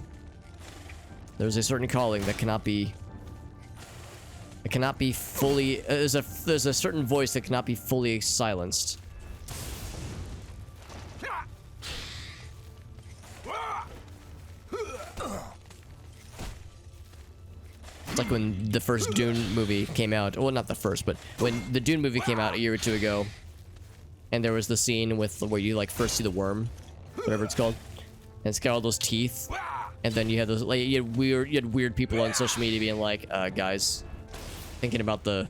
there's a certain calling that cannot be... It cannot be fully... There's a certain voice that cannot be fully silenced. It's like when the first Dune movie came out. Well, not the first, but when the Dune movie came out a year or two ago, and there was the scene with where you like first see the worm, whatever it's called, and it's got all those teeth, and then you had those like you had weird people on social media being like, guys, Thinking about the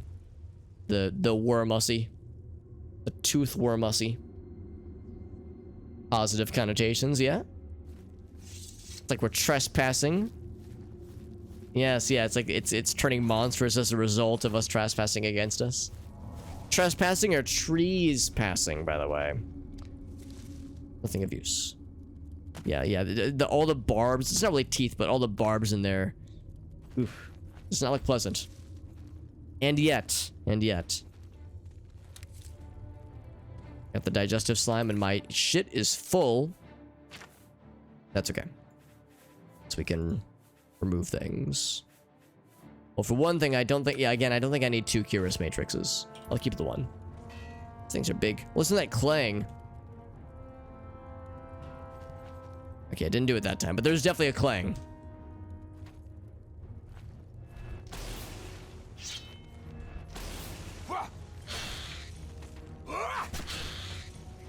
wormussy. The tooth wormussy. Positive connotations, yeah? It's like we're trespassing. Yes, yeah, it's like it's turning monstrous as a result of us trespassing against us. Trespassing or trees passing, by the way. Nothing of use. Yeah, yeah, all the barbs, it's not really teeth, but all the barbs in there. Oof. Does not look pleasant. And yet. Got the digestive slime and my shit is full. That's okay. So we can remove things. Well, for one thing, I don't think, yeah, again, I don't think I need 2 Curious Matrixes. I'll keep the 1. These things are big. Listen to that clang. Okay, I didn't do it that time, but there's definitely a clang.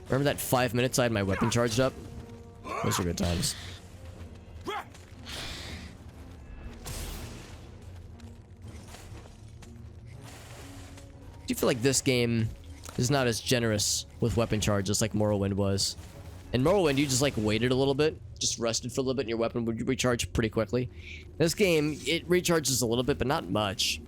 Remember that 5 minutes I had my weapon charged up? Those are good times. Do you feel like this game is not as generous with weapon charges like Morrowind was? In Morrowind, you just like waited a little bit, just rested for a little bit, and your weapon would recharge pretty quickly. This game, it recharges a little bit, but not much.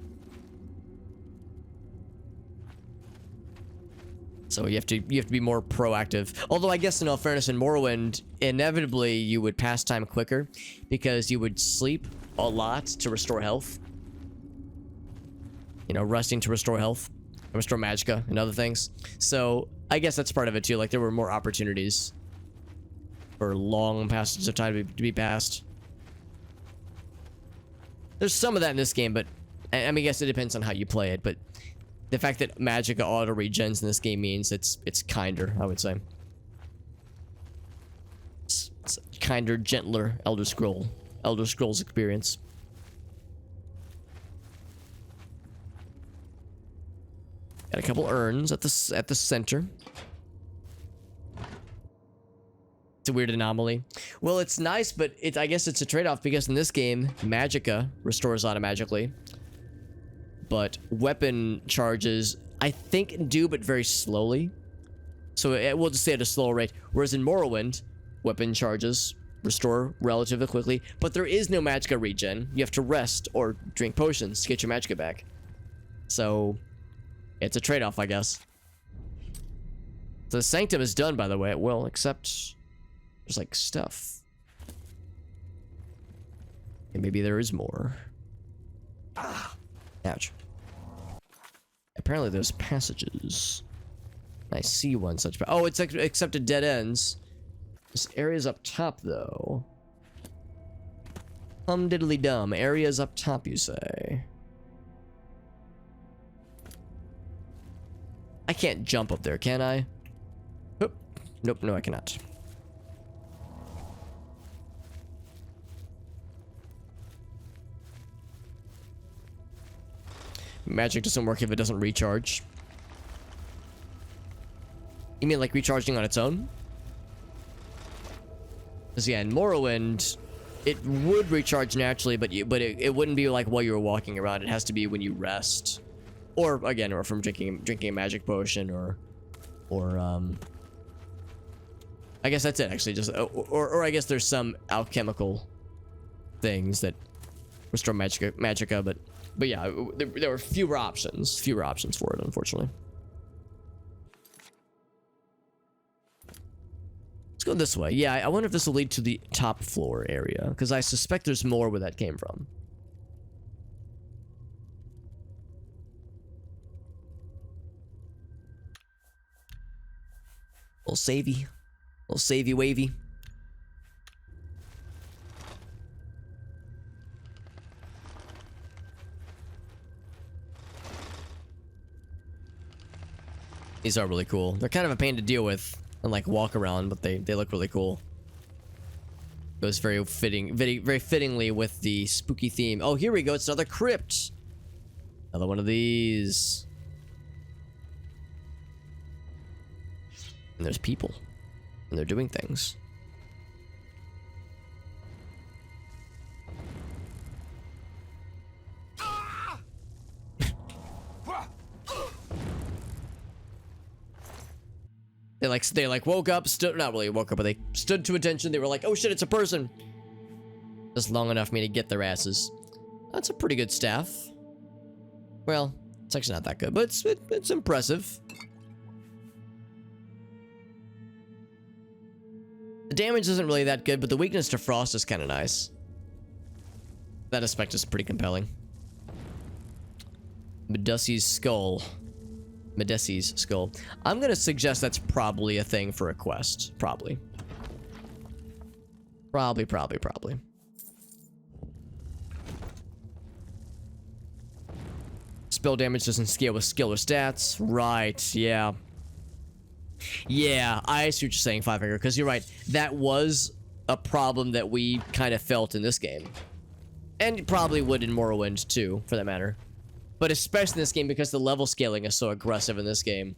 So you have to be more proactive. Although I guess in all fairness, in Morrowind, inevitably you would pass time quicker because you would sleep a lot to restore health. You know, resting to restore health, restore magicka and other things. So I guess that's part of it too. Like there were more opportunities for long passages of time to be passed. There's some of that in this game, but I mean, I guess it depends on how you play it. But the fact that magicka auto regens in this game means it's kinder, I would say. It's a kinder, gentler Elder Scrolls experience. Got a couple urns at the center. It's a weird anomaly. Well, it's nice, but I guess it's a trade-off because in this game, magicka restores automatically. But weapon charges, I think, do, but very slowly. So we'll just say at a slower rate. Whereas in Morrowind, weapon charges restore relatively quickly, but there is no magicka regen. You have to rest or drink potions to get your magicka back. So it's a trade-off, I guess. The Sanctum is done, by the way, at will, except there's like stuff. And maybe there is more. Ouch. Apparently there's passages. I see one such. Oh, it's except at dead ends. This area's up top, though. Diddly dum. Area's up top, you say? I can't jump up there, can I? Oop. Nope, no, I cannot. Magic doesn't work if it doesn't recharge. You mean like recharging on its own? Because yeah, in Morrowind, it would recharge naturally, but it wouldn't be like while you were walking around. It has to be when you rest, or again, or from drinking a magic potion, or I guess that's it actually. Just or I guess there's some alchemical things that restore magicka, but yeah, there were fewer options for it, unfortunately. Let's go this way. Yeah, I wonder if this will lead to the top floor area, because I suspect there's more where that came from. Little savey wavy. These are really cool. They're kind of a pain to deal with and like walk around, but they look really cool. Goes very fittingly with the spooky theme. Oh, here we go. It's another crypt. Another one of these. And there's people. And they're doing things. They woke up, stood, not really woke up, but they stood to attention. They were like, oh shit, it's a person. Just long enough for me to get their asses. That's a pretty good staff. Well, it's actually not that good, but it's impressive. The damage isn't really that good, but the weakness to frost is kind of nice. That aspect is pretty compelling. Medussy's skull. Medussy's skull. I'm gonna suggest that's probably a thing for a quest. Probably. Probably. Spell damage doesn't scale with skill or stats. Right, yeah. Yeah, I see what you're saying, Five Finger, because you're right. That was a problem that we kind of felt in this game. And probably would in Morrowind, too, for that matter. But especially in this game, because the level scaling is so aggressive in this game.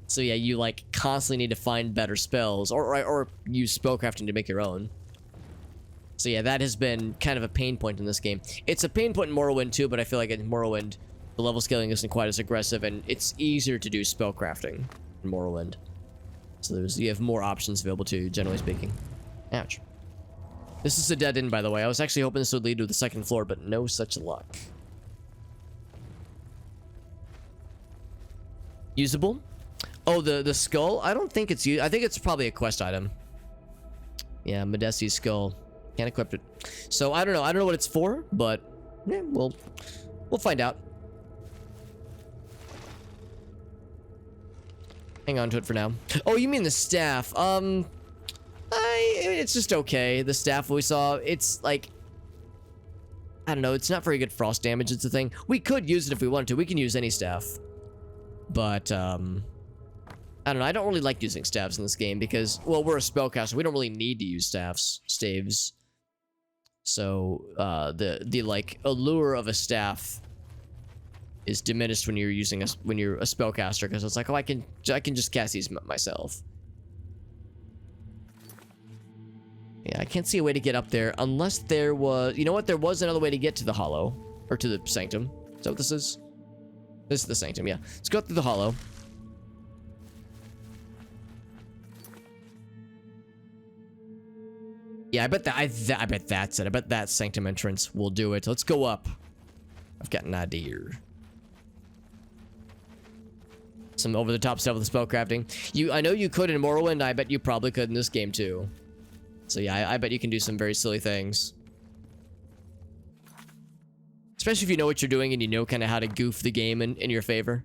So yeah, you, like, constantly need to find better spells, or use spellcrafting to make your own. So yeah, that has been kind of a pain point in this game. It's a pain point in Morrowind, too, but I feel like in Morrowind, the level scaling isn't quite as aggressive, and it's easier to do spellcrafting in Morrowind. So you have more options available to you, generally speaking. Ouch. This is a dead end, by the way. I was actually hoping this would lead to the second floor, but no such luck. Usable? Oh, the skull? I don't think it's used. I think it's probably a quest item. Yeah, Medussy's skull. Can't equip it. So I don't know. I don't know what it's for, but yeah, we'll find out. Hang on to it for now. Oh, you mean the staff? It's just okay. The staff we saw, it's like, I don't know. It's not very good frost damage. It's the thing. We could use it if we wanted to. We can use any staff. But, I don't know. I don't really like using staves in this game because, well, we're a spellcaster. We don't really need to use staves. So, the like, allure of a staff is diminished when you're using when you're a spellcaster, because it's like, oh, I can just cast these myself. Yeah, I can't see a way to get up there unless there was, you know what, there was another way to get to the hollow, or to the sanctum. Is that what this is? This is the sanctum, yeah. Let's go through the hollow. Yeah, I bet that's it. I bet that sanctum entrance will do it. Let's go up. I've got an idea. Some over-the-top stuff with the spellcrafting. I know you could in Morrowind. I bet you probably could in this game too. So yeah, I bet you can do some very silly things. Especially if you know what you're doing and you know kind of how to goof the game in your favor.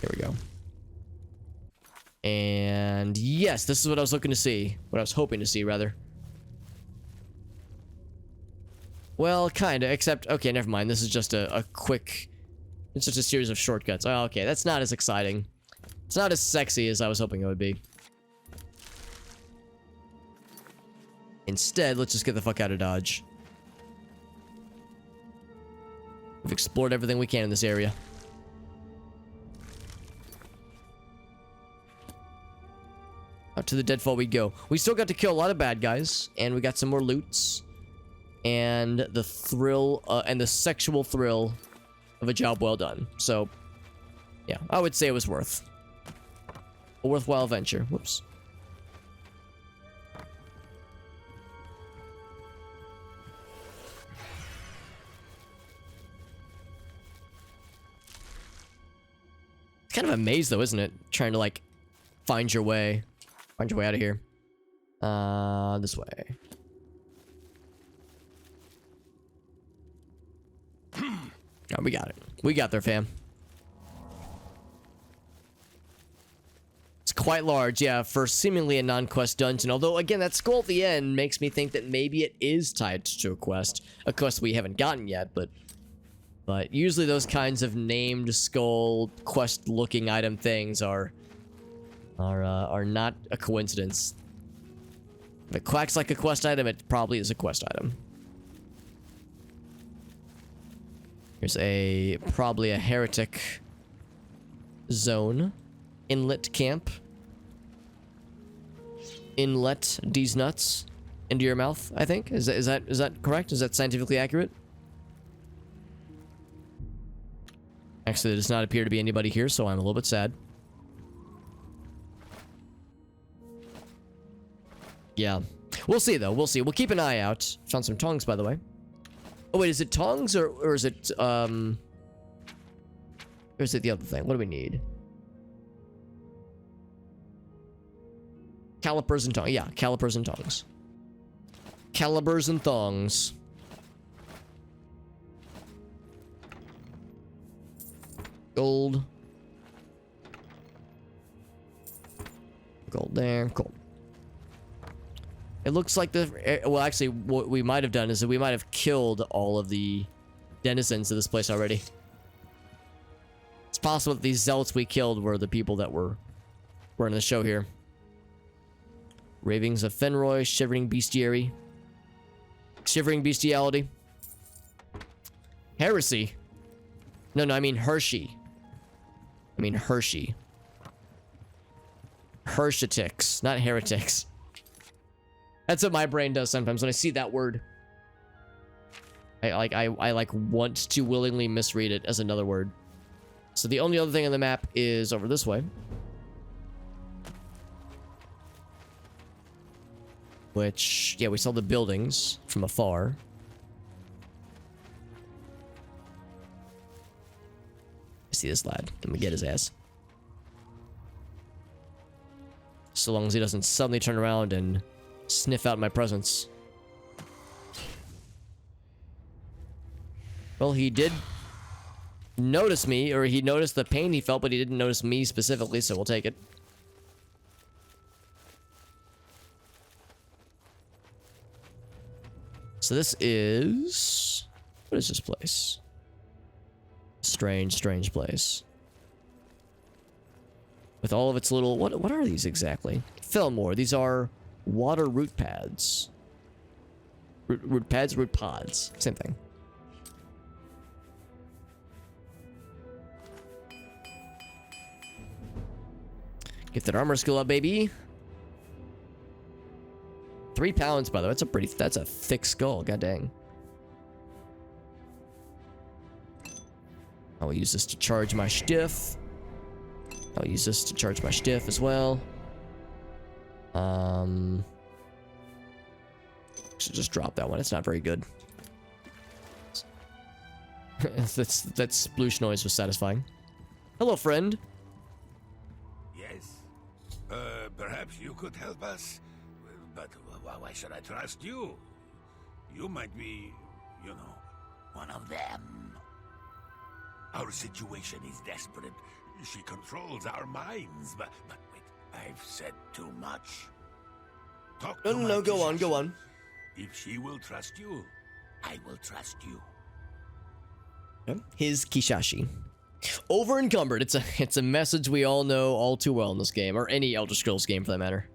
Here we go. And yes, this is what I was looking to see. What I was hoping to see, rather. Well, kinda, except, okay, never mind. This is just a quick, it's just a series of shortcuts. Oh, okay, that's not as exciting. It's not as sexy as I was hoping it would be. Instead, let's just get the fuck out of Dodge. We've explored everything we can in this area. Out to the deadfall we go. We still got to kill a lot of bad guys, and we got some more loots. And the thrill, and the sexual thrill of a job well done. So, yeah, I would say it was worth a worthwhile venture. Whoops. It's kind of a maze, though, isn't it? Trying to, like, find your way out of here. This way. Oh, we got it. We got there, fam. It's quite large, yeah, for seemingly a non-quest dungeon. Although, again, that skull at the end makes me think that maybe it is tied to a quest we haven't gotten yet, but usually those kinds of named skull quest-looking item things are not a coincidence. If it quacks like a quest item, it probably is a quest item. Here's probably a heretic zone. Inlet camp. Inlet these nuts into your mouth, I think. Is that correct? Is that scientifically accurate? Actually, there does not appear to be anybody here, so I'm a little bit sad. Yeah. We'll see, though. We'll see. We'll keep an eye out. Found some tongs, by the way. Oh, wait. Is it tongs or is it, or is it the other thing? What do we need? Calipers and tongs. Yeah, calipers and tongs. Calibers and thongs. Gold. Gold there. Cool. It looks like the... Well, actually, what we might have done is that we might have killed all of the denizens of this place already. It's possible that these zealots we killed were the people that were in the show here. Ravings of Fenroy, Shivering Bestiary. Shivering Bestiality. Heresy. No, I mean Hershey. Hershetics, not heretics. That's what my brain does sometimes when I see that word. I want to willingly misread it as another word. So the only other thing on the map is over this way. Which, yeah, we saw the buildings from afar. I see this lad. Let me get his ass. So long as he doesn't suddenly turn around and sniff out my presence. Well, he did notice me, or he noticed the pain he felt, but he didn't notice me specifically, so we'll take it. So this is... What is this place? Strange place. With all of its little... What are these exactly? Fillmore. These are water root pads. Root pads, root pods. Same thing. Get that armor skill up, baby. 3 pounds, by the way. That's a thick skull. God dang. I will use this to charge my stiff. I'll use this to charge my stiff as well. Should just drop that one. It's not very good. that sploosh noise was satisfying. Hello, friend. Yes. Perhaps you could help us. But why should I trust you? You might be, you know, one of them. Our situation is desperate. She controls our minds, but wait, I've said too much. Talk to No, go on. If she will trust you, I will trust you. His Kishashi. Over encumbered. It's a message we all know all too well in this game, or any Elder Scrolls game for that matter.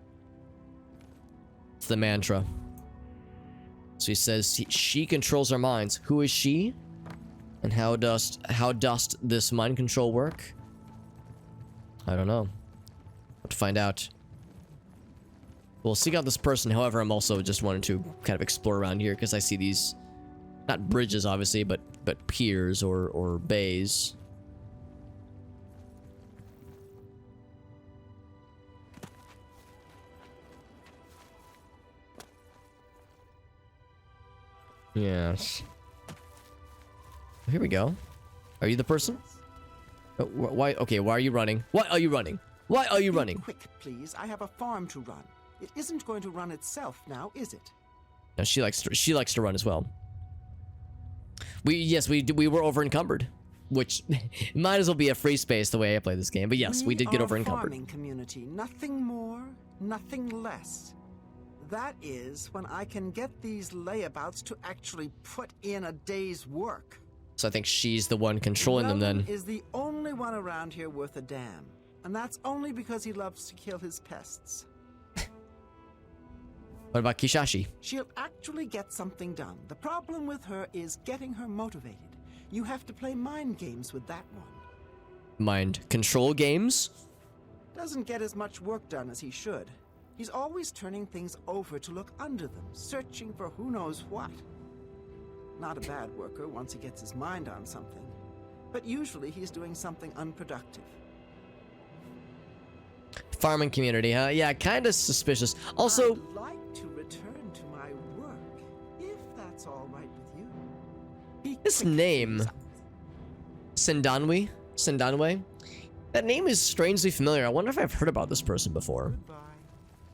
It's the mantra. So he says she controls our minds. Who is she? And how does this mind control work? I don't know. Have to find out. We'll seek out this person. However, I'm also just wanting to kind of explore around here because I see these, not bridges obviously, but piers or bays. Yes. Here we go. Are you the person? Oh, why? Okay, why are you running? Why are you running? Why are you running? Quick, please. I have a farm to run. It isn't going to run itself now, is it? No, she likes to run as well. We were over encumbered, which might as well be a free space the way I play this game. But yes, we did get over encumbered. Farming community, nothing more, nothing less. That is when I can get these layabouts to actually put in a day's work. So I think she's the one controlling them then. Is the only one around here worth a damn. And that's only because he loves to kill his pests. What about Kishashi? She'll actually get something done. The problem with her is getting her motivated. You have to play mind games with that one. Mind control games? Doesn't get as much work done as he should. He's always turning things over to look under them, searching for who knows what. Not a bad worker once he gets his mind on something. But usually he's doing something unproductive. Farming community, huh? Yeah, kind of suspicious. Also, I'd like to return to my work, if that's all right with you. Be this quick, name, please. Sindanwe, that name is strangely familiar. I wonder if I've heard about this person before. Goodbye.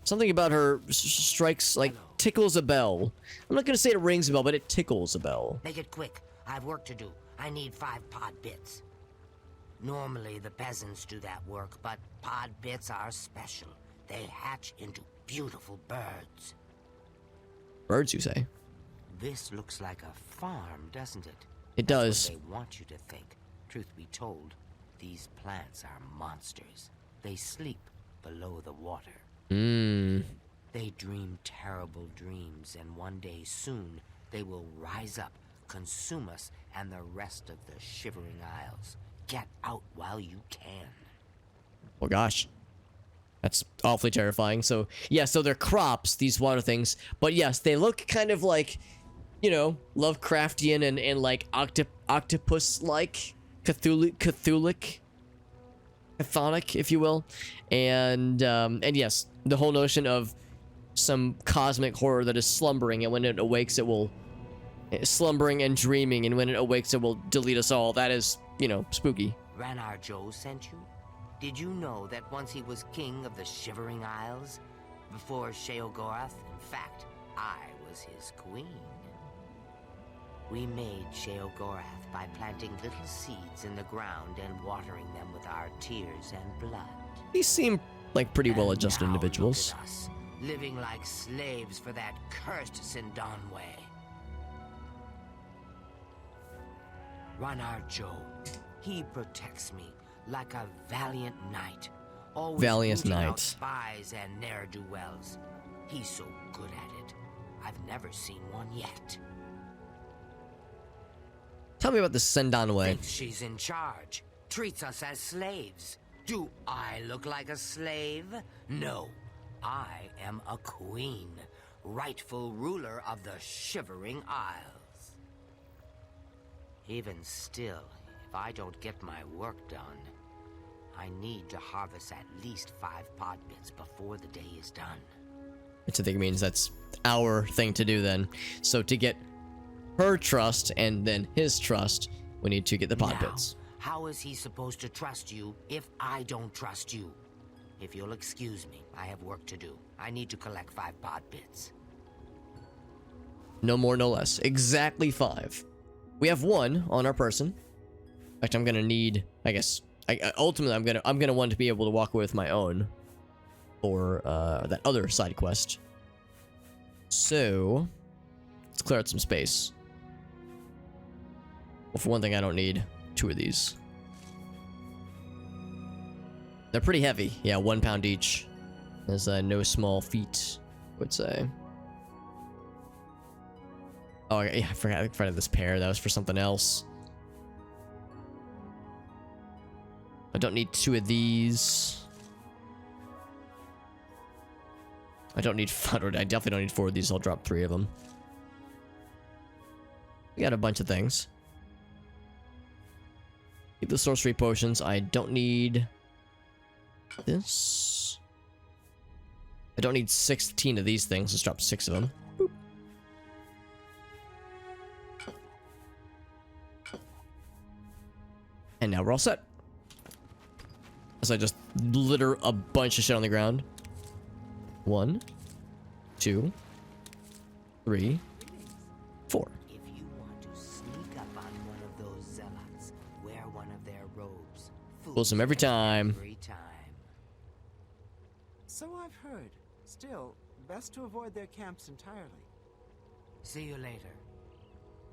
Something about her strikes, like, tickles a bell. I'm not gonna say it rings a bell, but it tickles a bell. Make it quick. I have work to do. I need 5 pod bits. Normally, the peasants do that work, but pod bits are special. They hatch into beautiful birds. Birds, you say? This looks like a farm, doesn't it? It That's does. what they want you to think. Truth be told, these plants are monsters. They sleep below the water. Mmm. They dream terrible dreams, and one day soon, they will rise up, consume us and the rest of the Shivering Isles. Get out while you can. Oh gosh. That's awfully terrifying. So, yeah, so they're crops, these water things. But yes, they look kind of like, you know, Lovecraftian and like octopus-like, Cthulhic, chthonic, if you will. And yes, the whole notion of some cosmic horror that is slumbering, and when it awakes, it will... slumbering and dreaming, and when it awakes, it will delete us all. That is, you know, spooky. Ranar Joe sent you? Did you know that once he was king of the Shivering Isles? Before Sheogorath, in fact, I was his queen. We made Sheogorath by planting little seeds in the ground and watering them with our tears and blood. These seem like pretty well-adjusted And now individuals. look at us, living like slaves for that cursed Sindanwe. Ranar Joe, he protects me like a valiant knight. Always Valiant rooting out knight. spies and ne'er-do-wells. He's so good at it. I've never seen one yet. Tell me about the Sendanwe. Thinks she's in charge. Treats us as slaves. Do I look like a slave? No. I am a queen. Rightful ruler of the Shivering Isles. Even still, if I don't get my work done, I need to harvest at least 5 pod bits before the day is done. Which I think means that's our thing to do then. So to get her trust and then his trust, we need to get the pod Now, bits. how is he supposed to trust you if I don't trust you? If you'll excuse me, I have work to do. I need to collect 5 pod bits. No more, no less. Exactly 5. We have 1 on our person. In fact, I'm gonna need, I guess, ultimately I'm gonna want to be able to walk away with my own for that other side quest. So let's clear out some space. Well, for one thing, I don't need 2 of these. They're pretty heavy. Yeah, 1 pound each. There's no small feat, I would say. Oh, yeah, I forgot this pair. That was for something else. I don't need 2 of these. I don't need 4. I definitely don't need 4 of these. I'll drop 3 of them. We got a bunch of things. Keep the sorcery potions. I don't need this. I don't need 16 of these things. Let's drop 6 of them. Boop. And now we're all set. So I just litter a bunch of shit on the ground. 1, 2, 3, 4. If you want to sneak up on one of those zealots, wear one of their robes. Fools them every time. Every time. So I've heard. Still, best to avoid their camps entirely. See you later.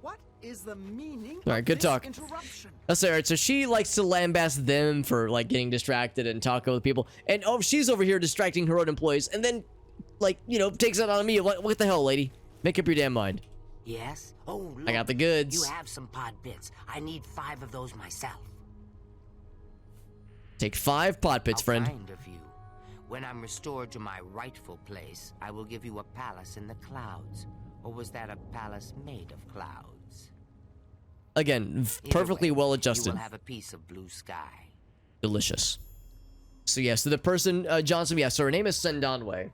What is the meaning All right, of good this talk. interruption? That's alright. So she likes to lambast them for like getting distracted and talking with people, and oh, she's over here distracting her own employees, and then, like, you know, takes it on me. What the hell, lady? Make up your damn mind. Yes? Oh, look. I got the goods. You have some pod bits. I need 5 of those myself. Take 5 pot pits, How friend. kind of you. When I'm restored to my rightful place, I will give you a palace in the clouds. Or was that a palace made of clouds? again, Either perfectly way, well You adjusted. will have a piece of blue sky. Delicious. So yeah, so the person, Johnson, yeah, so her name is Sendanwe.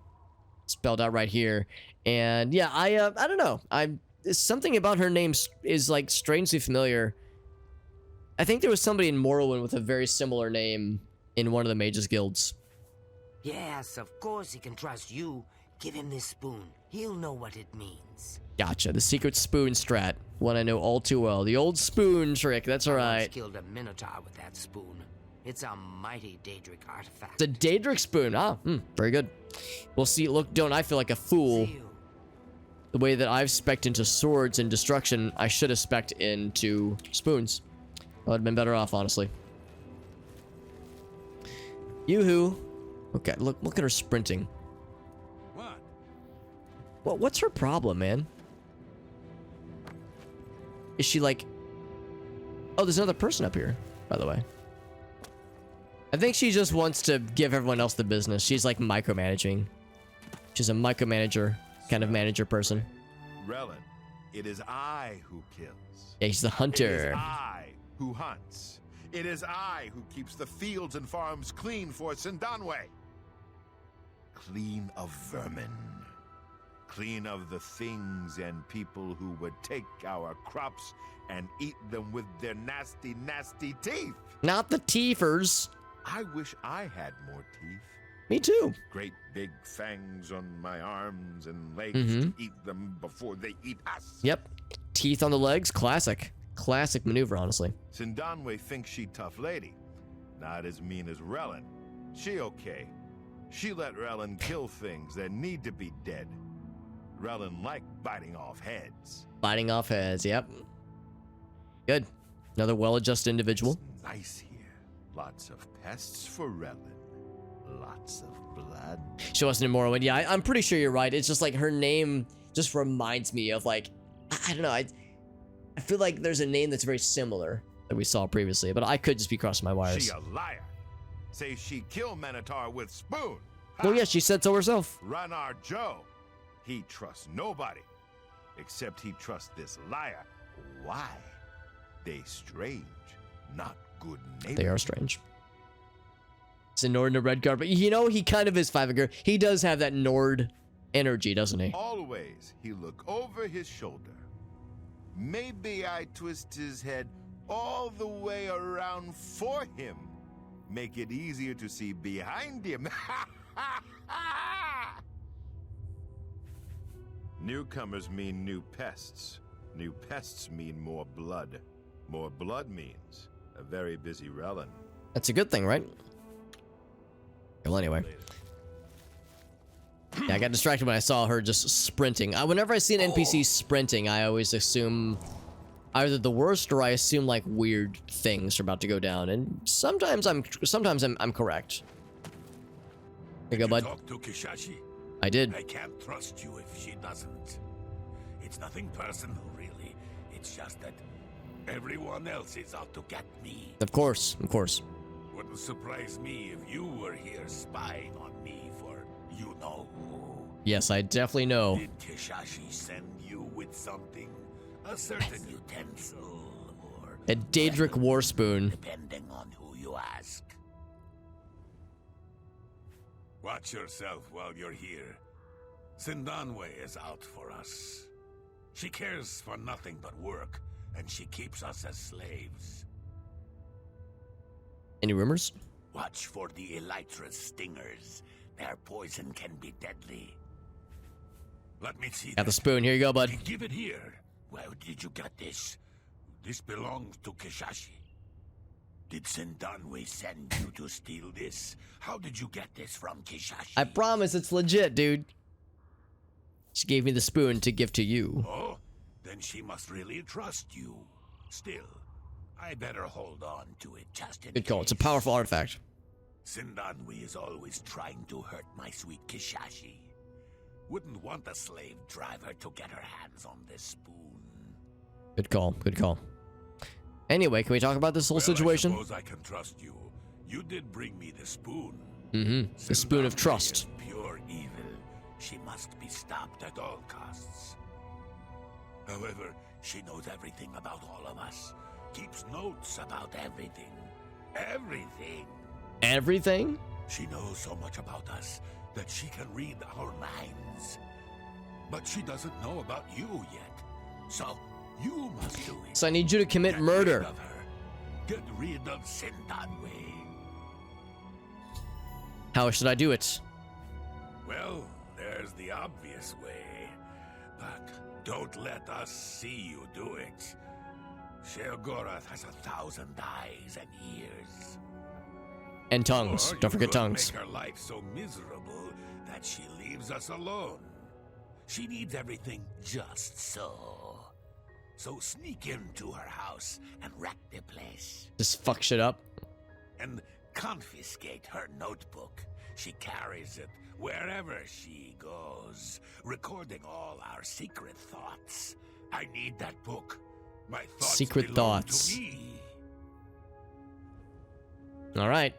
Spelled out right here. And yeah, I don't know. Something about her name is like strangely familiar. I think there was somebody in Morrowind with a very similar name in one of the mages guilds. Yes, of course he can trust you. Give him this spoon. He'll know what it means. Gotcha. The secret spoon strat. One I know all too well. The old spoon trick. That's I once alright. killed a minotaur with that spoon. It's a mighty Daedric artifact. It's a Daedric spoon. Ah, very good. We'll see. Look, don't I feel like a fool. See you. The way that I've spec'd into swords and destruction, I should have spec'd into spoons. I would have been better off, honestly. Yoo-hoo. Okay, look at her sprinting. What? What's her problem, man? Is she like... Oh, there's another person up here, by the way. I think she just wants to give everyone else the business. She's like micromanaging. She's a micromanager kind of manager person. Relin, it is I who kills. Yeah, she's the It is hunter. I who hunts. It is I who keeps the fields and farms clean for Sindanwe. Clean of vermin. Clean of the things and people who would take our crops and eat them with their nasty, nasty teeth. Not the teefers. I wish I had more teeth. Me too. Great big fangs on my arms and legs to eat them before they eat us. Yep. Teeth on the legs. Classic. Classic maneuver, honestly. Sindanwe thinks she tough lady. Not as mean as Relin. She okay. She let Relin kill things that need to be dead. Relin like biting off heads. Biting off heads. Yep. Good. Another well-adjusted individual. It's nice here. Lots of pests for Relin. Lots of blood. She wasn't in Morrowind. Yeah, I'm pretty sure you're right. It's just like her name just reminds me of like, I don't know. I feel like there's a name that's very similar that we saw previously, but I could just be crossing my wires. She a liar. Say she killed Minotaur with spoon. Oh yeah, she said so herself. Ranar Joe. He trusts nobody. Except he trusts this liar. Why? They strange, not good neighbors. They are strange. It's a Nord and a red card, but you know, he kind of is Fiverr. He does have that Nord energy, doesn't he? Always he look over his shoulder. Maybe I twist his head all the way around for him. Make it easier to see behind him. Newcomers mean new pests. New pests mean more blood. More blood means a very busy Relin. That's a good thing, right? Well, anyway. Yeah, I got distracted when I saw her just sprinting. Whenever I see an NPC sprinting, I always assume either the worst or I assume like weird things are about to go down. And sometimes I'm correct. Here you go, bud. Talk to Kishashi. I did. I can't trust you if she doesn't. It's nothing personal, really. It's just that everyone else is out to get me. Of course, of course. Wouldn't surprise me if you were here spying on me for you know who. Yes, I definitely know. Did Kishashi send you with something? A certain utensil or A Daedric war spoon. depending on who you ask. Watch yourself while you're here. Sindanwe is out for us. She cares for nothing but work, and she keeps us as slaves. Any rumors? Watch for the elytra's stingers. Their poison can be deadly. Let me see Got the that. spoon. Here you go, bud. Give it here. Where did you get this? This belongs to Kishashi. Did Sindanwe send you to steal this? How did you get this from Kishashi? I promise it's legit, dude. She gave me the spoon to give to you. Oh, then she must really trust you. Still, I better hold on to it just in Good call. It's a case. powerful artifact. Sindanwe is always trying to hurt my sweet Kishashi. Wouldn't want a slave driver to get her hands on this spoon. Good call. Good call. Anyway, can we talk about this whole Well, situation? I suppose I can trust you. You did bring me the spoon. Mm-hmm. The spoon of Sindanwe trust. is pure evil. She must be stopped at all costs. However, She knows everything about all of us. Keeps notes about everything. Everything. Everything? She knows so much about us that she can read our minds. But she doesn't know about you yet. So you must do it. So I need you to commit murder. Rid of her. Get rid of Sindanwe. How should I do it? Well, there's the obvious way. But don't let us see you do it. Sheogorath has 1,000 eyes and ears. And tongues. Or Don't forget you could tongues. Make her life so miserable that she leaves us alone. She needs everything just so. So sneak into her house and wreck the place. Just fuck shit up. And confiscate her notebook. She carries it wherever she goes, recording all our secret thoughts. I need that book. My thoughts Secret belong thoughts. to me. All right.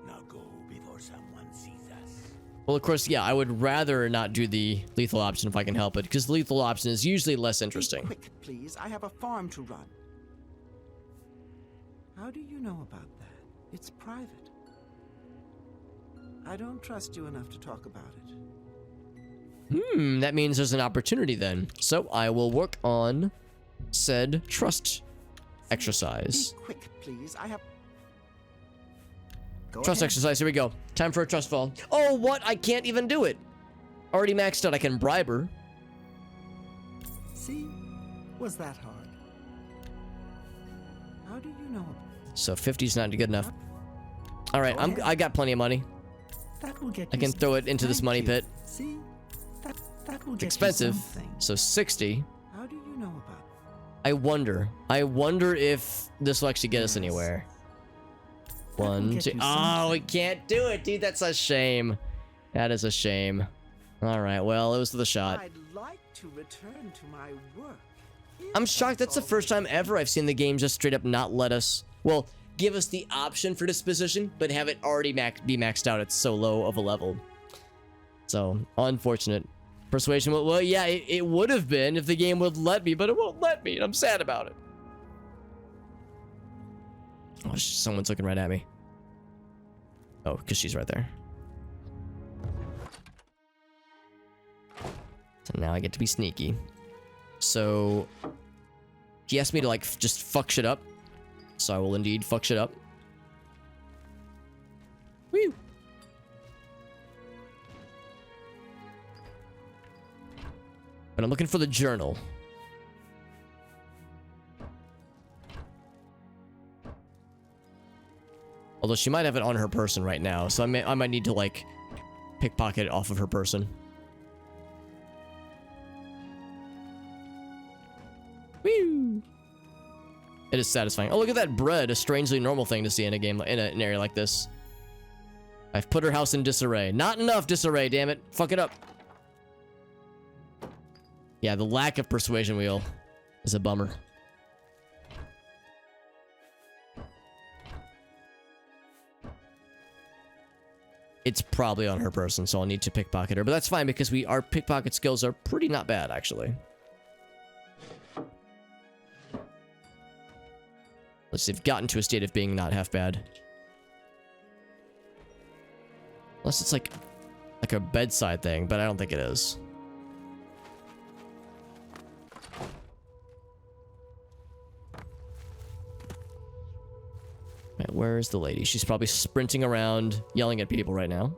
Now go before someone sees us. Well, of course, yeah, I would rather not do the lethal option if I can help it, because the lethal option is usually less Be interesting. quick, please. I have a farm to run. How do you know about that? It's private. I don't trust you enough to talk about it. That means there's an opportunity then. So I will work on said trust exercise. Be quick, please. I have... Go Trust ahead. exercise, here we go. Time for a trust fall. Oh, what? I can't even do it. Already maxed out, I can bribe her. See? Was that hard? How do you know about So 50's not good enough. All right, Go ahead. I got plenty of money. that? Will get I you can throw it into this Thank money you. pit. See? That will get Expensive. you something. So 60. How do you know about it? I wonder if this will actually get us anywhere. will One, get two. you Oh, we something. can't do it, dude. That's a shame. That is a shame. All right, well, it was the shot. I'd like to return to my work. I'm shocked. That's the first time ever I've seen the game just straight up not let us, well, give us the option for disposition, but have it already be maxed out at so low of a level. So, unfortunate. Persuasion, well, yeah, it would have been if the game would let me, but it won't let me, and I'm sad about it. Oh, someone's looking right at me. Oh, because she's right there. So now I get to be sneaky. So he asked me to like just fuck shit up. So I will indeed fuck shit up. Woo! But I'm looking for the journal. Although she might have it on her person right now, so I might need to like pickpocket it off of her person. Woo! It is satisfying. Oh, look at that bread. A strangely normal thing to see in a game, in an area like this. I've put her house in disarray. Not enough disarray, damn it. Fuck it up. Yeah, the lack of persuasion wheel is a bummer. It's probably on her person, so I'll need to pickpocket her. But that's fine because our pickpocket skills are pretty not bad, actually. Let's see, they've gotten to a state of being not half bad. Unless it's like a bedside thing, but I don't think it is. Right, where is the lady? She's probably sprinting around, yelling at people right now.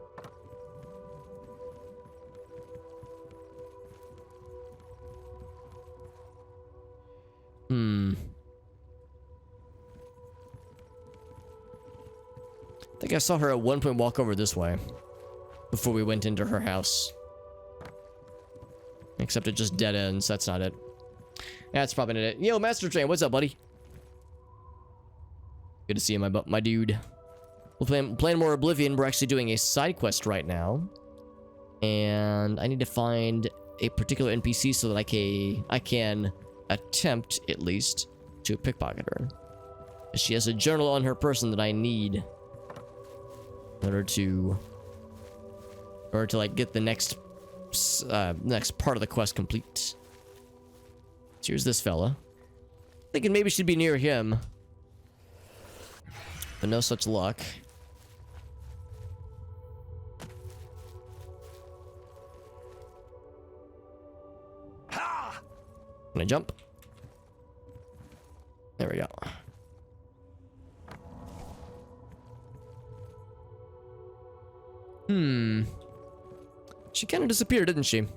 I think I saw her at one point walk over this way before we went into her house. Except it just dead ends. That's not it. That's probably not it. Yo, Master Train, what's up, buddy? Good to see you, my dude. We're playing more Oblivion. We're actually doing a side quest right now. And I need to find a particular NPC so that I can attempt, at least, to pickpocket her. She has a journal on her person that I need in order to like get the next part of the quest complete. So here's this fella. Thinking maybe she'd be near him. But no such luck. Can I jump? There we go. She kind of disappeared, didn't she?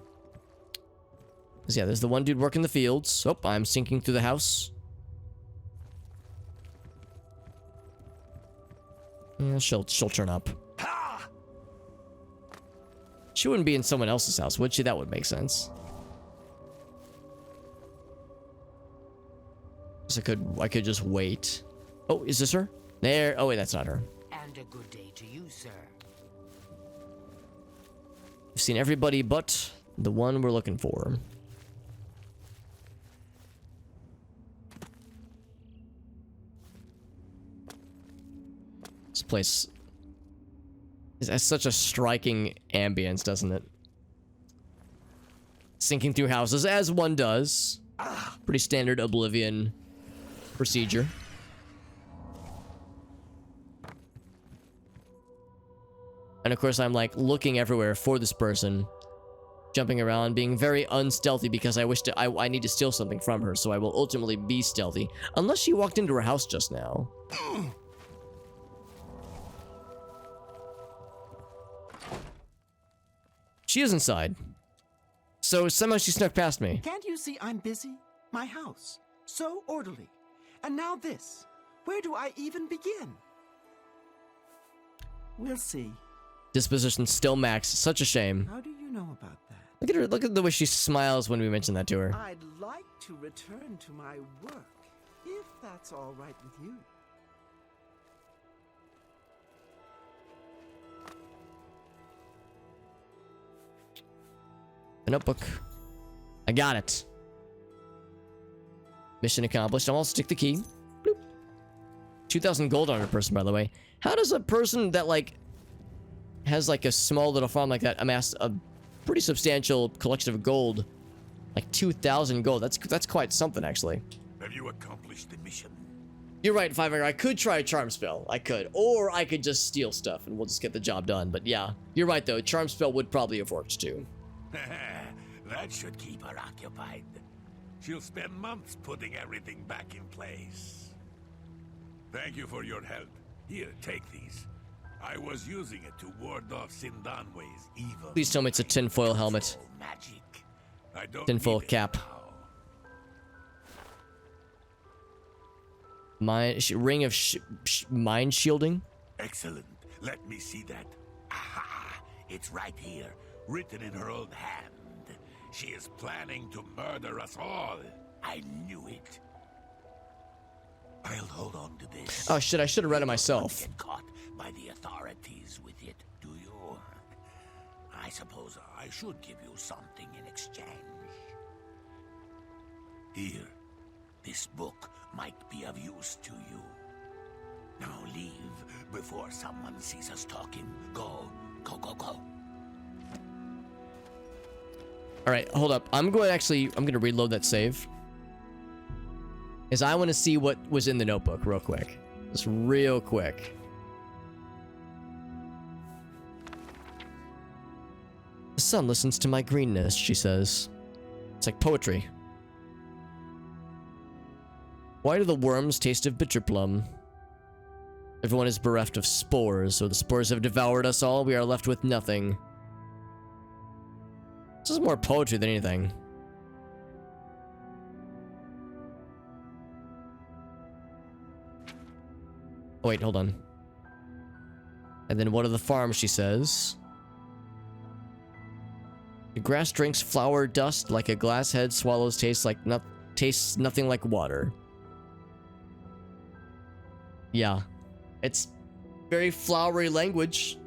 'Cause yeah, there's the one dude working the fields. Oh, I'm sinking through the house. Yeah, she'll turn up. She wouldn't be in someone else's house, would she? That would make sense. So I could just wait. Oh, is this her? There. Oh wait, that's not her. And a good day to you, sir. I've seen everybody but the one we're looking for. This place has such a striking ambience, doesn't it? Sinking through houses, as one does. Pretty standard Oblivion procedure. And of course, I'm like looking everywhere for this person, jumping around, being very unstealthy because I need to steal something from her, so I will ultimately be stealthy. Unless she walked into her house just now. She is inside. So somehow she snuck past me. Can't you see I'm busy? My house. So orderly. And now this. Where do I even begin? We'll see. Disposition still max. Such a shame. How do you know about that? Look at her. Look at the way she smiles when we mention that to her. I'd like to return to my work, if that's all right with you. A notebook. I got it. Mission accomplished. I'll also stick the key. Bloop. 2,000 gold on a person, by the way. How does a person that, like, has, like, a small little farm like that amass a pretty substantial collection of gold? Like, 2,000 gold. That's quite something, actually. Have you accomplished the mission? You're right, Fiver. I could try a charm spell. I could. Or I could just steal stuff and we'll just get the job done. But yeah, you're right, though. Charm spell would probably have worked, too. That should keep her occupied. She'll spend months putting everything back in place. Thank you for your help. Here, take these. I was using it to ward off Sindanwe's evil. Please tell me it's a tinfoil helmet. Magic. I don't Tinfoil need it cap. now. Ring of mind shielding. Excellent. Let me see that. Aha! It's right here, written in her old hand. She is planning to murder us all. I knew it. I'll hold on to this. Oh shit, I should have read it myself. Get caught by the authorities with it, do you? I suppose I should give you something in exchange. Here, this book might be of use to you. Now leave before someone sees us talking. Go, go, go, go. All right, hold up. I'm going to reload that save. Because I want to see what was in the notebook real quick. Just real quick. The sun listens to my greenness, she says. It's like poetry. Why do the worms taste of bitter plum? Everyone is bereft of spores, so the spores have devoured us all. We are left with nothing. This is more poetry than anything. Oh, wait, hold on. And then what of the farm, she says. The grass drinks flower dust like a glass head swallows tastes nothing like water. Yeah. It's very flowery language.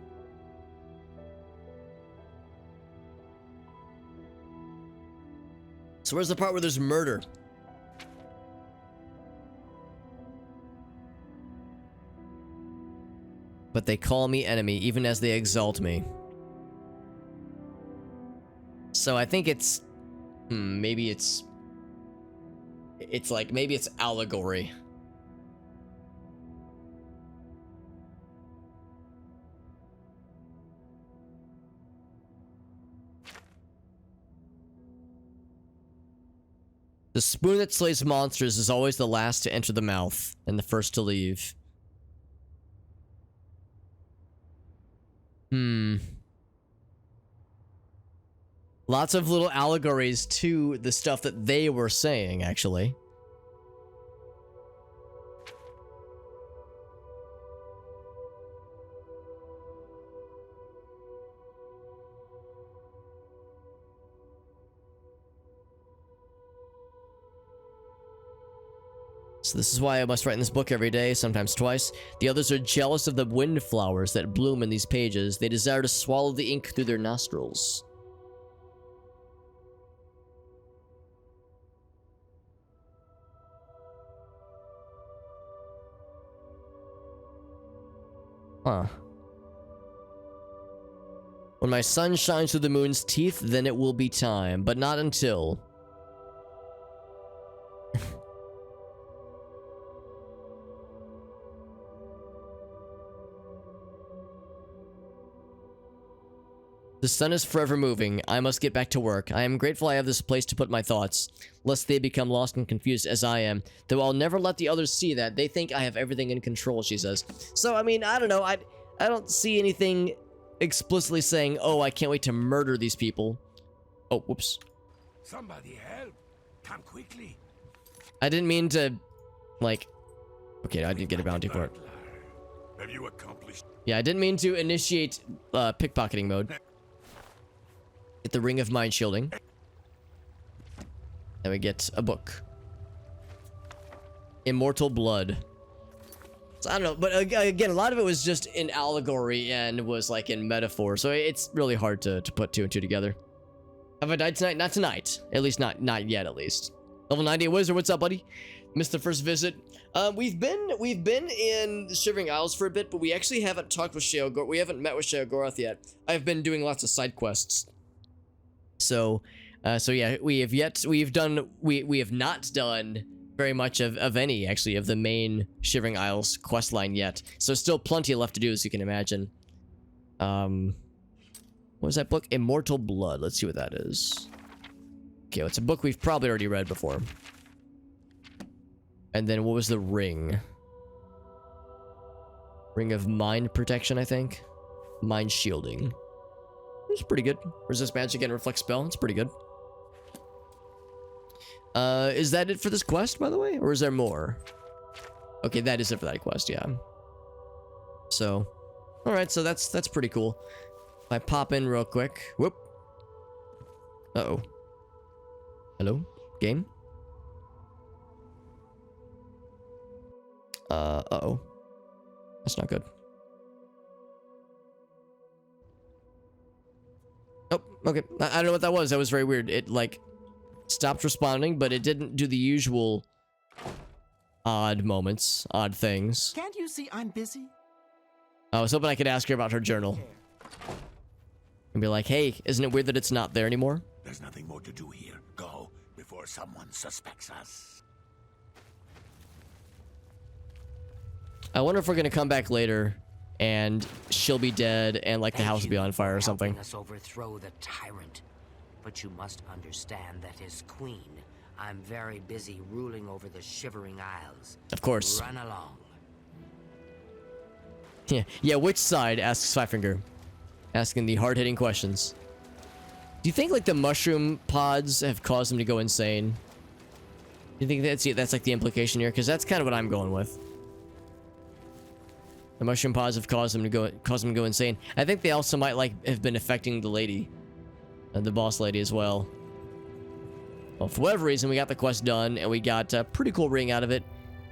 So where's the part where there's murder? But they call me enemy, even as they exalt me. So I think it's... maybe it's... It's like, maybe it's allegory. The spoon that slays monsters is always the last to enter the mouth and the first to leave. Lots of little allegories to the stuff that they were saying, actually. So this is why I must write in this book every day, sometimes twice. The others are jealous of the wind flowers that bloom in these pages. They desire to swallow the ink through their nostrils. Huh. When my sun shines through the moon's teeth, then it will be time, but not until. The sun is forever moving. I must get back to work. I am grateful I have this place to put my thoughts, lest they become lost and confused as I am. Though I'll never let the others see that. They think I have everything in control, she says. So, I mean, I don't know. I don't see anything explicitly saying, oh, I can't wait to murder these people. Oh, whoops. Somebody help. Come quickly. I didn't mean to, like... Okay, I did get a bounty for it. Have you accomplished? Yeah, I didn't mean to initiate pickpocketing mode. Get the Ring of Mind Shielding. Then we get a book. Immortal Blood. So I don't know, but again, a lot of it was just in allegory and was like in metaphor, so it's really hard to put two and two together. Have I died tonight? Not tonight. At least not yet, at least. Level 98 Wizard, what's up, buddy? Missed the first visit. We've been in the Shivering Isles for a bit, but we actually haven't talked with Sheogorath. We haven't met with Sheogorath yet. I've been doing lots of side quests. So yeah, we have not done very much of any, actually, of the main Shivering Isles questline yet. So still plenty left to do, as you can imagine. What was that book? Immortal Blood. Let's see what that is. Okay, well, it's a book we've probably already read before. And then what was the ring? Ring of Mind Protection, I think. Mind Shielding. It's pretty good. Resist magic and reflect spell. It's pretty good. Is that it for this quest, by the way? Or is there more? Okay, that is it for that quest, yeah. So, alright, so that's pretty cool. If I pop in real quick. Whoop. Uh-oh. Hello? Game? Uh-oh. That's not good. Oh, okay. I don't know what that was. That was very weird. It, like, stopped responding, but it didn't do the usual odd moments, odd things. Can't you see I'm busy? I was hoping I could ask her about her journal. And be like, hey, isn't it weird that it's not there anymore? There's nothing more to do here. Go before someone suspects us. I wonder if we're gonna come back later and she'll be dead and like the house will be on fire or something. Us overthrow the tyrant, but you must understand that as queen, I'm very busy ruling over the Shivering Isles. Of course. Run along. Yeah, which side? Asks Fivefinger. Asking the hard-hitting questions. Do you think like the mushroom pods have caused them to go insane? Do you think that's like the implication here? Because that's kind of what I'm going with. The mushroom pods have caused them to go insane. I think they also might like have been affecting the lady, the boss lady as well. Well, for whatever reason, we got the quest done and we got a pretty cool ring out of it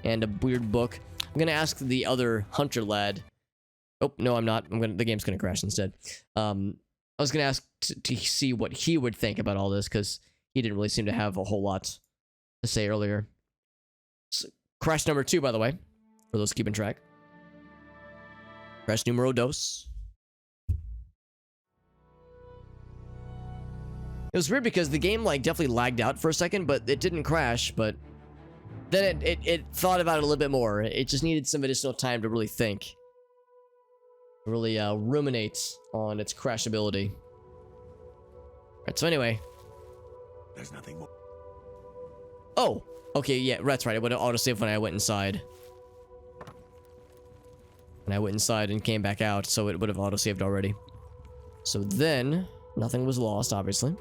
and a weird book. I'm gonna ask the other hunter lad. Oh no, I'm not. The game's gonna crash instead. I was gonna ask to see what he would think about all this because he didn't really seem to have a whole lot to say earlier. So, crash number 2, by the way, for those keeping track. Crash numero dos. It was weird because the game like definitely lagged out for a second, but it didn't crash. But Then it thought about it a little bit more. It just needed some additional time to really think. Really ruminate on its crashability. Right, so anyway. There's nothing more. Oh, okay, yeah, that's right. It would have autosaved when I went inside. When I went inside and came back out, so it would have autosaved already. So then, nothing was lost, obviously.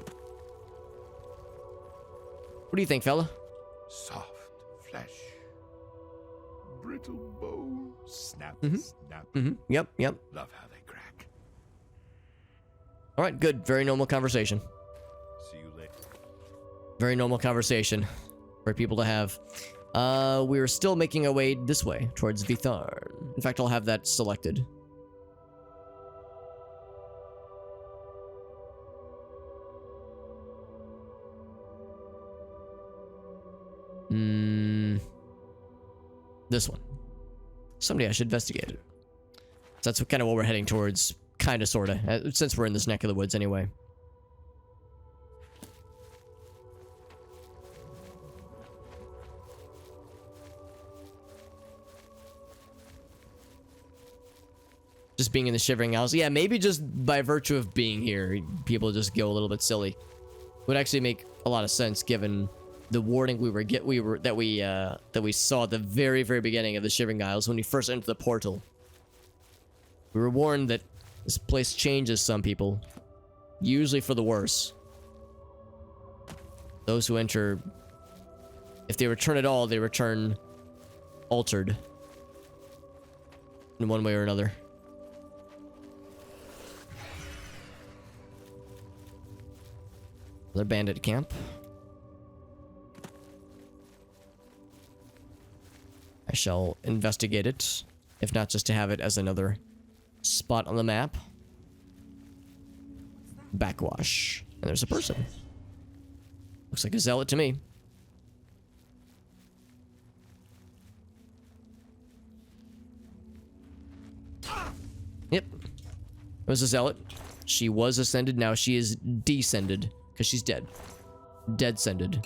What do you think, fella? Soft flesh. Brittle bones. Snap, snap. Yep. Love how they crack. All right, good. Very normal conversation. See you later. Very normal conversation for people to have. We're still making our way this way, towards Vitharn. In fact, I'll have that selected. This one. Someday I should investigate it. So that's kind of what we're heading towards, kind of, sort of, since we're in this neck of the woods anyway. Just being in the Shivering Isles. Yeah, maybe just by virtue of being here, people just go a little bit silly. Would actually make a lot of sense given the warning that we saw at the very, very beginning of the Shivering Isles when we first entered the portal. We were warned that this place changes some people, usually for the worse. Those who enter, if they return at all, they return altered in one way or another. Another bandit camp. I shall investigate it, if not just to have it as another spot on the map. Backwash. And there's a person. Looks like a zealot to me. Yep. It was a zealot. She was ascended, now she is descended. Because she's dead. Dead-sended.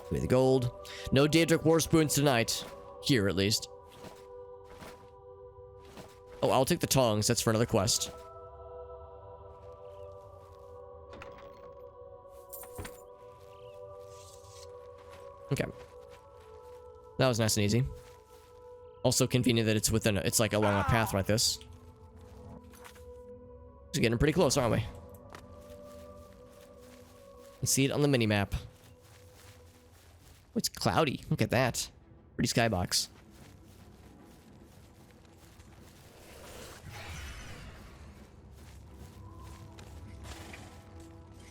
Give me the gold. No Daedric War Spoons tonight. Here, at least. Oh, I'll take the tongs. That's for another quest. Okay. That was nice and easy. Also convenient that it's within it's like along a path like this. We're getting pretty close, aren't we? Let's see it on the mini-map. Oh, it's cloudy. Look at that. Pretty skybox.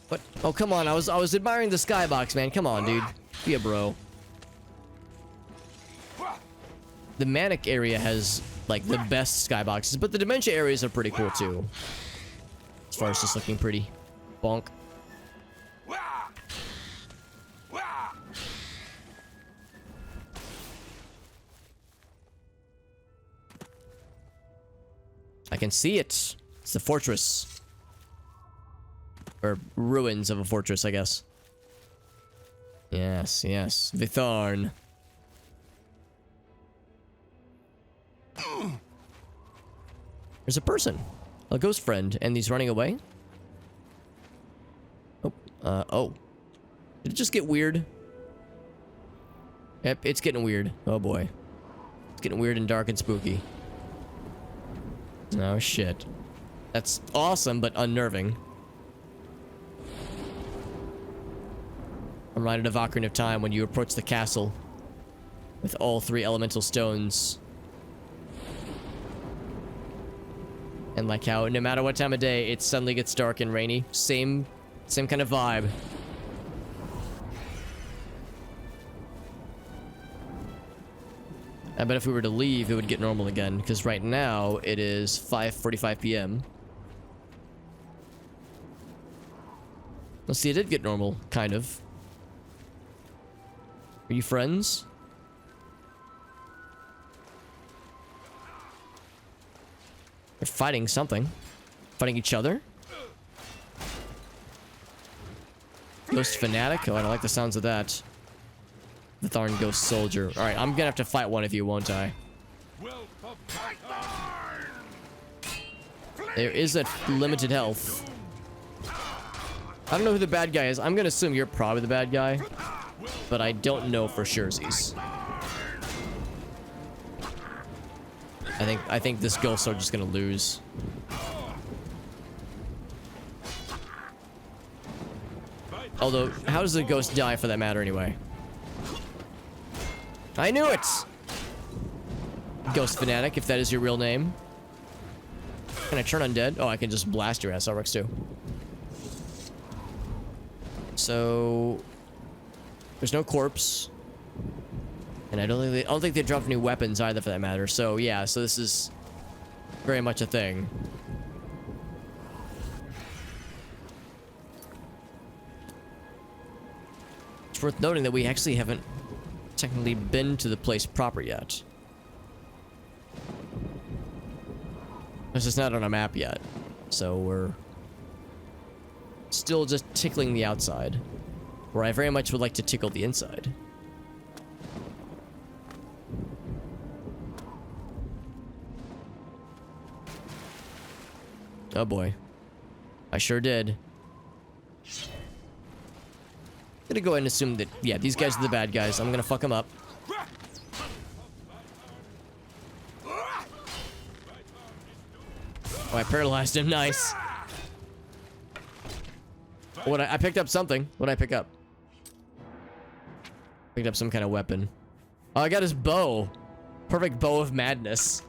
What? Oh, come on. I was admiring the skybox, man. Come on, dude. Be a bro. The Manic area has, like, the best skyboxes, but the Dementia areas are pretty cool, too. As far as just looking pretty. Bonk. I can see it. It's the fortress. Or ruins of a fortress, I guess. Yes, yes. Vitharn. There's a person. A ghost friend, and he's running away? Oh, oh. Did it just get weird? Yep, it's getting weird. Oh boy. It's getting weird and dark and spooky. Oh shit. That's awesome, but unnerving. I'm reminded of Ocarina of Time when you approach the castle with all 3 elemental stones. And like how no matter what time of day, it suddenly gets dark and rainy. Same kind of vibe. I bet if we were to leave, it would get normal again, because right now it is 5:45 p.m. Let's see, it did get normal, kind of. Are you friends? They're fighting something. Fighting each other? Ghost fanatic? Oh, I don't like the sounds of that. The Tharn ghost soldier. Alright, I'm gonna have to fight one of you, won't I? There is a limited health. I don't know who the bad guy is. I'm gonna assume you're probably the bad guy. But I don't know for surezies. I think this ghosts are just gonna lose. Although, how does the ghost die for that matter anyway? I knew it! Ghost fanatic, if that is your real name. Can I turn undead? Oh, I can just blast your ass. That works too. So there's no corpse. And I don't think they dropped any weapons either for that matter. So yeah, so this is very much a thing. It's worth noting that we actually haven't technically been to the place proper yet. This is not on a map yet. So we're still just tickling the outside. Where I very much would like to tickle the inside. Oh boy. I sure did. I'm gonna go ahead and assume that, yeah, these guys are the bad guys. I'm gonna fuck them up. Oh, I paralyzed him. Nice. I picked up something. What did I pick up? Picked up some kind of weapon. Oh, I got his bow. Perfect bow of madness.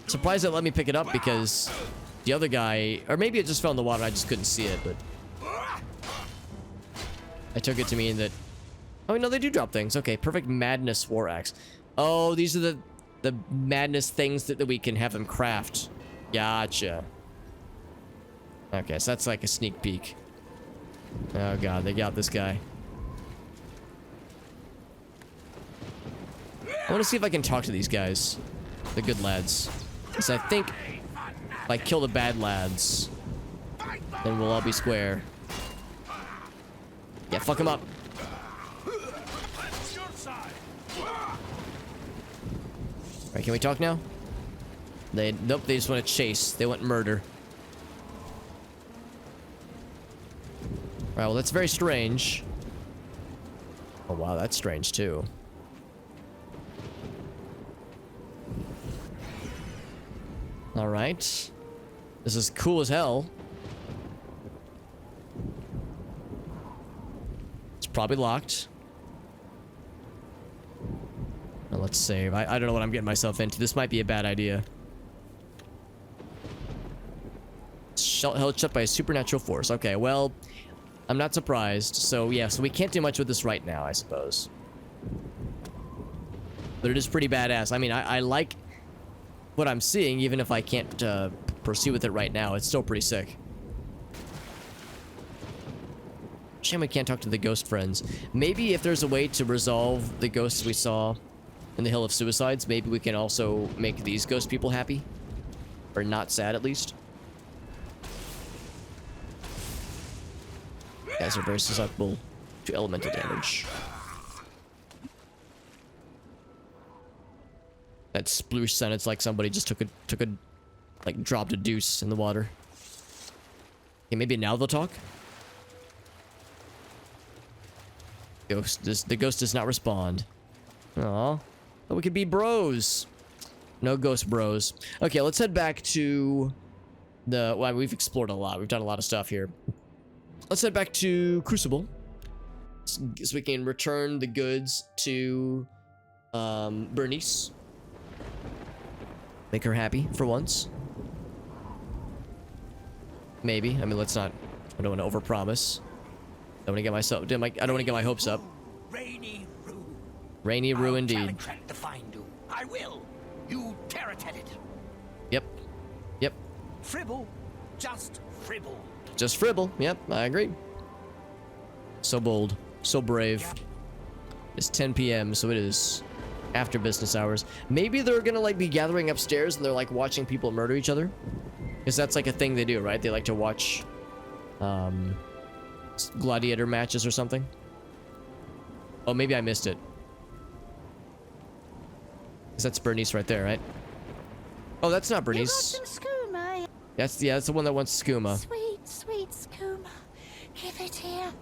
Surprised it let me pick it up because the other guy, or maybe it just fell in the water and I just couldn't see it, but I took it to mean that, oh no, they do drop things. Okay, perfect madness war axe. Oh, these are the madness things that we can have them craft. Gotcha. Okay, so that's like a sneak peek. Oh god, they got this guy. I want to see if I can talk to these guys. The good lads. Because I think if I kill the bad lads, then we'll all be square. Yeah, fuck them up. Alright, can we talk now? Nope, they just want to chase. They want murder. Alright, well that's very strange. Oh wow, that's strange too. Alright. This is cool as hell. It's probably locked. Now let's save. I don't know what I'm getting myself into. This might be a bad idea. Held shut by a supernatural force. Okay, well, I'm not surprised. So yeah, so we can't do much with this right now, I suppose. But it is pretty badass. I mean, I like what I'm seeing, even if I can't proceed with it right now. It's still pretty sick. Shame we can't talk to the ghost friends. Maybe if there's a way to resolve the ghosts we saw in the Hill of Suicides, maybe we can also make these ghost people happy. Or not sad, at least. Guys are very susceptible to elemental damage. That sploosh sounded like somebody just took a like dropped a deuce in the water. Okay, maybe now they'll talk. The ghost does not respond. Aw, but we could be bros. No ghost bros. Okay, let's head back to the. Well, we've explored a lot. We've done a lot of stuff here. Let's head back to Crucible, so we can return the goods to Bernice. Make her happy for once. Maybe. I mean, let's not. I don't want to overpromise. I don't want to get myself. I don't want to get my hopes up. Rainy Rue. Rainy Rue indeed. To find you. I will. You tear-at-it. Yep. Yep. Fribble. Just fribble. Just fribble. Yep, I agree. So bold. So brave. It's 10 p.m., so it is after business hours. Maybe they're gonna like be gathering upstairs and they're like watching people murder each other. Because that's like a thing they do, right? They like to watch gladiator matches or something. Oh, maybe I missed it. Because that's Bernice right there, right? Oh, that's not Bernice. You got some skooma. That's the one that wants skooma. Sweet, sweet skooma. Give it here.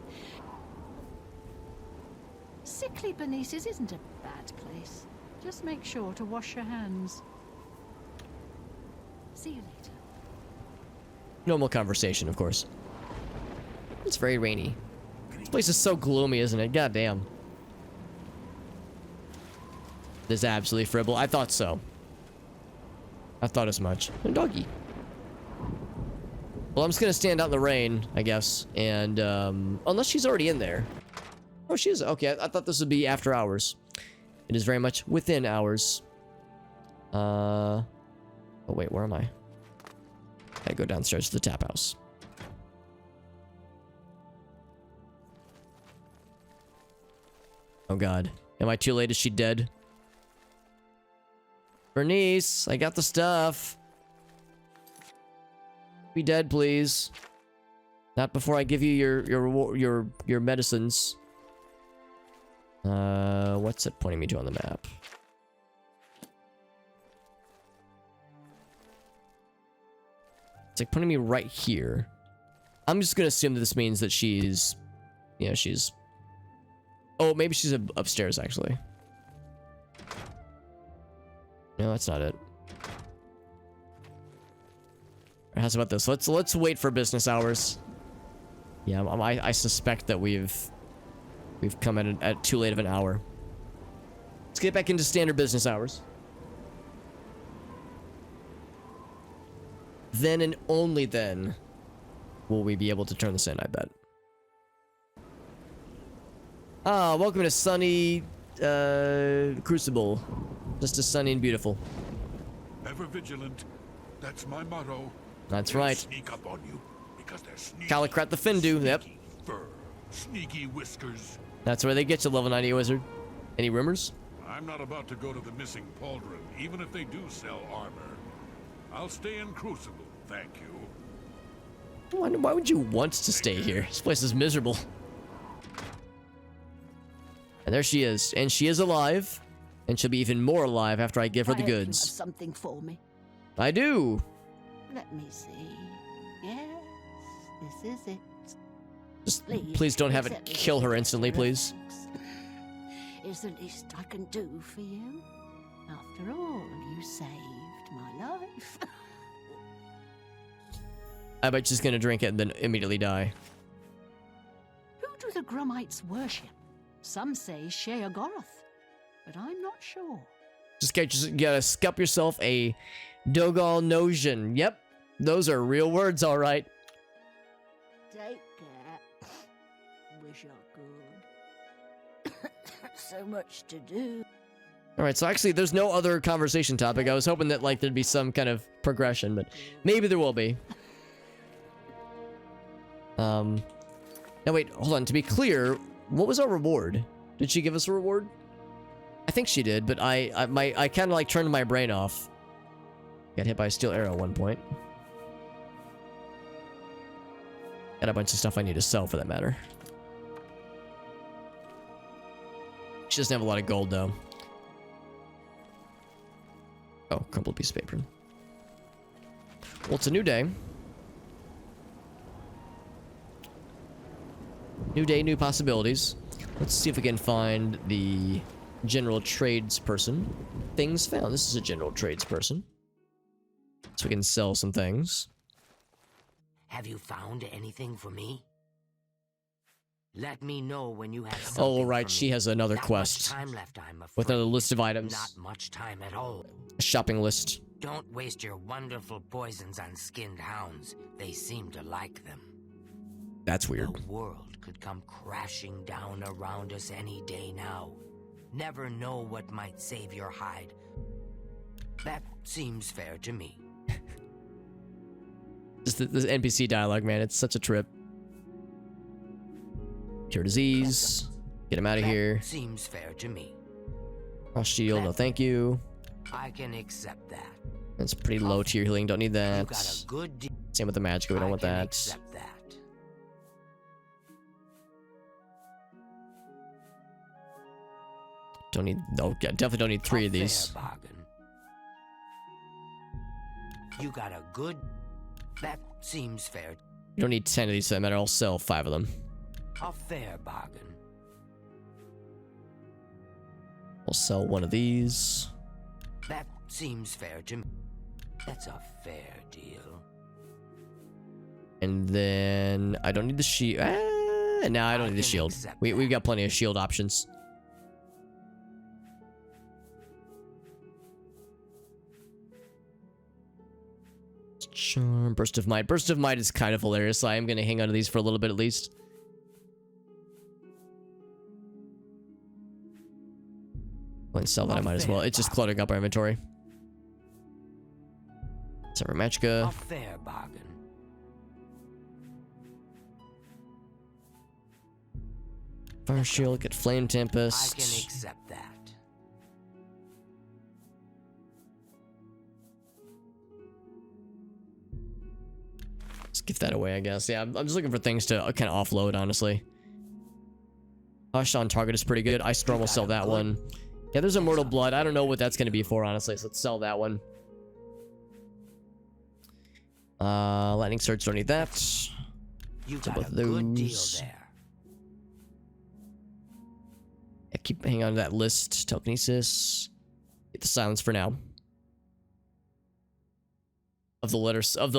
Sickly Bernice's isn't a bad place. Just make sure to wash your hands. See you later. Normal conversation, of course. It's very rainy. This place is so gloomy, isn't it? God damn. It is absolutely fribble. I thought so. I thought as much. And doggy. Well, I'm just gonna stand out in the rain, I guess. And, unless she's already in there. Oh, she is. Okay, I thought this would be after hours. It is very much within hours. Oh, wait, where am I? Gotta go downstairs to the tap house. Oh, God. Am I too late? Is she dead? Bernice, I got the stuff. Be dead, please. Not before I give you your medicines. What's it pointing me to on the map? It's like pointing me right here. I'm just gonna assume that this means that she's... Yeah, she's... Oh, maybe she's upstairs, actually. No, that's not it. How's about this? Let's wait for business hours. Yeah, I suspect that we've come at too late of an hour. Let's get back into standard business hours. Then and only then will we be able to turn this in, I bet. Ah, welcome to sunny Crucible. Just as sunny and beautiful. Ever vigilant. That's my motto. That's They'll right. Sneak up on you because they're sneaky. Calicrat the Findu, yep. Sneaky fur, sneaky whiskers. That's where they get you, level 90 wizard. Any rumors? I'm not about to go to the missing pauldron, even if they do sell armor. I'll stay in Crucible, thank you. Why would you want to stay here? This place is miserable. And there she is. And she is alive. And she'll be even more alive after I give her the I hope you goods. have something for me. I do. Let me see. Yes, this is it. Just please don't have it accept kill her instantly, please. thanks. It's the least I can do for you. After all, you saved my life. I bet she's gonna drink it and then immediately die. Who do the Grummites worship? Some say Sheogorath, but I'm not sure. Just gotta scup yourself a Dogal Notion. Yep, those are real words, all right. Take care. Wish I could. So much to do. All right, so actually, there's no other conversation topic. I was hoping that like there'd be some kind of progression, but maybe there will be. Now wait, hold on. To be clear, what was our reward? Did she give us a reward? I think she did, but I kind of like turned my brain off. Got hit by a steel arrow at one point. Got a bunch of stuff I need to sell for that matter. She doesn't have a lot of gold though. Oh, crumpled piece of paper. Well, it's a new day. New day, new possibilities. Let's see if we can find the general tradesperson. Things found. This is a general tradesperson. So we can sell some things. Have you found anything for me? Let me know when you have something. Oh, right. for She me. has another Not quest. Much time left, I'm afraid. With another list of items. Not much time at all. A shopping list. Don't waste your wonderful poisons on skinned hounds. They seem to like them. That's weird. The world could come crashing down around us any day now. Never know what might save your hide. That seems fair to me. Just this NPC dialogue, man. It's such a trip. Cure disease. Get him out of here. Seems fair to me. Cross shield. No, thank you. I can accept that. That's pretty low tier healing. Don't need You that. got a good deal. Same with the magic. We don't want that. Accept that. Don't need. Oh, yeah, definitely don't need 3 of A these. fair bargain. You got a good. That seems fair. You don't need 10 of these for that matter. I'll sell 5 of them. A fair bargain. We'll sell 1 of these. That seems fair to me. That's a fair deal. And then I don't need the shield. No, I don't need the can shield. accept We've got plenty of shield options. Charm, burst of might. Burst of might is kind of hilarious. So I am gonna hang on to these for a little bit at least. Go and sell that. I might as well. It's just cluttering up our inventory. Sever A Magicka. fair bargain. Fire shield. Get flame I tempest. can accept that. Let's give that away, I guess. Yeah, I'm just looking for things to kind of offload, honestly. Hush on target is pretty good. Ice Storm will sell that one. Yeah, there's Immortal Blood. I don't know what that's going to be for, honestly, so let's sell that one. Lightning Surge, don't need that. You So got both a of good deal those. there. Yeah, keep hanging on to that list. Telekinesis. Get the silence for now. Of the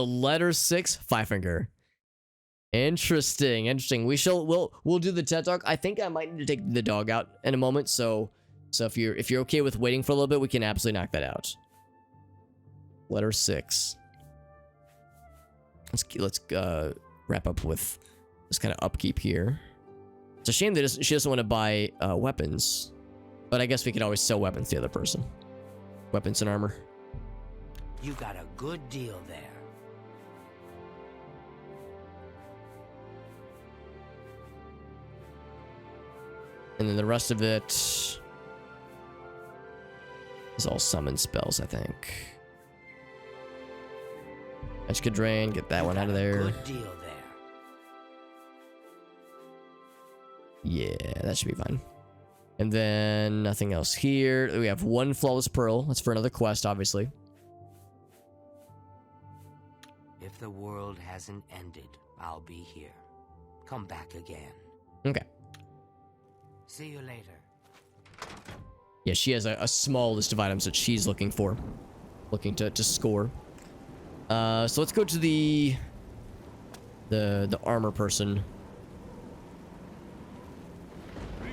letter 6, 5 finger. Interesting. We'll do the TED talk. I think I might need to take the dog out in a moment, so if you're okay with waiting for a little bit, we can absolutely knock that out. Letter 6. Let's wrap up with this kind of upkeep here. It's a shame that she doesn't want to buy weapons, but I guess we could always sell weapons to the other person. Weapons and armor. You got a good deal there. And then the rest of it is all summon spells, I think. Magic Drain, get that You one got out of a there. Good deal there. Yeah, that should be fine. And then nothing else here. We have 1 Flawless Pearl. That's for another quest, obviously. If the world hasn't ended, I'll be here. Come back again. Okay. See you later. Yeah, she has a small list of items that she's looking for. Looking to score. So let's go to the armor person.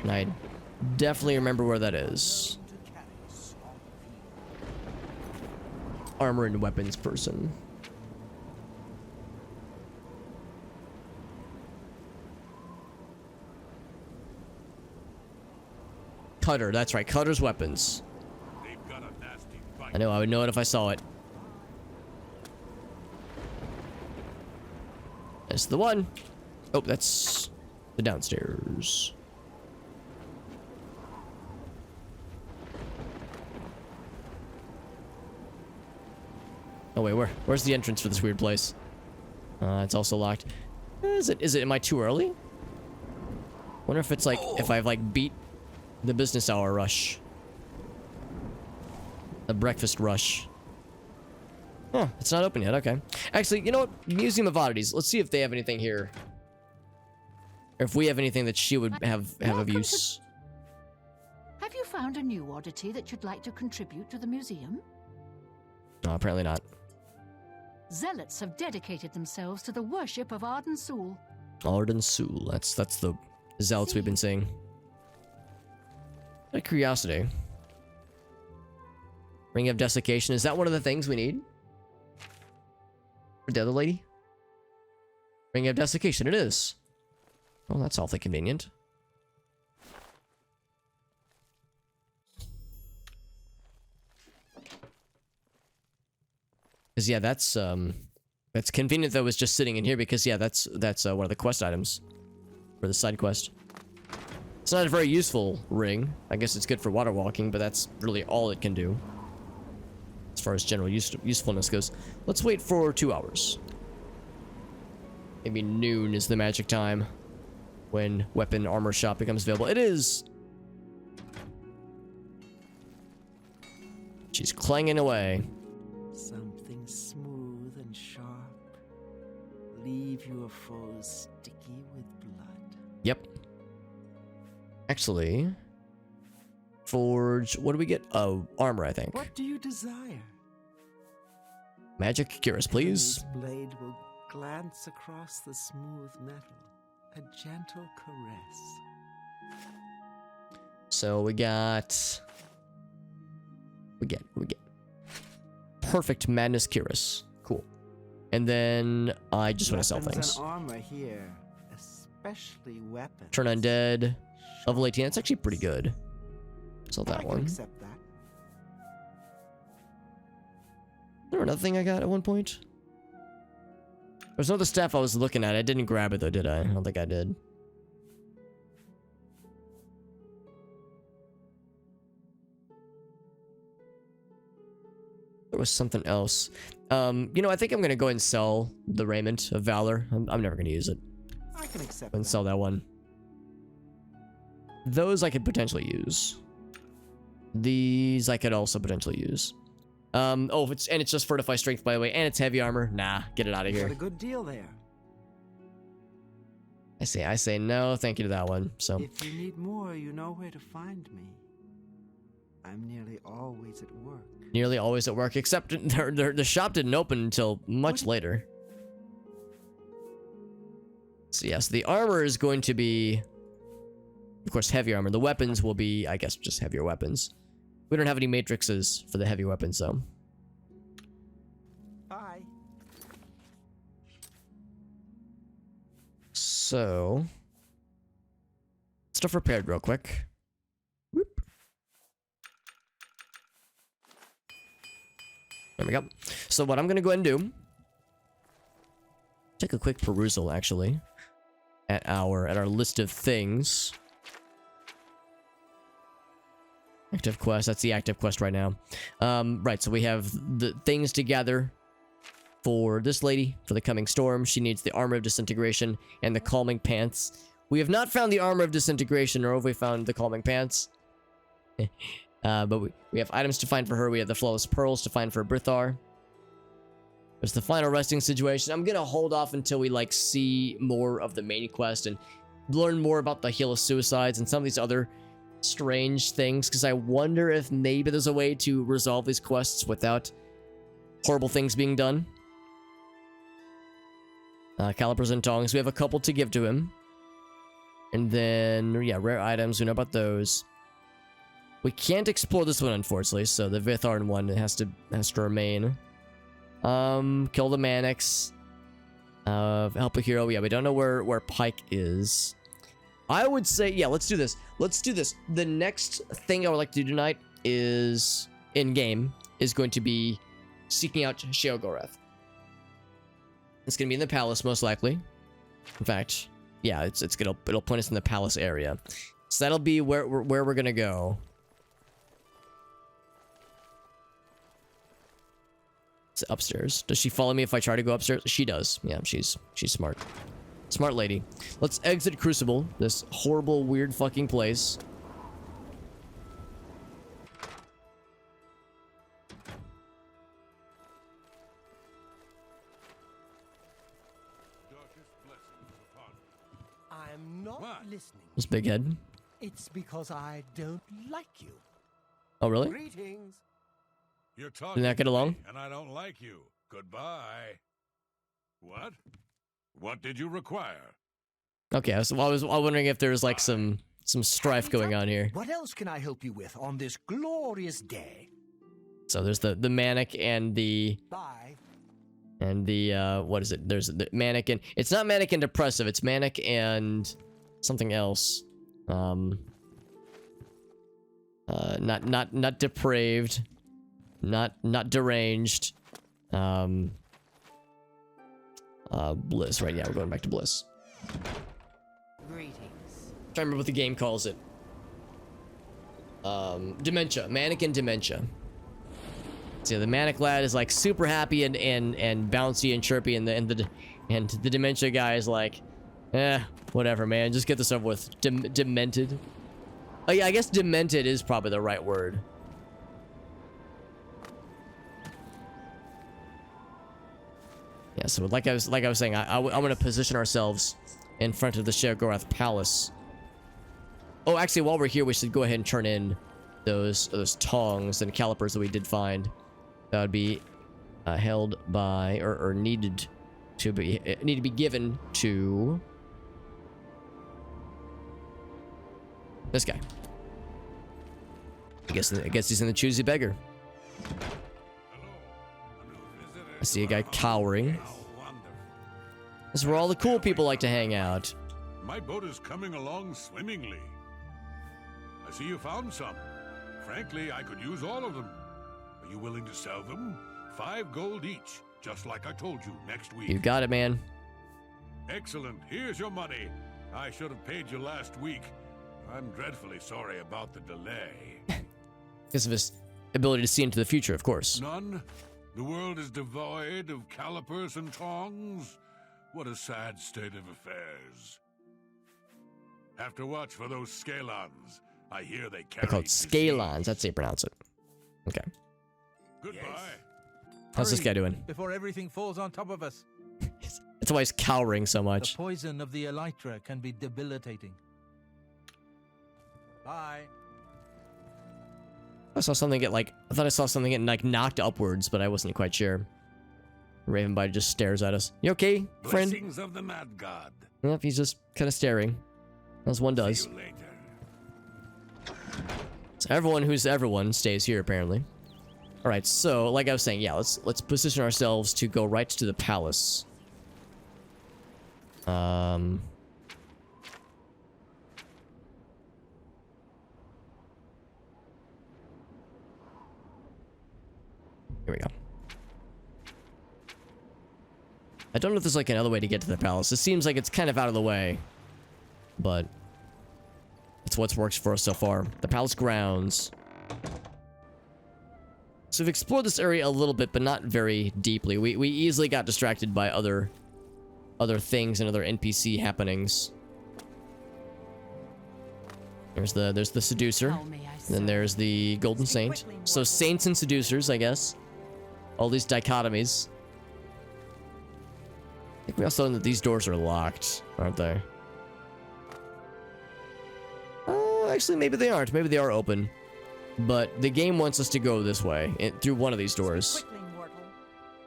And I definitely remember where that is. Armor and weapons person. Cutter, that's right. Cutter's weapons. They've got a nasty bite. I know, I would know it if I saw it. That's the one. Oh, that's the downstairs. Oh wait, where's the entrance for this weird place? It's also locked. Is it, am I too early? Wonder if it's like, if I've like beat the business hour rush. The breakfast rush. Huh, it's not open yet, okay. Actually, you know what? Museum of Oddities. Let's see if they have anything here. Or if we have anything that she would have of Welcome to- use. Have you found a new oddity that you'd like to contribute to the museum? No, apparently not. Zealots have dedicated themselves to the worship of Arden Sul. Arden Sul. That's the zealots we've been seeing. Out of curiosity. Ring of Desiccation. Is that one of the things we need? For the other lady? Ring of Desiccation. It is. Well, that's awfully convenient. Because yeah, that's convenient that it was just sitting in here because yeah, that's one of the quest items for the side quest. It's not a very useful ring. I guess it's good for water walking, but that's really all it can do. far as general usefulness goes. Let's wait for 2 hours. Maybe noon is the magic time when weapon armor shop becomes available. It is. She's clanging away. Something smooth and sharp. Leave your foes sticky with blood. Yep. Actually, forge. What do we get? Oh, armor, I think. What do you desire? Magic cuirass, please. His blade will glance across the smooth metal, a gentle caress. So we get perfect madness cuirass. Cool. And then I just want to sell Weapons things. and armor here, especially weapons. Turn undead. Level 18. That's actually pretty good. Sell I that can one. accept that. There another thing I got at one point. There's another staff I was looking at. I didn't grab it though, did I? I don't think I did. There was something else. You know, I think I'm gonna go ahead and sell the raiment of valor. I'm never gonna use it. I can accept And that. sell that one. Those I could potentially use. These I could also potentially use. Oh, it's just fortify strength, by the way, and it's heavy armor. Nah, get it out of You got here. a good deal there. I say no, thank you to that one. So If you need more, you know where to find me. I'm nearly always at work. nearly always at work, except the shop didn't open until much later. So yes, the armor is going to be, of course, heavy armor. The weapons will be, I guess, just heavier weapons. We don't have any matrices for the heavy weapons, though. Bye. So, stuff repaired real quick. Whoop. There we go. So what I'm gonna go ahead and do, take a quick perusal actually at our list of things. Active quest, that's the active quest right now. Right, so we have the things to gather for this lady, for the coming storm. She needs the armor of disintegration and the calming pants. We have not found the armor of disintegration, nor have we found the calming pants. But we have items to find for her. We have the flawless pearls to find for Brithar. There's the final resting situation. I'm gonna hold off until we like see more of the main quest and learn more about the Heal of Suicides and some of these other strange things, because I wonder if maybe there's a way to resolve these quests without horrible things being done. Calipers and tongs. We have a couple to give to him. And then, yeah, rare items. We know about those. We can't explore this one, unfortunately, so the Vitharn one has to remain. Kill the Mannix. Help a hero. Yeah, we don't know where Pike is. I would say, yeah, let's do this. Let's do this. The next thing I would like to do tonight is, in-game, is going to be seeking out Sheogorath. It's going to be in the palace, most likely. In fact, yeah, it'll point us in the palace area. So that'll be where we're going to go. It's upstairs. Does she follow me if I try to go upstairs? She does. Yeah, she's smart. Smart lady. Let's exit Crucible, this horrible, weird fucking place. I'm not What? listening. This big head. It's because I don't like you. Oh, really? Greetings. You're talking Did not get to along? me, and I don't like you. Goodbye. What? What did you require? Okay, so I was wondering if there's like some strife going on here. What else can I help you with on this glorious day? So there's the Manic and the Bye. what is it? There's the Manic and it's not Manic and Depressive, it's Manic and something else. Not depraved, not deranged. Bliss, right? Yeah, we're going back to Bliss. Greetings. Trying to remember what the game calls it. Dementia. Manic and Dementia. So the Manic Lad is like super happy and bouncy and chirpy, and the Dementia guy is like, whatever, man. Just get this over with. Demented. Oh yeah, I guess demented is probably the right word. Yeah, so like I was saying, I want to position ourselves in front of the Sheogorath Palace. Oh, actually, while we're here, we should go ahead and turn in those tongs and calipers that we did find. That would be held by or need to be given to this guy. I guess he's in the choosy beggar. I see a guy cowering. This is where all the cool people like to hang out. My boat is coming along swimmingly. I see you found some. Frankly, I could use all of them. Are you willing to sell them? 5 gold each, just like I told you, next week. You got it, man. Excellent. Here's your money. I should have paid you last week. I'm dreadfully sorry about the delay. Because of his ability to see into the future, of course. None? The world is devoid of calipers and tongs? What a sad state of affairs. Have to watch for those scalons. I hear they carry They're called disease. scalons. That's how you pronounce it. Okay. Goodbye. How's this guy doing? Before everything falls on top of us. That's why he's cowering so The much. poison of the elytra can be debilitating. Bye. I thought I saw something get like knocked upwards, but I wasn't quite sure. Ravenbite just stares at us. You okay, friend? Blessings of the mad god. Yep, he's just kind of staring, as one does. See you later. So everyone who's everyone stays here apparently. All right, so like I was saying, yeah, let's position ourselves to go right to the palace. Here we go. I don't know if there's like another way to get to the palace. It seems like it's kind of out of the way, but it's what's works for us so far. The palace grounds. So we've explored this area a little bit, but not very deeply. We easily got distracted by other things and other NPC happenings. There's the seducer. And then there's the golden saint. So saints and seducers, I guess. All these dichotomies. I think we also know that these doors are locked, aren't they? Actually, maybe they aren't. Maybe they are open. But the game wants us to go this way, through one of these doors.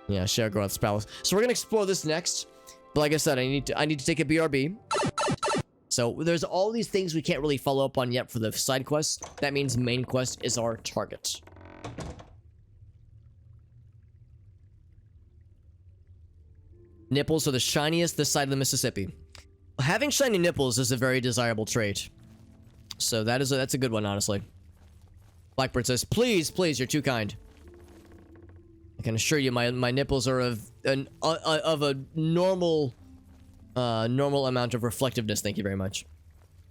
Yeah, Sheogorath's palace. So we're gonna explore this next. But like I said, I need to take a BRB. So there's all these things we can't really follow up on yet for the side quests. That means main quest is our target. Nipples are the shiniest this side of the Mississippi. Having shiny nipples is a very desirable trait. So that's a good one, honestly. Blackbird says, please, you're too kind. I can assure you my nipples are of a normal amount of reflectiveness. Thank you very much.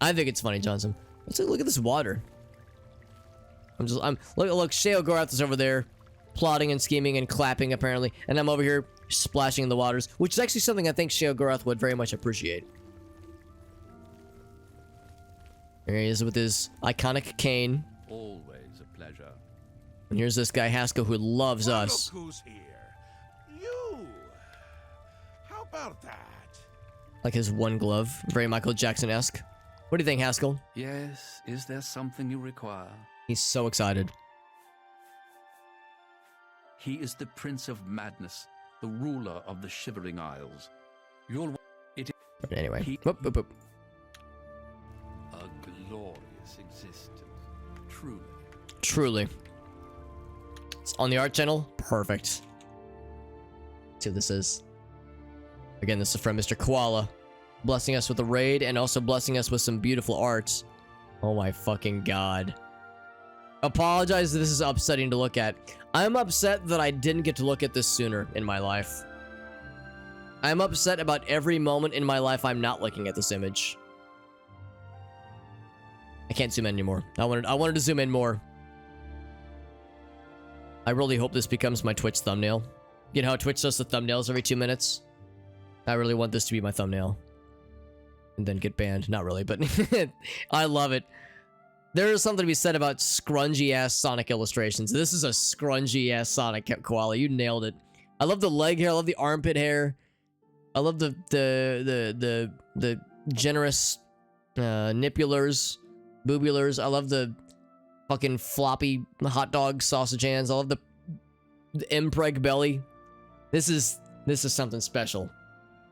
I think it's funny, Johnson. Let's look at this water. Look, Sheogorath is over there plotting and scheming and clapping apparently, and I'm over here splashing in the waters, which is actually something I think Sheogorath would very much appreciate. There he is with his iconic cane. Always a pleasure. And here's this guy Haskell who loves us. Look who's here. You. How about that? Like his one glove, very Michael Jackson-esque. What do you think, Haskell? Yes, is there something you require? He's so excited. He is the Prince of Madness, the ruler of the Shivering Isles. You'll... But anyway. He- Whoop, whoop, whoop. A glorious existence. Truly. Truly. It's on the art channel? Perfect. Let's see what this is. Again, this is from Mr. Koala. Blessing us with a raid and also blessing us with some beautiful art. Oh my fucking god. Apologize if this is upsetting to look at. I'm upset that I didn't get to look at this sooner in my life. I'm upset about every moment in my life I'm not looking at this image. I can't zoom in anymore. I wanted to zoom in more. I really hope this becomes my Twitch thumbnail. You know how Twitch does the thumbnails every 2 minutes? I really want this to be my thumbnail. And then get banned. Not really, but I love it. There is something to be said about scrungy-ass Sonic illustrations. This is a scrungy-ass Sonic, Koala. You nailed it. I love the leg hair. I love the armpit hair. I love the generous nipulars, boobulars. I love the fucking floppy hot dog sausage hands. I love the impreg belly. This is something special.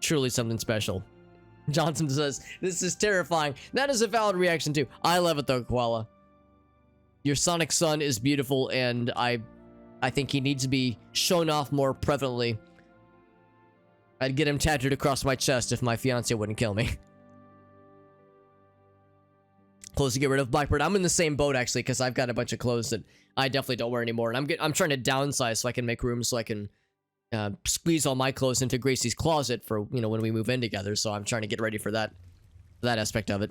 Truly something special. Johnson says, this is terrifying. That is a valid reaction too. I love it though, Koala. Your Sonic son is beautiful, and I think he needs to be shown off more prevalently. I'd get him tattooed across my chest if my fiance wouldn't kill me. Clothes to get rid of. Blackbird, I'm in the same boat actually, because I've got a bunch of clothes that I definitely don't wear anymore, and I'm trying to downsize so I can make room so I can squeeze all my clothes into Gracie's closet for, you know, when we move in together. So I'm trying to get ready for that aspect of it.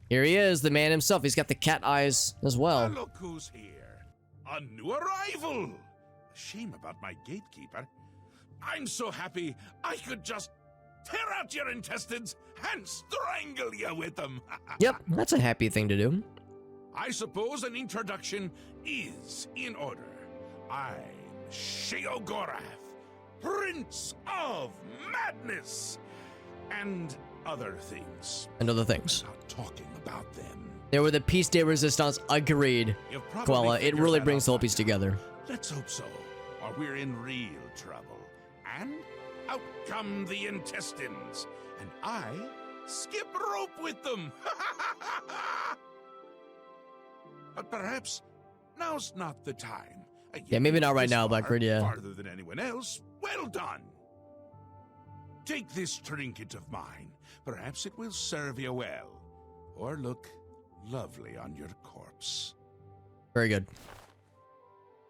Here he is, the man himself. He's got the cat eyes as well. Look who's here. A new arrival. Shame about my gatekeeper. I'm so happy I could just tear out your intestines and strangle you with them. Yep, that's a happy thing to do. I suppose an introduction is in order. I'm Sheogorath, Prince of Madness, and other things. And other things. Not talking about them. They were the piece de resistance. Agreed. Koala, it really brings the whole piece together. Let's hope so, or we're in real trouble. And out come the intestines, and I skip rope with them. But perhaps now's not the time. Yeah, maybe not right now, Blackbird, yeah. Farther than anyone else. Well done. Take this trinket of mine. Perhaps it will serve you well, or look lovely on your corpse. Very good.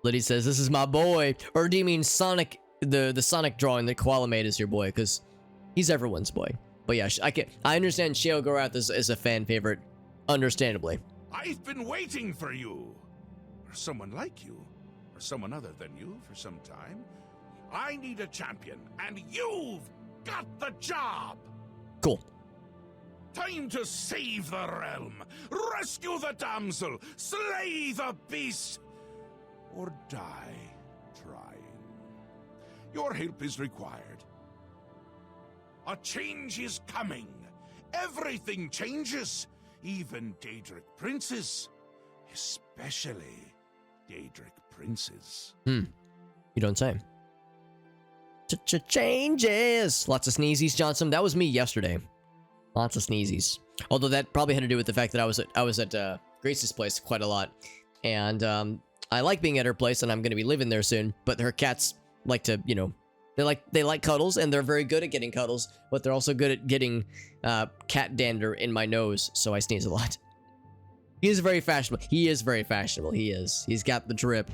Liddy says, this is my boy. Or do you mean Sonic, the Sonic drawing that Koala made is your boy? Because he's everyone's boy. But yeah, I understand Sheogorath is a fan favorite, understandably. I've been waiting for you. Or someone like you. Or someone other than you for some time. I need a champion, and you've got the job. Cool. Time to save the realm, rescue the damsel, slay the beast, or die trying. Your help is required. A change is coming. Everything changes, even Daedric princes, especially Daedric princes. You don't say. Changes. Lots of sneezies, Johnson. That was me yesterday. Lots of sneezies. Although that probably had to do with the fact that I was at Grace's place quite a lot, and I like being at her place, and I'm going to be living there soon. But her cats like to, you know, they like cuddles, and they're very good at getting cuddles, but they're also good at getting cat dander in my nose, so I sneeze a lot. He is very fashionable. He is very fashionable. He is. He's got the drip.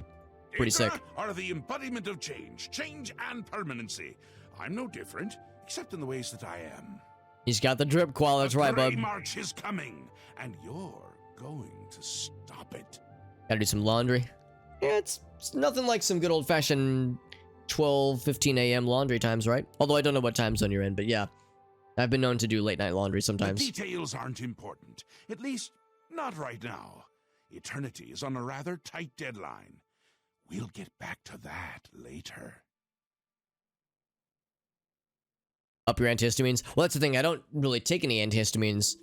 Pretty sick. Are the embodiment of change and permanency. I'm no different, except in the ways that I am. He's got the drip, Koala. That's right, bud. The march is coming, and you're going to stop it. Gotta do some laundry. Yeah, it's nothing like some good old-fashioned 12, 15 a.m. laundry times, right? Although I don't know what time zone you're in, but yeah. I've been known to do late-night laundry sometimes. The details aren't important. At least, not right now. Eternity is on a rather tight deadline. We'll get back to that later. Up your antihistamines? Well, that's the thing. I don't really take any antihistamines,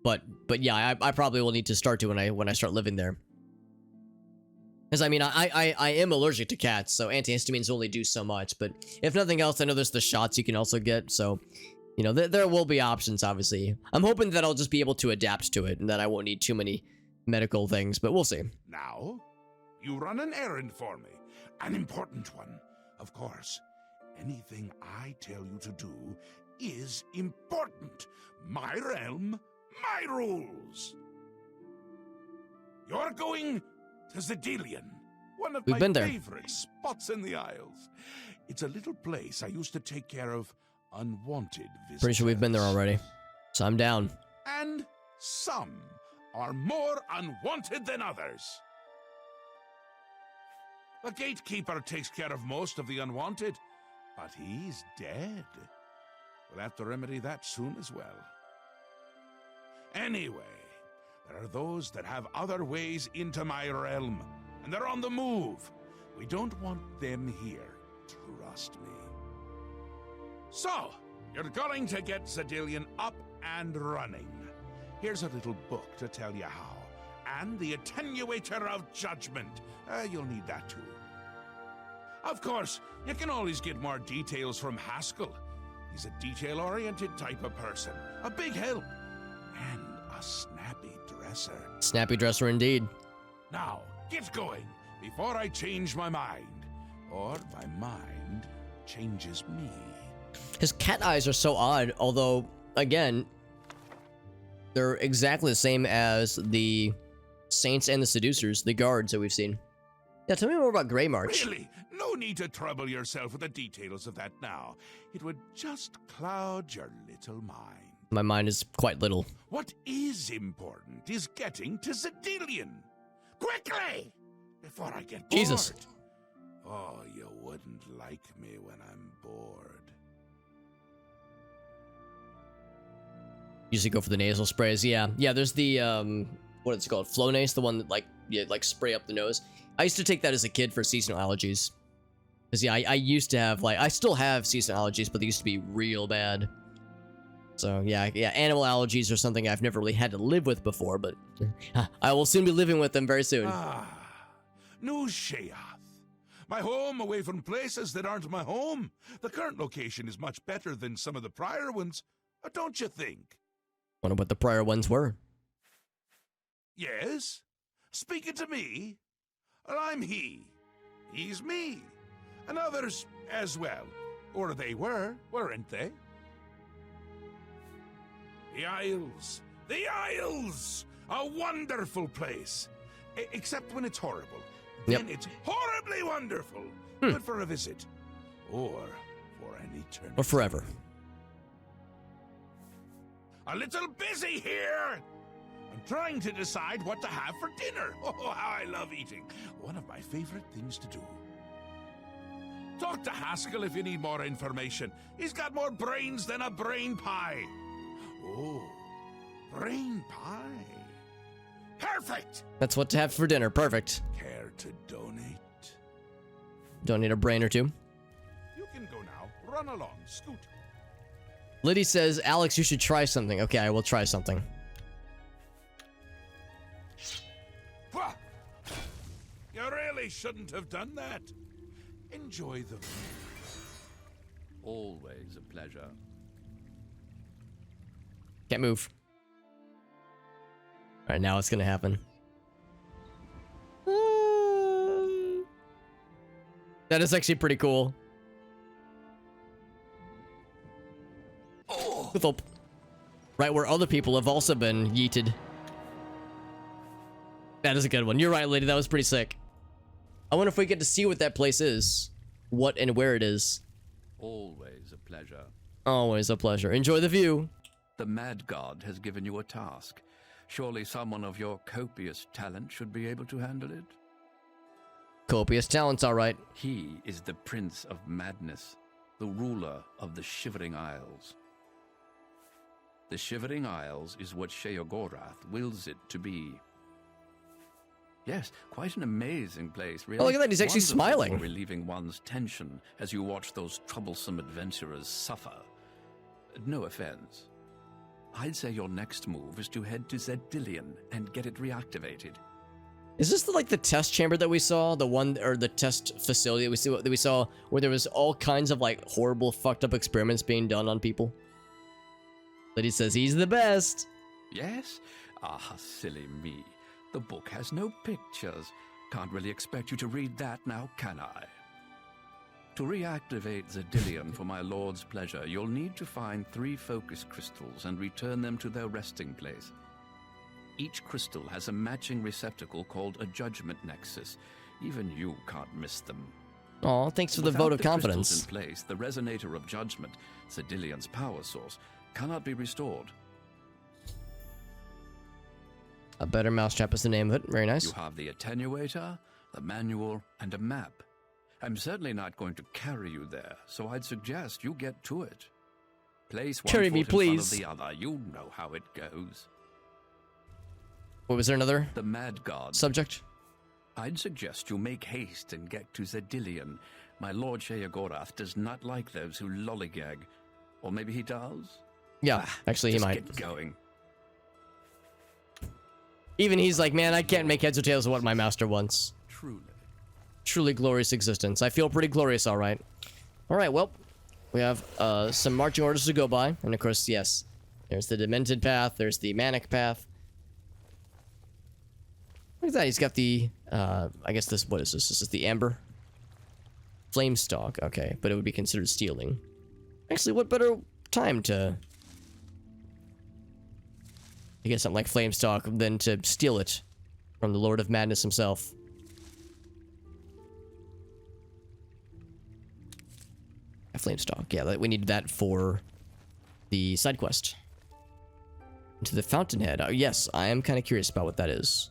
but yeah, I probably will need to start to when I start living there. Because I mean, I am allergic to cats, so antihistamines only do so much. But if nothing else, I know there's the shots you can also get. So, you know, there will be options. Obviously, I'm hoping that I'll just be able to adapt to it and that I won't need too many medical things. But we'll see. Now, you run an errand for me, an important one, of course. Anything I tell you to do is important. My realm, my rules. You're going to Zedilian, one of my favorite spots in the Isles. It's a little place I used to take care of unwanted visitors. Pretty sure we've been there already, so I'm down. And some are more unwanted than others. The gatekeeper takes care of most of the unwanted, but he's dead. We'll have to remedy that soon as well. Anyway, there are those that have other ways into my realm, and they're on the move. We don't want them here. Trust me. So, you're going to get Xedilian up and running. Here's a little book to tell you how. And the Attenuator of Judgment. You'll need that too. Of course, you can always get more details from Haskell. He's a detail-oriented type of person. A big help. And a snappy dresser. Snappy dresser indeed. Now, get going before I change my mind. Or my mind changes me. His cat eyes are so odd, although, again, they're exactly the same as the Saints and the Seducers, the guards that we've seen. Yeah, tell me more about Grey March. Really? No need to trouble yourself with the details of that now. It would just cloud your little mind. My mind is quite little. What is important is getting to Xedilian. Quickly! Before I get bored. Jesus. Oh, you wouldn't like me when I'm bored. Usually go for the nasal sprays. Yeah, there's the what is it called? Flonase, the one that like spray up the nose. I used to take that as a kid for seasonal allergies. Cause yeah, I used to have I still have seasonal allergies, but they used to be real bad. So yeah, animal allergies are something I've never really had to live with before, but I will soon be living with them very soon. New Sheogorath. My home away from places that aren't my home. The current location is much better than some of the prior ones, don't you think? Wonder what the prior ones were. Yes? Speaking to me? Well, I'm he. He's me. And others as well. Or they were, weren't they? The Isles. The Isles! A wonderful place. Except when it's horrible. Yep. Then it's horribly wonderful. Good for a visit. Or for an eternity. Or forever. A little busy here! I'm trying to decide what to have for dinner. Oh, how I love eating. One of my favorite things to do. Talk to Haskell if you need more information. He's got more brains than a brain pie. Oh, brain pie. Perfect! That's what to have for dinner. Perfect. Care to donate? Donate a brain or two. You can go now. Run along. Scoot. Liddy says, Alex, you should try something. Okay, I will try something. You really shouldn't have done that. Enjoy the view. Always a pleasure. Can't move. Alright, now it's gonna happen. That is actually pretty cool. Right where other people have also been yeeted. That is a good one. You're right, lady. That was pretty sick. I wonder if we get to see what that place is. What and where it is. Always a pleasure. Always a pleasure. Enjoy the view. The Mad God has given you a task. Surely someone of your copious talent should be able to handle it. Copious talents, all right. He is the Prince of Madness, the ruler of the Shivering Isles. The Shivering Isles is what Sheogorath wills it to be. Yes, quite an amazing place, really. Oh, look at that, he's actually Wonderful smiling. for relieving one's tension as you watch those troublesome adventurers suffer. No offense. I'd say your next move is to head to Xedilian and get it reactivated. Is this the test chamber that we saw? The one, or the test facility that we saw where there was all kinds of horrible fucked up experiments being done on people? Liddy says he's the best. Yes? Ah, silly me. The book has no pictures. Can't really expect you to read that now, can I? To reactivate Xedilian for my lord's pleasure, you'll need to find 3 focus crystals and return them to their resting place. Each crystal has a matching receptacle called a judgment nexus. Even you can't miss them. Aw, thanks for the vote of Without the confidence. crystals in place, the resonator of judgment, Xedilian's power source, cannot be restored. A better mousetrap is the name of it. Very nice. You have the attenuator, the manual, and a map. I'm certainly not going to carry you there, so I'd suggest you get to it. Place one Carry me, foot in front please. of the other. You know how it goes. What was there another The Mad God. subject? I'd suggest you make haste and get to Zedilian. My lord Sheogorath does not like those who lollygag. Or maybe he does? Yeah, actually, he Just might. get going. Even he's like, man, I can't make heads or tails of what my master wants. Truly. Truly glorious existence. I feel pretty glorious, all right. All right, well, we have some marching orders to go by. And of course, yes, there's the demented path. There's the manic path. Look at that. He's got the, I guess this, what is this? This is the amber flame stalk. Okay, but it would be considered stealing. Actually, what better time to get something like flame stalk than to steal it from the Lord of Madness himself? A flame stalk. Yeah, we need that for the side quest. To the fountainhead. Yes, I am kind of curious about what that is.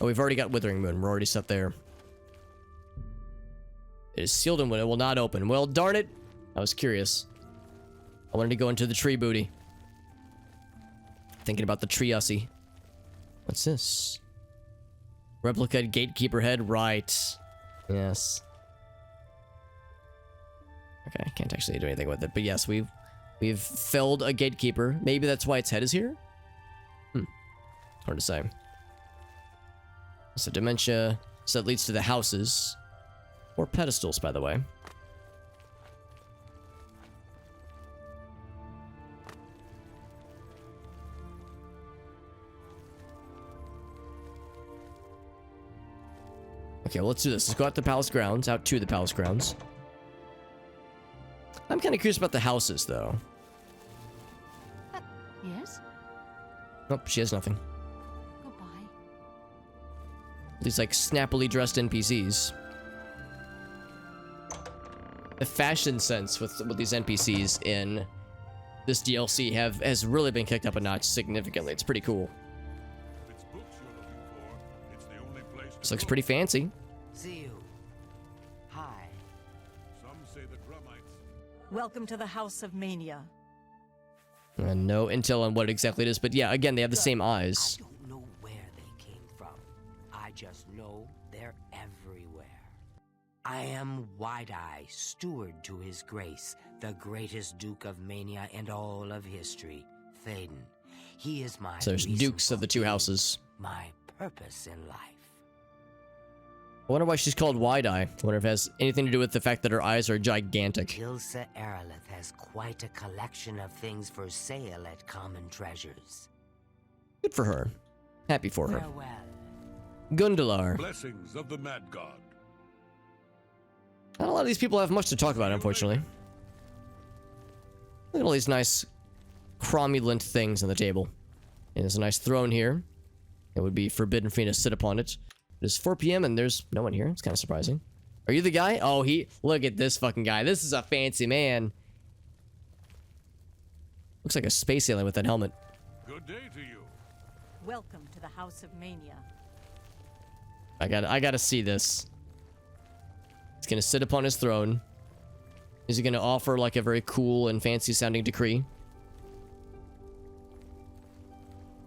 Oh, we've already got Withering Moon. We're already set there. It is sealed and it will not open. Well, darn it. I was curious. I wanted to go into the tree booty. Thinking about the tree ussy. What's this? Replica gatekeeper head. Right. Yes. Okay, I can't actually do anything with it. But yes, we've felled a gatekeeper. Maybe that's why its head is here? Hard to say. So dementia. So that leads to the houses. Or pedestals, by the way. Okay, well, let's do this. Let's go out to the palace grounds. Out to the palace grounds. I'm kind of curious about the houses, though. Yes? Nope, she has nothing. Goodbye. These, like, snappily dressed NPCs. The fashion sense with these NPCs in this DLC has really been kicked up a notch significantly. It's pretty cool. If it's books you're looking for, it's the only place to This looks go. pretty fancy. See you. Hi. Some say the Grummites. Welcome to the House of Mania. No intel on what exactly it is, but yeah, again, they have the same I eyes. don't know where they came from. I just know they're everywhere. I am Wide-Eye, steward to his grace, the greatest Duke of Mania and all of history, Thaden. He is my So there's reason dukes of for the two being, houses. my purpose in life. I wonder why she's called Wide-Eye. I wonder if it has anything to do with the fact that her eyes are gigantic. Ilsa Erlith has quite a collection of things for sale at Common Treasures. Good for her. Happy for her. Farewell. Gundalar. Blessings of the Mad God. Not a lot of these people have much to talk about, unfortunately. Look at all these nice cromulent things on the table. And there's a nice throne here. It would be forbidden for me to sit upon it. It is 4 p.m. and there's no one here. It's kind of surprising. Are you the guy? Oh, look at this fucking guy. This is a fancy man. Looks like a space alien with that helmet. Good day to you. Welcome to the House of Mania. I gotta see this. He's gonna sit upon his throne. Is he gonna offer like a very cool and fancy sounding decree?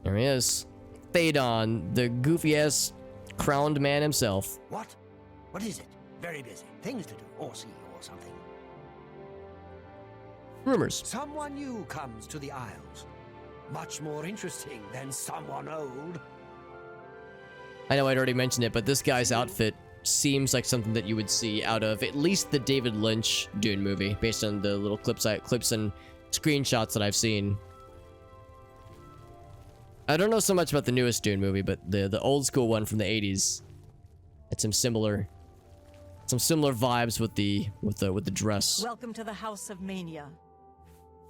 There he is. Thaden, the goofy ass crowned man himself. What? What is it? Very busy. Things to do, or see, or something. Rumors. Someone new comes to the Isles. Much more interesting than someone old. I know I'd already mentioned it, but this guy's outfit seems like something that you would see out of at least the David Lynch Dune movie, based on the little clips and screenshots that I've seen. I don't know so much about the newest Dune movie, but the old school one from the 80s had some similar vibes with the dress. Welcome to the House of Mania.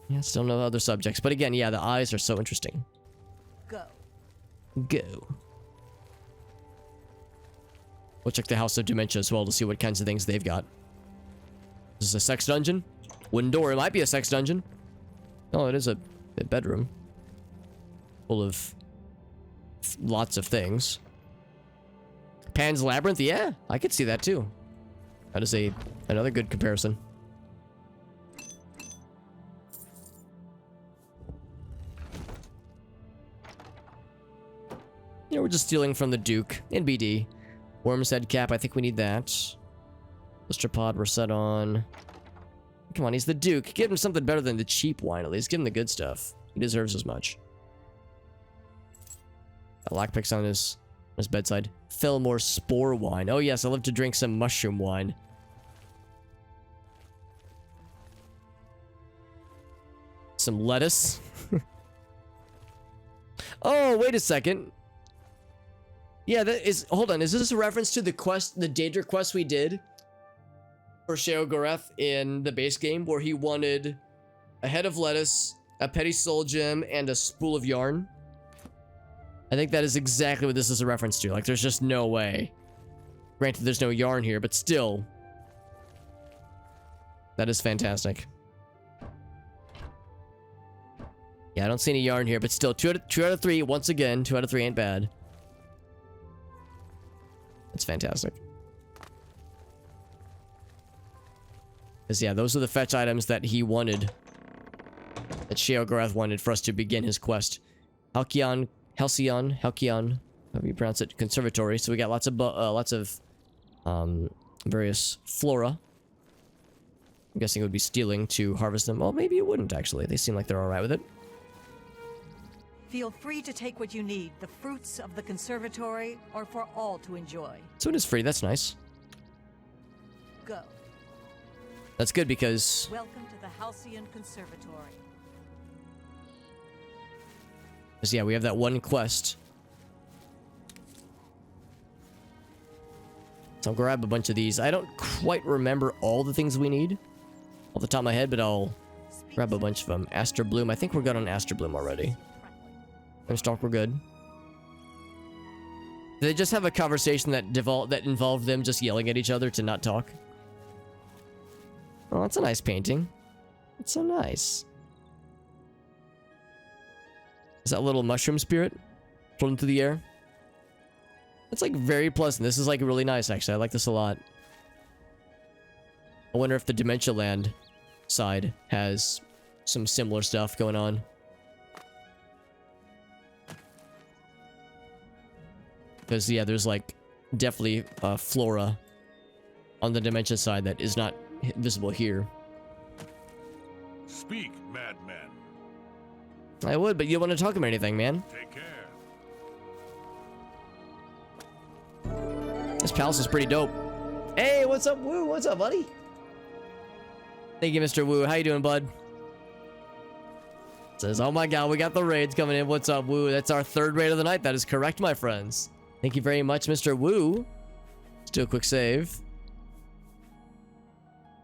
Yeah, still no other subjects, but again, yeah, the eyes are so interesting. Go. Go. We'll check the House of Dementia as well to see what kinds of things they've got. Is this a sex dungeon? Wooden door. It might be a sex dungeon. Oh, it is a bedroom. Full of lots of things. Pan's Labyrinth? Yeah, I could see that too. That is another good comparison. Yeah, we're just stealing from the Duke in BD. Worm's Head Cap, I think we need that. Listerpod, we're set on. Come on, he's the Duke. Give him something better than the cheap wine, at least. Give him the good stuff. He deserves as much. Got lockpicks on his bedside. Fillmore Spore Wine. Oh yes, I love to drink some mushroom wine. Some lettuce. Oh, wait a second. Yeah, that is... Hold on, is this a reference to the quest, the Daedra quest we did for Sheogorath in the base game, where he wanted a head of lettuce, a petty soul gem, and a spool of yarn? I think that is exactly what this is a reference to. Like, there's just no way. Granted, there's no yarn here, but still. That is fantastic. Yeah, I don't see any yarn here, but still, 2 out of 3. Once again, 2 out of 3 ain't bad. That's fantastic. Because, yeah, those are the fetch items that he wanted. That Sheogorath wanted for us to begin his quest. Halcyon, however you pronounce it, conservatory. So we got lots of various flora. I'm guessing it would be stealing to harvest them. Well, maybe it wouldn't, actually. They seem like they're alright with it. Feel free to take what you need. The fruits of the conservatory are for all to enjoy. So it is free. That's nice. Go. That's good because... Welcome to the Halcyon Conservatory. Because, yeah, we have that one quest. So I'll grab a bunch of these. I don't quite remember all the things we need off the top of my head, but I'll grab a bunch of them. Aster Bloom. I think we're good on Aster Bloom already. Stalk, we're good. Did they just have a conversation that involved them just yelling at each other to not talk? Oh, that's a nice painting. It's so nice. Is that a little mushroom spirit floating through the air? It's like very pleasant. This is like really nice, actually. I like this a lot. I wonder if the Dementia Land side has some similar stuff going on. Because, yeah, there's, like, definitely flora on the Dementia side that is not visible here. Speak, madman. I would, but you don't want to talk about anything, man. Take care. This palace is pretty dope. Hey, what's up, Woo? What's up, buddy? Thank you, Mr. Woo. How you doing, bud? Says, oh my god, we got the raids coming in. What's up, Woo? That's our 3rd raid of the night. That is correct, my friends. Thank you very much, Mr. Woo. Let's do a quick save.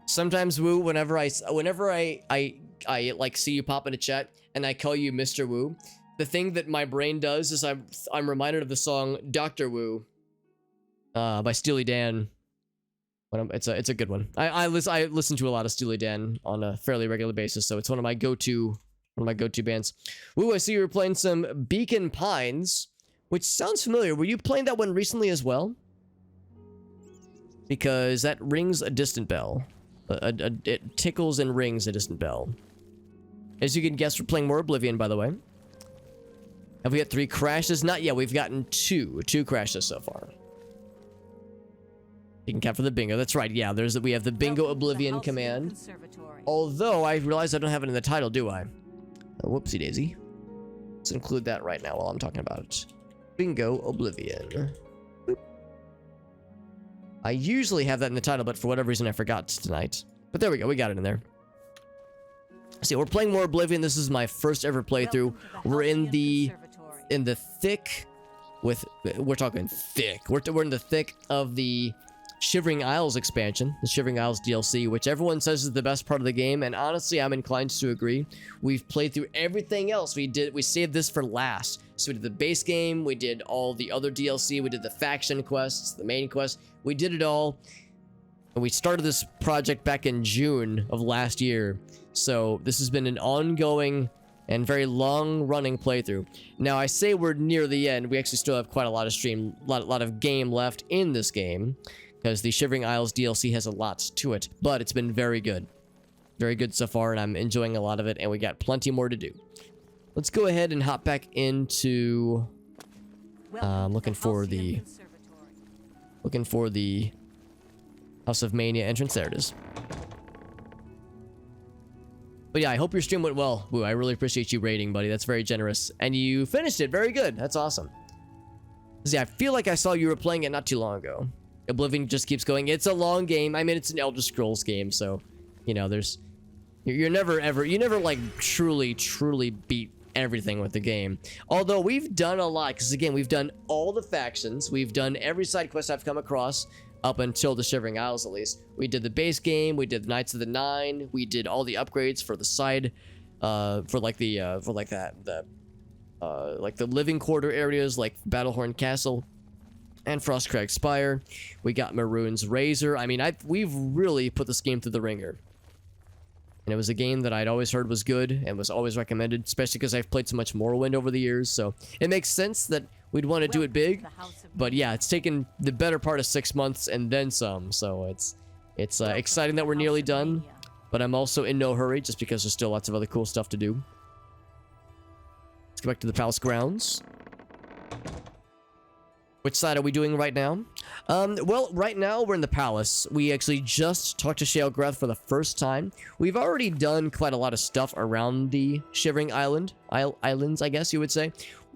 Sometimes, Woo, whenever I like see you pop in a chat and I call you Mr. Woo, the thing that my brain does is I'm reminded of the song Dr. Woo by Steely Dan. It's a good one. I listen to a lot of Steely Dan on a fairly regular basis, so it's one of my go-to bands. Woo, I see you were playing some Beacon Pines, which sounds familiar. Were you playing that one recently as well? Because that rings a distant bell. It tickles and rings a distant bell. As you can guess, we're playing more Oblivion, by the way. Have we got 3 crashes? Not yet. We've gotten 2 crashes so far. You can count for the bingo. That's right. Yeah, we have the bingo Oblivion command. Although I realize I don't have it in the title, do I? Oh, whoopsie daisy. Let's include that right now while I'm talking about it. Bingo Oblivion. Boop. I usually have that in the title, but for whatever reason I forgot tonight. But there we go, we got it in there. See, we're playing more Oblivion. This is my first ever playthrough. We're in the thick with, we're talking thick. We're in the thick of the Shivering Isles expansion, the Shivering Isles DLC, which everyone says is the best part of the game, and honestly, I'm inclined to agree. We've played through everything else. We saved this for last. So we did the base game, we did all the other DLC, we did the faction quests, the main quest. We did it all. And we started this project back in June of last year. So this has been an ongoing and very long-running playthrough. Now, I say we're near the end. We actually still have quite a lot of lot of game left in this game, because the Shivering Isles DLC has a lot to it, but it's been very good. Very good so far, and I'm enjoying a lot of it, and we got plenty more to do. Let's go ahead and hop back into... looking for the House of Mania entrance. There it is. But yeah, I hope your stream went well. Woo, I really appreciate you rating, buddy. That's very generous. And you finished it. Very good. That's awesome. See, I feel like I saw you were playing it not too long ago. Oblivion just keeps going. It's a long game. I mean, it's an Elder Scrolls game, so, you know, there's... You never, like, truly beat everything with the game. Although, we've done a lot, because, again, we've done all the factions. We've done every side quest I've come across, up until the Shivering Isles, at least. We did the base game, we did the Knights of the Nine, we did all the upgrades for the side, like the living quarter areas, like Battlehorn Castle and Frostcrag Spire. We got Maroon's Razor. I mean, we've really put this game through the ringer. And it was a game that I'd always heard was good and was always recommended, especially because I've played so much Morrowind over the years, so it makes sense that we'd want to do it big. But yeah, it's taken the better part of 6 months and then some, so it's exciting that we're nearly done, but I'm also in no hurry just because there's still lots of other cool stuff to do. Let's go back to the palace grounds. Which side are we doing right now? Well, right now we're in the palace. We actually just talked to Sheogorath for the first time. We've already done quite a lot of stuff around the Shivering Islands, I guess you would say.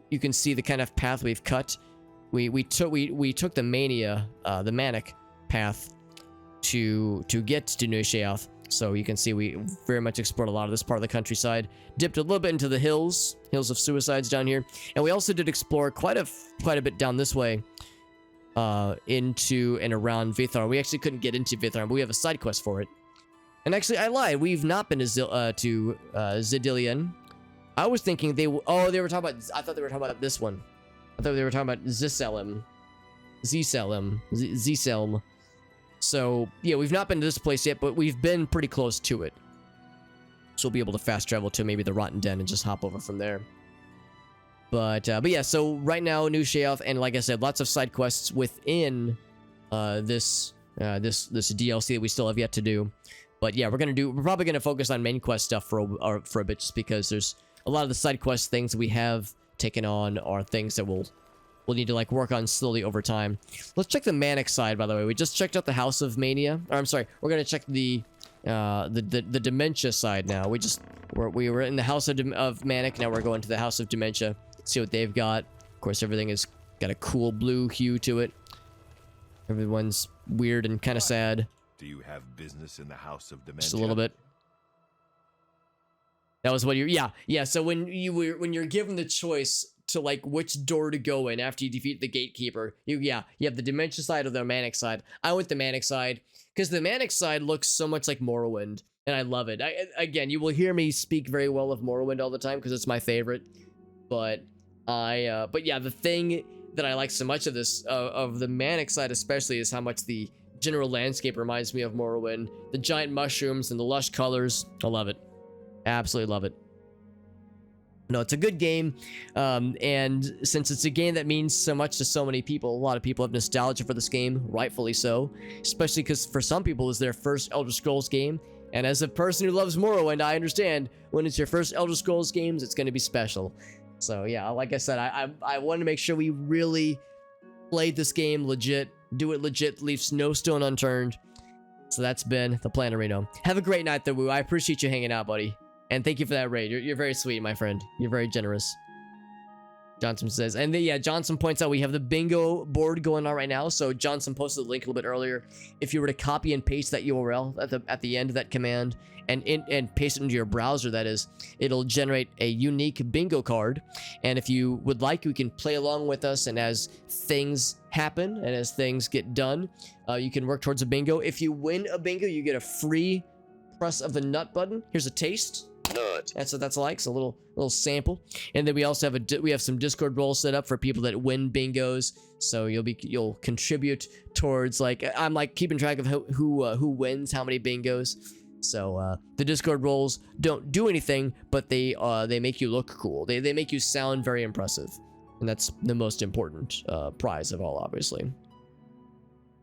You can see the kind of path we've cut. We took the the Manic path to get to New Sheogorath. So you can see we very much explored a lot of this part of the countryside. Dipped a little bit into the hills of Suicides down here, and we also did explore quite a bit down this way, into and around Vithar. We actually couldn't get into Vithar, but we have a side quest for it. And actually, I lied. We've not been to Zidillion. I was thinking they were talking about. I thought they were talking about this one. I thought they were talking about Zselm. So, yeah, we've not been to this place yet, but we've been pretty close to it. So we'll be able to fast travel to maybe the Rotten Den and just hop over from there. But yeah, so right now, New Sheogorath, and like I said, lots of side quests within this DLC that we still have yet to do. But yeah, we're probably gonna focus on main quest stuff for a bit, just because there's a lot of the side quest things that we have taken on are things that we'll need to like work on slowly over time. Let's check the Manic side, by the way. We just checked out the House of Mania. Or I'm sorry, we're gonna check the Dementia side now. We were in the House of Manic. Now we're going to the House of Dementia. See what they've got. Of course, everything has got a cool blue hue to it. Everyone's weird and kind of sad. Do you have business in the House of Dementia? Just a little bit. That was what yeah. So when you're given the choice to like which door to go in after you defeat the gatekeeper, you have the Dementia side or the Manic side. I went the Manic side because the Manic side looks so much like Morrowind, and I love it. Again, you will hear me speak very well of Morrowind all the time because it's my favorite. But yeah, the thing that I like so much of this of the Manic side especially is how much the general landscape reminds me of Morrowind. The giant mushrooms and the lush colors. I love it. Absolutely love it. No, it's a good game, and since it's a game that means so much to so many people, a lot of people have nostalgia for this game, rightfully so, especially because for some people it's their first Elder Scrolls game, and as a person who loves Morrowind, I understand when it's your first Elder Scrolls games, it's going to be special. So yeah, like I said, I wanted to make sure we really played this game legit, do it legit, leaves no stone unturned. So that's been the plan, Reno. Have a great night, though, Woo. I appreciate you hanging out, buddy. And thank you for that raid. You're very sweet, my friend. You're very generous. Johnson says. And then, yeah, Johnson points out we have the bingo board going on right now. So Johnson posted the link a little bit earlier. If you were to copy and paste that URL at the end of that command and paste it into your browser, that is, it'll generate a unique bingo card. And if you would like, you can play along with us. And as things happen and as things get done, you can work towards a bingo. If you win a bingo, you get a free press of the nut button. Here's a taste. Nut. That's what that's like. So a little sample. And then we also have some Discord roles set up for people that win bingos. So you'll contribute towards, like, I'm like keeping track of who wins how many bingos. So the Discord roles don't do anything, but they make you look cool. They make you sound very impressive, and that's the most important prize of all, obviously.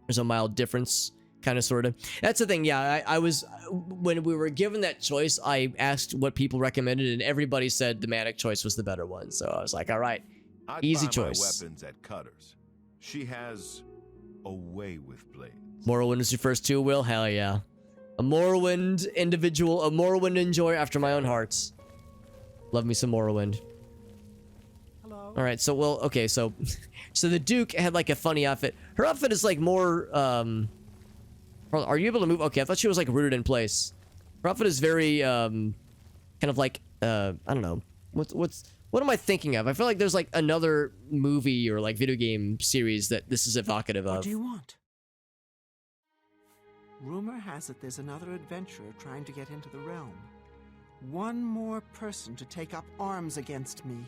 There's a mild difference, kind of, sort of. That's the thing. Yeah, I was, when we were given that choice, I asked what people recommended, and everybody said the Manic choice was the better one. So I was like, all right, easy choice. My weapons at Cutter's. She has a way with blades. Morrowind was your first two, Will? Hell yeah. A Morrowind individual, a Morrowind enjoyer after my own heart. Love me some Morrowind. Hello. All right, so, well, okay, so the Duke had like a funny outfit. Her outfit is like more, are you able to move? Okay, I thought she was like rooted in place. Her outfit is very, kind of like, I don't know. What am I thinking of? I feel like there's like another movie or like video game series that this is evocative of. What do you want? Rumor has it there's another adventurer trying to get into the realm. One more person to take up arms against me.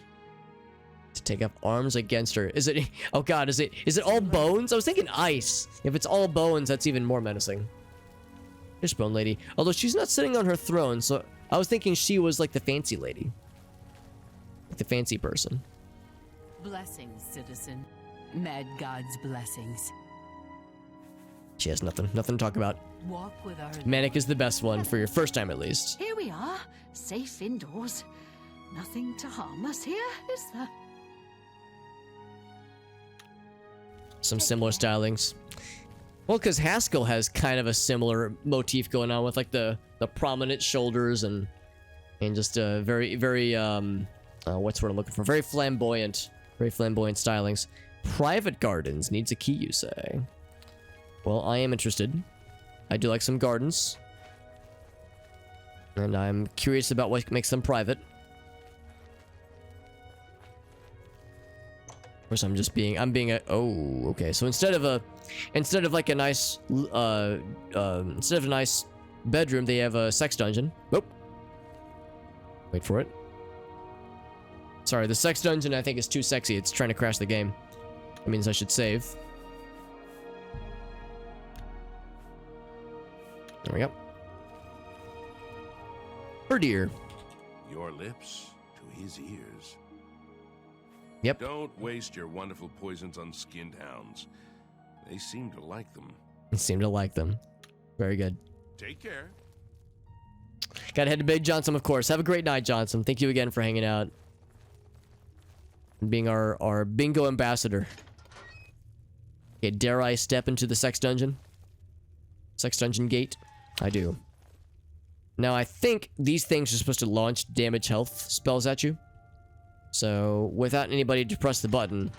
To take up arms against her. Is it, oh god, is it all bones? I was thinking ice. If it's all bones, that's even more menacing. Fishbone lady. Although she's not sitting on her throne, so I was thinking she was like the fancy lady. Like the fancy person. Blessings, citizen. Mad God's blessings. She has nothing to talk about. Walk with our Manic is the best one for your first time at least. Here we are, safe indoors. Nothing to harm us here, is there? Some similar stylings. Well, because Haskell has kind of a similar motif going on with like the prominent shoulders and just very what's what I'm looking for? Very flamboyant stylings. Private gardens needs a key, you say? Well, I am interested. I do like some gardens. And I'm curious about what makes them private. Of course, I'm being a, oh, okay. So instead of a nice bedroom, they have a sex dungeon. Nope. Wait for it. Sorry, the sex dungeon I think is too sexy. It's trying to crash the game. That means I should save. There we go. For deer. Your lips to his ears. Yep. Don't waste your wonderful poisons on skinned hounds. They seem to like them. They seem to like them. Very good. Take care. Gotta head to Big Johnson, of course. Have a great night, Johnson. Thank you again for hanging out. And being our bingo ambassador. Okay, dare I step into the sex dungeon? Sex dungeon gate? I do. Now, I think these things are supposed to launch damage health spells at you. So, without anybody to press the button,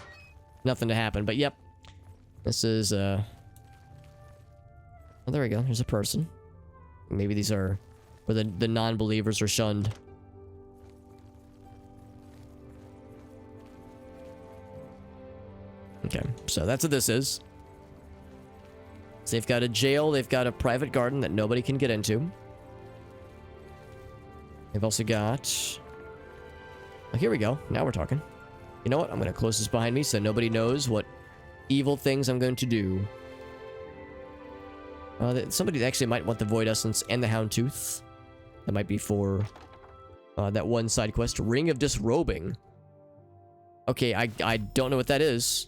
nothing to happen. But, yep. This is, oh, there we go. There's a person. Maybe these are where the non-believers are shunned. Okay, so that's what this is. So they've got a jail, they've got a private garden that nobody can get into. They've also got... Oh, here we go. Now we're talking. You know what? I'm going to close this behind me so nobody knows what evil things I'm going to do. Somebody actually might want the Void Essence and the Houndtooth. That might be for that one side quest. Ring of Disrobing. Okay, I don't know what that is.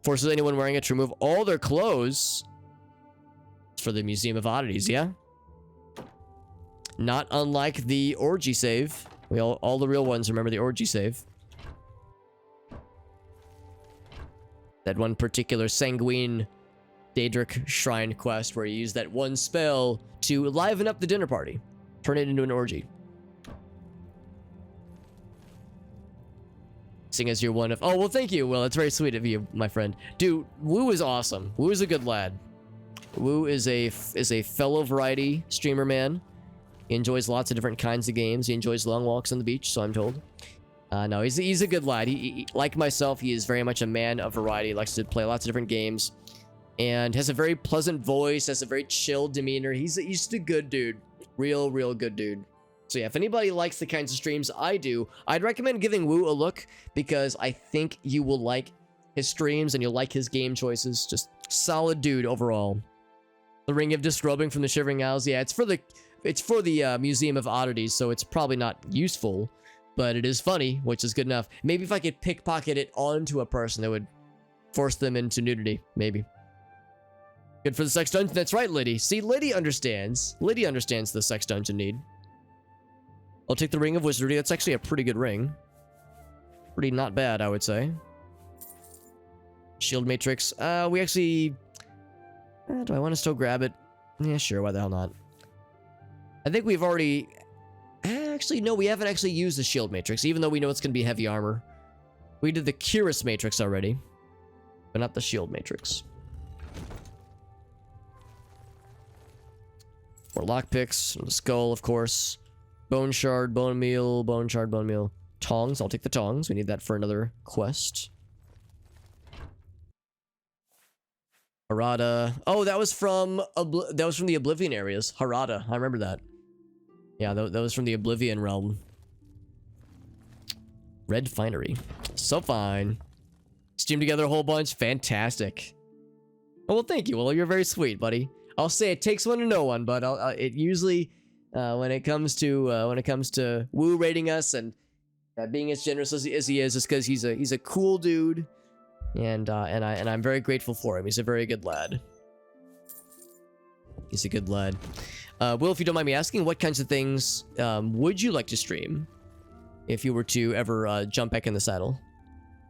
Forces anyone wearing it to remove all their clothes. It's for the Museum of Oddities, yeah? Not unlike the orgy save. We all the real ones remember the orgy save. That one particular Sanguine Daedric Shrine quest where you use that one spell to liven up the dinner party. Turn it into an orgy. Seeing as you're one of... Oh, well, thank you. Well, that's very sweet of you, my friend. Dude, Woo is awesome. Woo is a good lad. Woo is a fellow variety streamer man. He enjoys lots of different kinds of games. He enjoys long walks on the beach, so I'm told. No, he's a good lad. He, like myself, he is very much a man of variety. He likes to play lots of different games. And has a very pleasant voice, has a very chill demeanor. He's just a good dude. Real good dude. So yeah, if anybody likes the kinds of streams I do, I'd recommend giving Woo a look because I think you will like his streams and you'll like his game choices. Just solid dude overall. The Ring of Disrobing from the Shivering Isles. Yeah, it's for the it's for the Museum of Oddities, so it's probably not useful, but it is funny, which is good enough. Maybe if I could pickpocket it onto a person, that would force them into nudity. Maybe. Good for the sex dungeon. That's right, Liddy. See, Liddy understands. Liddy understands the sex dungeon need. I'll take the Ring of Wizardry. That's actually a pretty good ring. Pretty not bad, I would say. Shield Matrix. We actually... do I want to still grab it? Yeah, sure. Why the hell not? I think we've already... Actually, no, we haven't actually used the Shield Matrix, even though we know it's going to be heavy armor. We did the Cuirass Matrix already, but not the Shield Matrix. More lockpicks. The skull, of course. Bone Shard, Bone Meal, Bone Shard, Bone Meal. Tongs. I'll take the tongs. We need that for another quest. Harada. Oh, that was from the Oblivion areas. Harada. I remember that. Yeah, that was from the Oblivion realm. Red Finery. So fine. Streamed together a whole bunch. Fantastic. Oh, well, thank you. Well, you're very sweet, buddy. I'll say it takes one to know one, but it usually when it comes to Woo rating us and being as generous as he is, because he's a cool dude, and I'm very grateful for him. He's a very good lad. He's a good lad. Will, if you don't mind me asking, what kinds of things would you like to stream if you were to ever jump back in the saddle?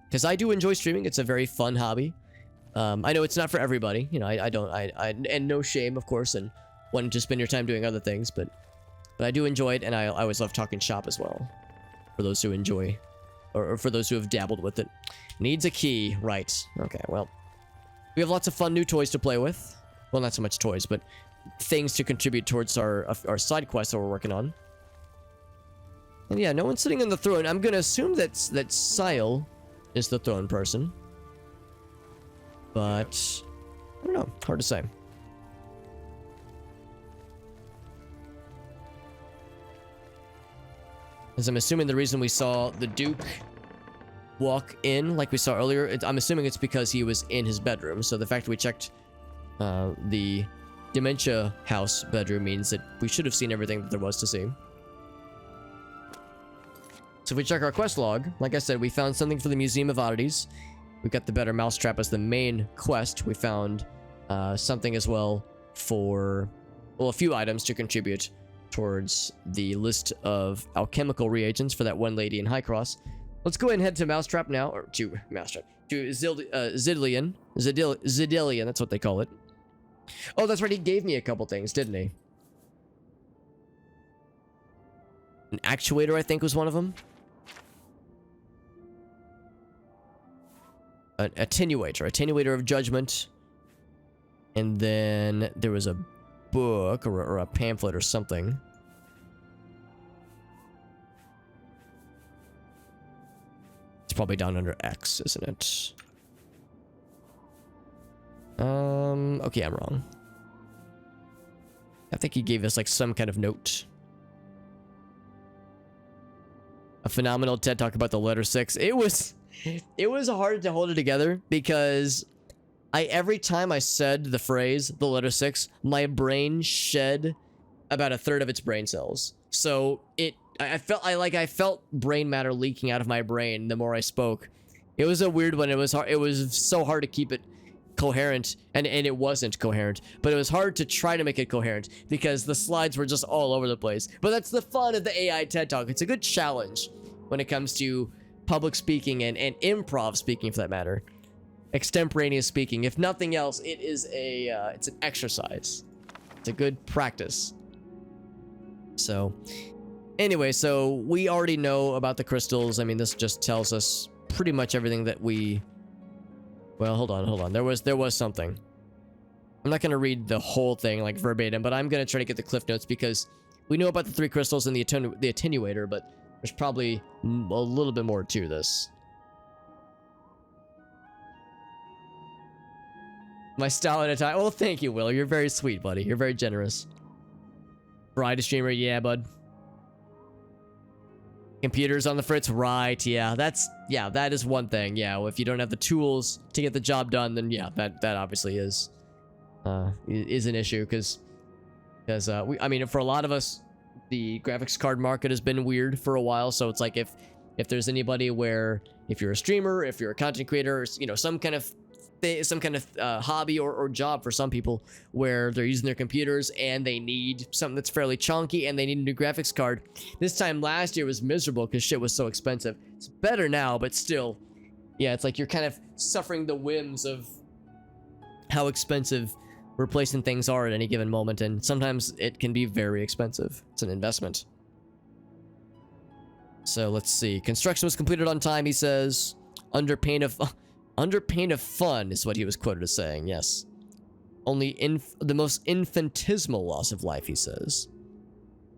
Because I do enjoy streaming. It's a very fun hobby. I know it's not for everybody. You know, and no shame, of course, and wanting to spend your time doing other things, but I do enjoy it, and I always love talking shop as well. For those who enjoy, or for those who have dabbled with it. Needs a key, right? Okay, well, we have lots of fun new toys to play with. Well, not so much toys, but things to contribute towards our side quests that we're working on. And yeah, no one's sitting on the throne. I'm gonna assume that Sile is the throne person, but I don't know. Hard to say. As I'm assuming the reason we saw the Duke walk in like we saw earlier, I'm assuming it's because he was in his bedroom. So the fact that we checked the Dementia House bedroom means that we should have seen everything that there was to see. So if we check our quest log, like I said, we found something for the Museum of Oddities. We got the Better Mousetrap as the main quest. We found something as well for, well, a few items to contribute towards the list of alchemical reagents for that one lady in High Cross. Let's go ahead and head to Mousetrap now, or to Mousetrap, to Zidillion, that's what they call it. Oh, that's right, he gave me a couple things, didn't he? An actuator, I think, was one of them. An attenuator of judgment. And then there was a book or a pamphlet or something. It's probably down under X, isn't it? Okay, I'm wrong. I think he gave us like some kind of note. A phenomenal TED Talk about the letter 6. It was hard to hold it together because every time I said the phrase, the letter 6, my brain shed about a third of its brain cells. So I felt brain matter leaking out of my brain the more I spoke. It was a weird one. It was hard. It was so hard to keep it coherent, and it wasn't coherent, but it was hard to try to make it coherent because the slides were just all over the place. But that's the fun of the AI TED Talk. It's a good challenge when it comes to public speaking and improv speaking, for that matter. Extemporaneous speaking. If nothing else, it is it's an exercise. It's a good practice. So anyway, so we already know about the crystals. I mean, this just tells us pretty much everything that we... Well, hold on. There was something. I'm not going to read the whole thing like verbatim, but I'm going to try to get the cliff notes because we know about the 3 crystals and the attenuator, but there's probably a little bit more to this. My style at a time. Well, thank you, Will. You're very sweet, buddy. You're very generous. Bride streamer, yeah, bud. Computers on the fritz, right? Yeah, that is one thing. Yeah, if you don't have the tools to get the job done, then yeah, that obviously is an issue because Because I mean, for a lot of us, the graphics card market has been weird for a while. So it's like if there's anybody where, if you're a streamer, if you're a content creator, you know, some kind of hobby or job for some people where they're using their computers and they need something that's fairly chunky and they need a new graphics card. This time last year was miserable because shit was so expensive. It's better now, but still, yeah, it's like you're kind of suffering the whims of how expensive replacing things are at any given moment, and sometimes it can be very expensive. It's an investment. So let's see. Construction was completed on time, he says. Under pain of fun is what he was quoted as saying, yes. Only the most infinitesimal loss of life, he says.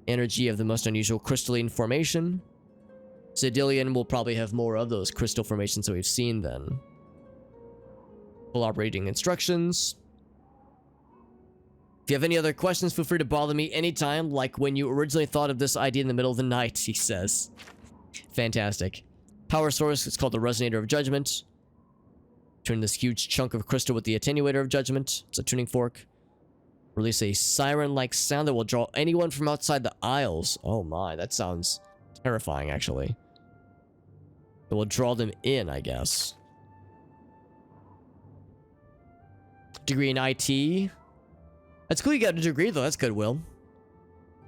Energy of the most unusual crystalline formation. Zedillion will probably have more of those crystal formations that we've seen then. Full operating instructions. If you have any other questions, feel free to bother me anytime, like when you originally thought of this idea in the middle of the night, he says. Fantastic. Power source, it's called the Resonator of Judgment. Turn this huge chunk of crystal with the Attenuator of Judgment. It's a tuning fork. Release a siren-like sound that will draw anyone from outside the Isles. Oh my, that sounds terrifying, actually. It will draw them in, I guess. Degree in IT. That's cool you got a degree, though. That's good, Will.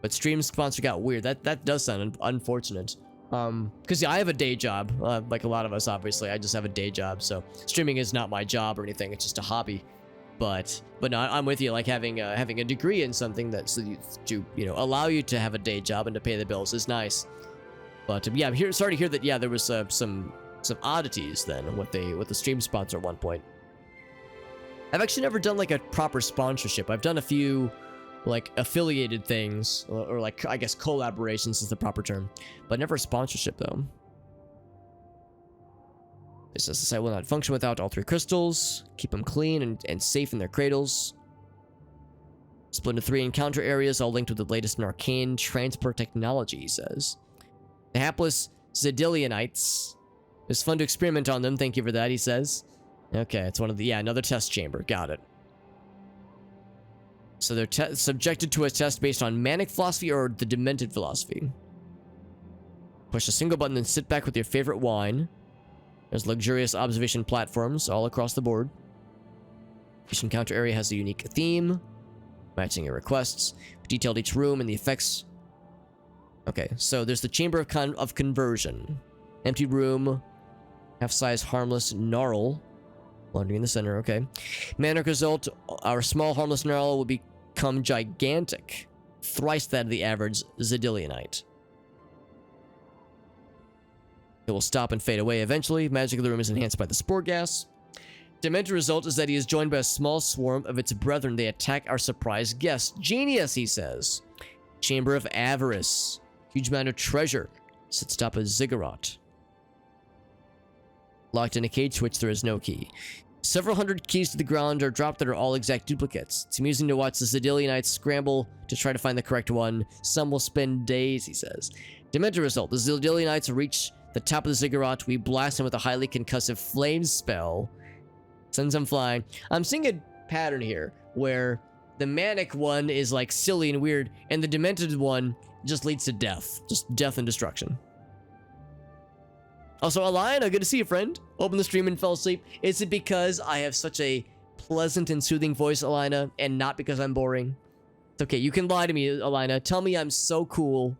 But stream sponsor got weird. That does sound unfortunate. Because, yeah, I have a day job. Like a lot of us, obviously. I just have a day job, so streaming is not my job or anything. It's just a hobby. But no, I'm with you. Like, having a degree in something that's to you know, allow you to have a day job and to pay the bills is nice. But, yeah, I'm sorry to hear that, yeah, there was some oddities, then, with the stream sponsor at one point. I've actually never done, like, a proper sponsorship. I've done a few, like, affiliated things, or like, I guess, collaborations is the proper term, but never sponsorship, though. It says the site will not function without all 3 crystals. Keep them clean and safe in their cradles. Split into 3 encounter areas, all linked with the latest in arcane transport technology, he says. The hapless Zedillionites. It was fun to experiment on them, thank you for that, he says. Okay, it's one of the, yeah, another test chamber. Got it. So they're subjected to a test based on manic philosophy or the demented philosophy. Push a single button and sit back with your favorite wine. There's luxurious observation platforms all across the board. Each encounter area has a unique theme, matching your requests. Detailed each room and the effects. Okay, so there's the Chamber of Conversion. Empty room. Half-size harmless gnarl. Wandering in the center, okay. Manic result, our small harmless gnarl will become gigantic. Thrice that of the average Zedillionite. It will stop and fade away eventually. Magic of the room is enhanced by the spore gas. Demented result is that he is joined by a small swarm of its brethren. They attack our surprise guest. Genius, he says. Chamber of Avarice. Huge amount of treasure. Sits atop a ziggurat. Locked in a cage to which there is no key. Several hundred keys to the ground are dropped that are all exact duplicates. It's amusing to watch the Zedillionites scramble to try to find the correct one. Some will spend days, he says. Demented result. The Zedillionites reach the top of the ziggurat. We blast them with a highly concussive flame spell. Sends them flying. I'm seeing a pattern here where the manic one is like silly and weird, and the demented one just leads to death. Just death and destruction. Also, Alina, good to see you, friend. Open the stream and fell asleep. Is it because I have such a pleasant and soothing voice, Alina, and not because I'm boring? It's okay. You can lie to me, Alina. Tell me I'm so cool.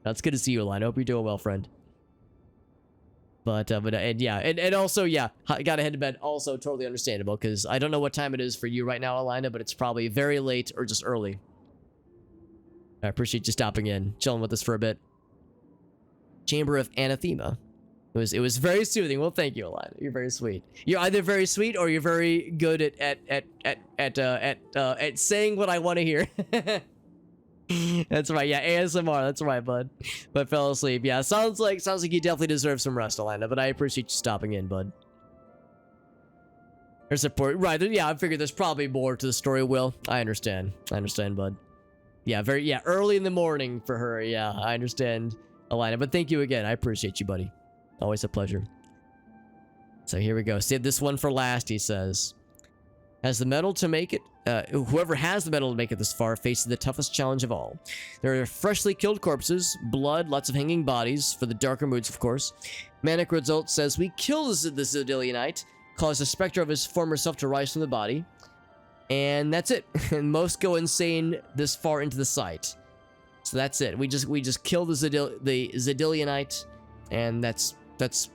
That's good to see you, Alina. Hope you're doing well, friend. And also, yeah, gotta head to bed. Also, totally understandable, because I don't know what time it is for you right now, Alina, but it's probably very late or just early. I appreciate you stopping in, chilling with us for a bit. Chamber of Anathema. It was very soothing. Well, thank you, Alina. You're very sweet. You're either very sweet or you're very good at saying what I want to hear. That's right. Yeah, ASMR. That's right, bud. But fell asleep. Yeah, sounds like you definitely deserve some rest, Alina. But I appreciate you stopping in, bud. Her support. Right. Yeah, I figured there's probably more to the story. Will. I understand, bud. Yeah, early in the morning for her. Yeah, I understand, Alina. But thank you again. I appreciate you, buddy. Always a pleasure. So here we go. Save this one for last, he says. Has the metal to make it. Whoever has the metal to make it this far faces the toughest challenge of all. There are freshly killed corpses, blood, lots of hanging bodies, for the darker moods, of course. Manic Result says, we kill the Zedilionite, cause the specter of his former self to rise from the body. And that's it. And most go insane this far into the site. So that's it. We just kill the Zedilionite, and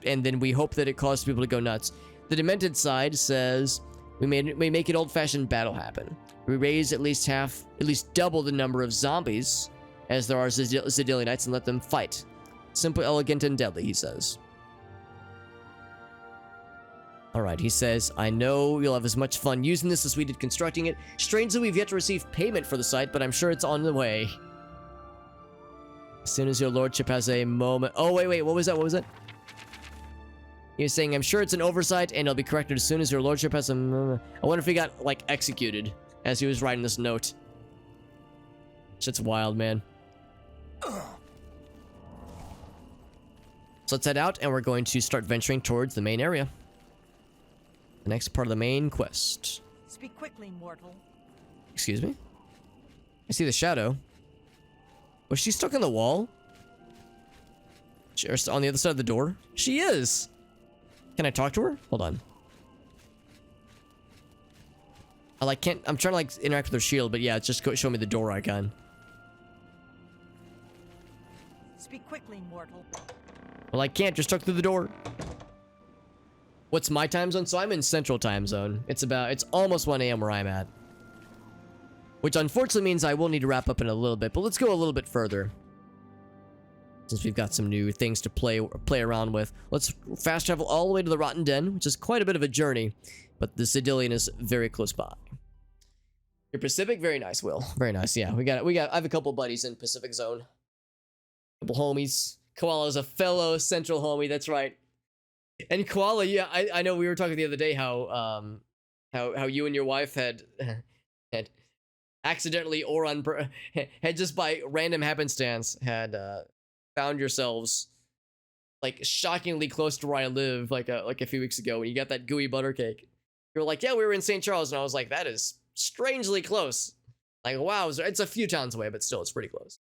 and then we hope that it causes people to go nuts. The Demented side says, we make an old-fashioned battle happen. We raise at least double the number of zombies as there are Zedilionites and let them fight. Simple, elegant, and deadly, he says. Alright, he says, I know you'll have as much fun using this as we did constructing it. Strangely, we've yet to receive payment for the site, but I'm sure it's on the way. As soon as your lordship has a moment... Oh, wait, what was that? What was that? He was saying, I'm sure it's an oversight, and it'll be corrected as soon as your lordship has a... I wonder if he got, like, executed as he was writing this note. Shit's wild, man. So let's head out, and we're going to start venturing towards the main area. The next part of the main quest. Speak quickly, mortal. Excuse me? I see the shadow. Was she stuck in the wall? Or on the other side of the door? She is! Can I talk to her? Hold on. I'm trying to like interact with her shield, but yeah, it's just show me the door icon. Speak quickly, mortal. Well, I can't, just talk through the door. What's my time zone? So I'm in Central Time Zone. It's almost 1 a.m. where I'm at. Which unfortunately means I will need to wrap up in a little bit, but let's go a little bit further. Since we've got some new things to play around with. Let's fast travel all the way to the Rotten Den, which is quite a bit of a journey, but the Zedilion is very close by. You're Pacific? Very nice, Will. Very nice, yeah. I have a couple buddies in Pacific Zone. A couple homies. Koala's a fellow Central homie, that's right. And Koala, yeah, I know we were talking the other day how you and your wife had accidentally or had just by random happenstance had found yourselves like shockingly close to where I live like a few weeks ago when you got that gooey butter cake. You were like, yeah, we were in St. Charles, and I was like, that is strangely close. Like, wow, it's a few towns away, but still, it's pretty close.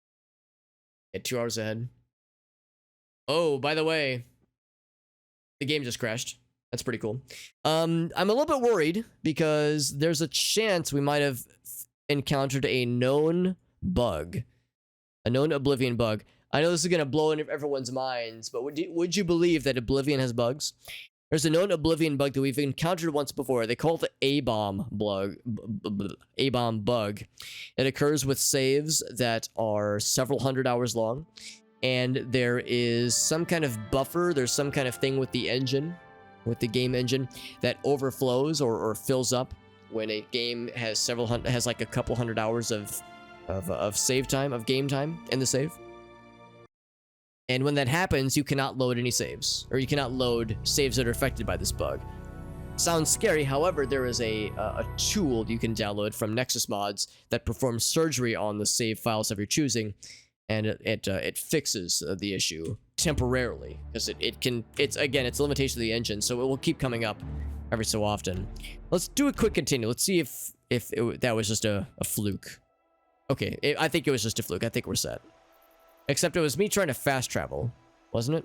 Yeah, 2 hours ahead. Oh, by the way, the game just crashed. That's pretty cool. I'm a little bit worried because there's a chance we might have encountered a known bug. A known Oblivion bug. I know this is going to blow into everyone's minds, but would you believe that Oblivion has bugs? There's a known Oblivion bug that we've encountered once before. They call it the A-bomb bug. It occurs with saves that are several hundred hours long. And there is some kind of buffer, there's some kind of thing with the engine, with the game engine, that overflows or fills up when a game has like a couple hundred hours of save time, of game time in the save. And when that happens, you cannot load any saves, or you cannot load saves that are affected by this bug. Sounds scary, however, there is a tool you can download from Nexus Mods that performs surgery on the save files of your choosing, and it fixes the issue temporarily, because it's a limitation of the engine, so it will keep coming up every so often. Let's do a quick continue. Let's see if that was just a fluke. Okay, I think it was just a fluke. I think we're set. Except it was me trying to fast travel, wasn't it?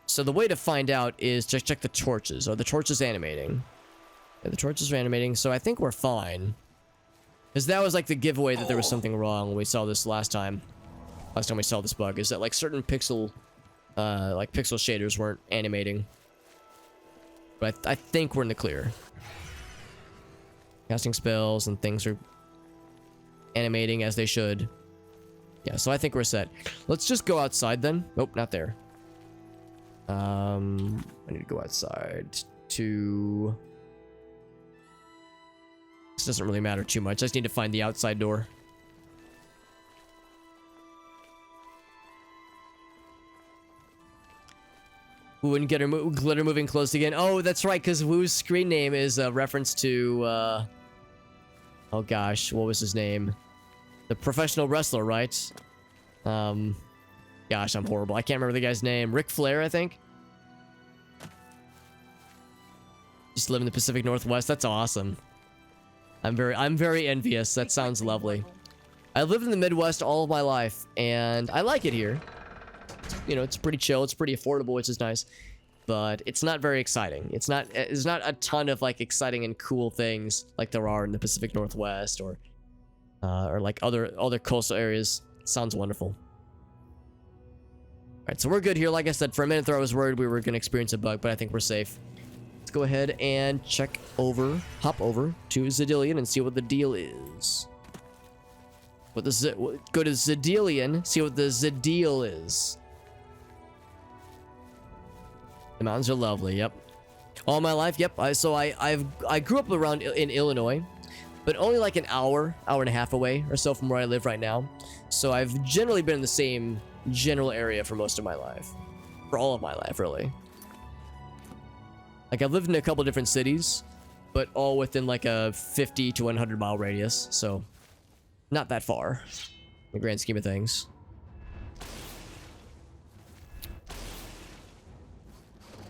So the way to find out is just check the torches. Are the torches animating? Yeah, the torches are animating, so I think we're fine. Because that was like the giveaway that there was something wrong when we saw this last time. Last time we saw this bug, is that like certain pixel shaders weren't animating. But I think we're in the clear. Casting spells and things are animating as they should. Yeah, so I think we're set. Let's just go outside then. Nope, not there. I need to go outside to... This doesn't really matter too much. I just need to find the outside door. Ooh, and get her glitter moving close again. Oh, that's right, because Wu's screen name is a reference to, oh gosh, what was his name? The professional wrestler, right? Gosh, I'm horrible. I can't remember the guy's name. Ric Flair, I think? Just to live in the Pacific Northwest. That's awesome. I'm very envious. That sounds lovely. I lived in the Midwest all of my life, and I like it here. You know, it's pretty chill. It's pretty affordable, which is nice. But it's not very exciting. It's not a ton of like exciting and cool things like there are in the Pacific Northwest or like other coastal areas. Sounds wonderful. All right, so we're good here. Like I said, for a minute there I was worried we were going to experience a bug, but I think we're safe. Let's go ahead and hop over to Zedilian and see what the deal is. Go to Zedilian, see what the Zedeal is. The mountains are lovely. Yep. All my life. Yep. I grew up around in Illinois, but only like an hour and a half away or so from where I live right now. So I've generally been in the same general area for most of my life, for all of my life, really. Like I've lived in a couple different cities, but all within like a 50 to 100 mile radius. So not that far in the grand scheme of things.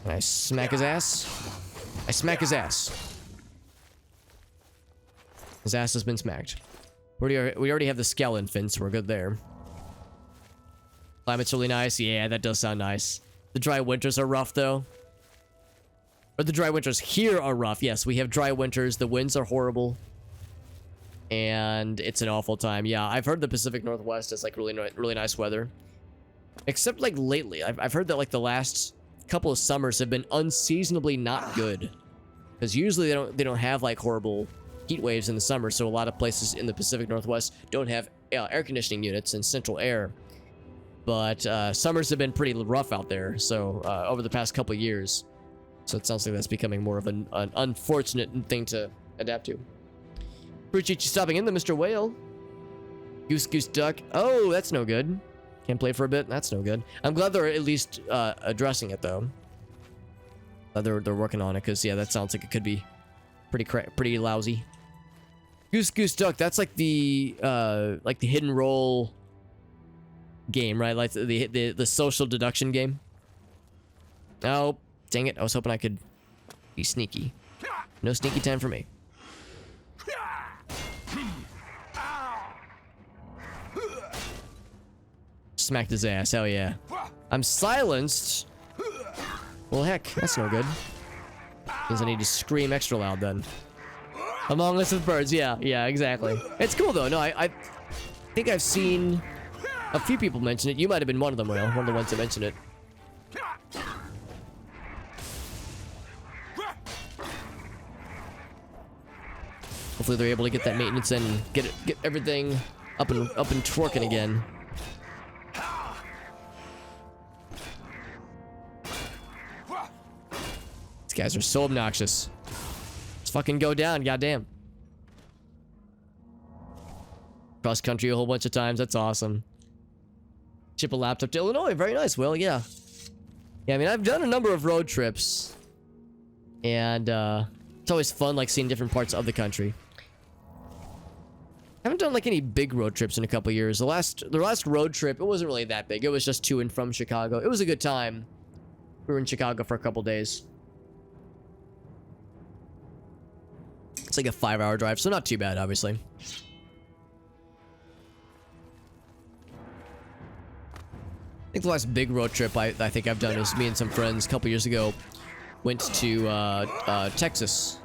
I smack his ass. I smack his ass. His ass has been smacked. We already have the skeleton fin, so we're good there. Climate's really nice. Yeah, that does sound nice. The dry winters are rough, though. Or the dry winters here are rough. Yes, we have dry winters. The winds are horrible. And it's an awful time. Yeah, I've heard the Pacific Northwest is like really nice weather. Except like lately. I've heard that like the last couple of summers have been unseasonably not good, because usually they don't have like horrible heat waves in the summer, so a lot of places in the Pacific Northwest don't have air conditioning units and central air. But summers have been pretty rough out there, so over the past couple of years, so it sounds like that's becoming more of an unfortunate thing to adapt to. Appreciate you stopping in, the Mr. Whale. Goose duck. Oh, that's no good. Can't play for a bit. That's no good. I'm glad they're at least addressing it, though. They're working on it, because yeah, that sounds like it could be pretty lousy. Goose duck. That's like the hidden role game, right? Like the social deduction game. Oh, dang it! I was hoping I could be sneaky. No sneaky time for me. Smacked his ass. Hell yeah. I'm silenced. Well, heck, that's no good. Means I need to scream extra loud then. Among Us with Birds. Yeah, exactly. It's cool though. No, I think I've seen a few people mention it. You might have been one of them, Will. One of the ones that mentioned it. Hopefully they're able to get that maintenance and get everything up and twerking again. These guys are so obnoxious. Let's fucking go down, goddamn. Cross country a whole bunch of times. That's awesome. Ship a laptop to Illinois. Very nice, Will. Yeah. Yeah, I mean, I've done a number of road trips. And it's always fun, like, seeing different parts of the country. I haven't done, like, any big road trips in a couple years. The last road trip, it wasn't really that big. It was just to and from Chicago. It was a good time. We were in Chicago for a couple days. It's like a 5-hour drive, so not too bad, obviously. I think the last big road trip I think I've done is me and some friends a couple years ago went to Texas.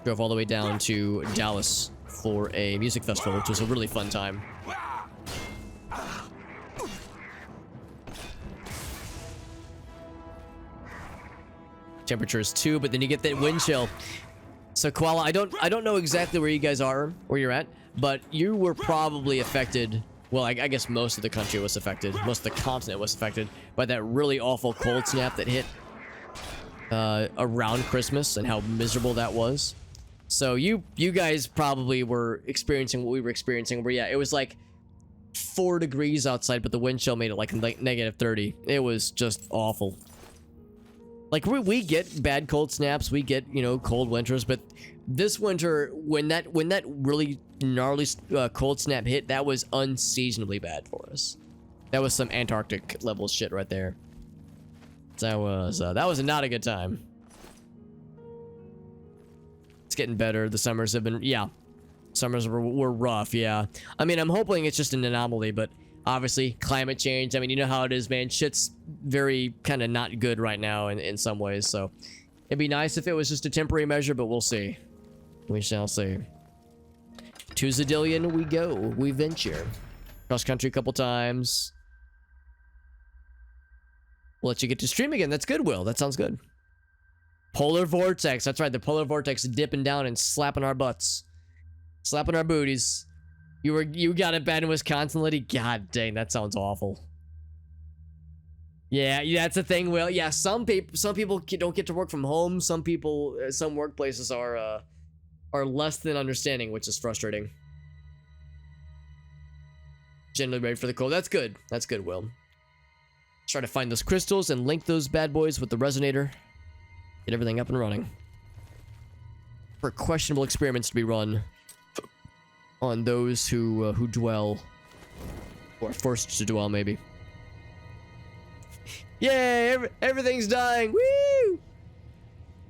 Drove all the way down to Dallas for a music festival, which was a really fun time. Temperatures too, but then you get that wind chill. So Koala, I don't know exactly where you guys are, where you're at, but you were probably affected. Well, I guess most of the country was affected. Most of the continent was affected by that really awful cold snap that hit around Christmas and how miserable that was. So you guys probably were experiencing what we were experiencing, where yeah, it was like 4 degrees outside, but the wind chill made it like negative 30. It was just awful. Like we get bad cold snaps, we get, you know, cold winters, but this winter, when that really gnarly cold snap hit, that was unseasonably bad for us. That was some Antarctic level shit right there. That was not a good time. It's getting better. The summers have been, yeah. Summers were rough, yeah. I mean, I'm hoping it's just an anomaly, but obviously, climate change. I mean, you know how it is, man. Shit's very kind of not good right now in some ways, so it'd be nice if it was just a temporary measure, but we'll see. We shall see. To Zadillion we go. We venture. Cross country a couple times. We'll let you get to stream again. That's good, Will. That sounds good. Polar Vortex. That's right. The Polar Vortex dipping down and slapping our butts. Slapping our booties. You got it bad in Wisconsin, Liddy? God dang, that sounds awful. Yeah, that's the thing, Will. Yeah, some people don't get to work from home. Some workplaces are less than understanding, which is frustrating. Generally ready for the cold. That's good. That's good, Will. Try to find those crystals and link those bad boys with the resonator. Get everything up and running. For questionable experiments to be run on those who dwell, or are forced to dwell, maybe. Yay! Everything's dying. Woo!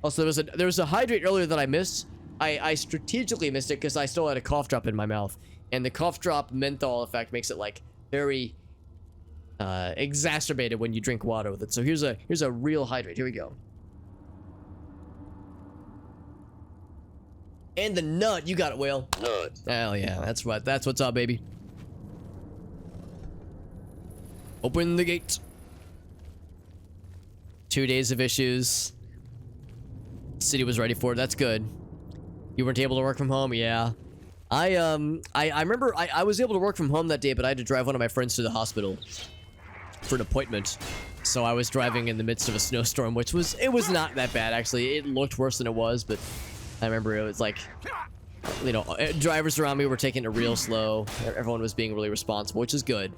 Also, there was a hydrate earlier that I missed. I strategically missed it because I still had a cough drop in my mouth, and the cough drop menthol effect makes it like very exacerbated when you drink water with it. So here's a real hydrate. Here we go. And the nut, you got it, Whale. Nut. Hell yeah, that's what's up, baby. Open the gate. 2 days of issues. City was ready for it. That's good. You weren't able to work from home, yeah. I remember I was able to work from home that day, but I had to drive one of my friends to the hospital for an appointment. So I was driving in the midst of a snowstorm, which was not that bad actually. It looked worse than it was, but I remember it was like, you know, drivers around me were taking it real slow. Everyone was being really responsible, which is good.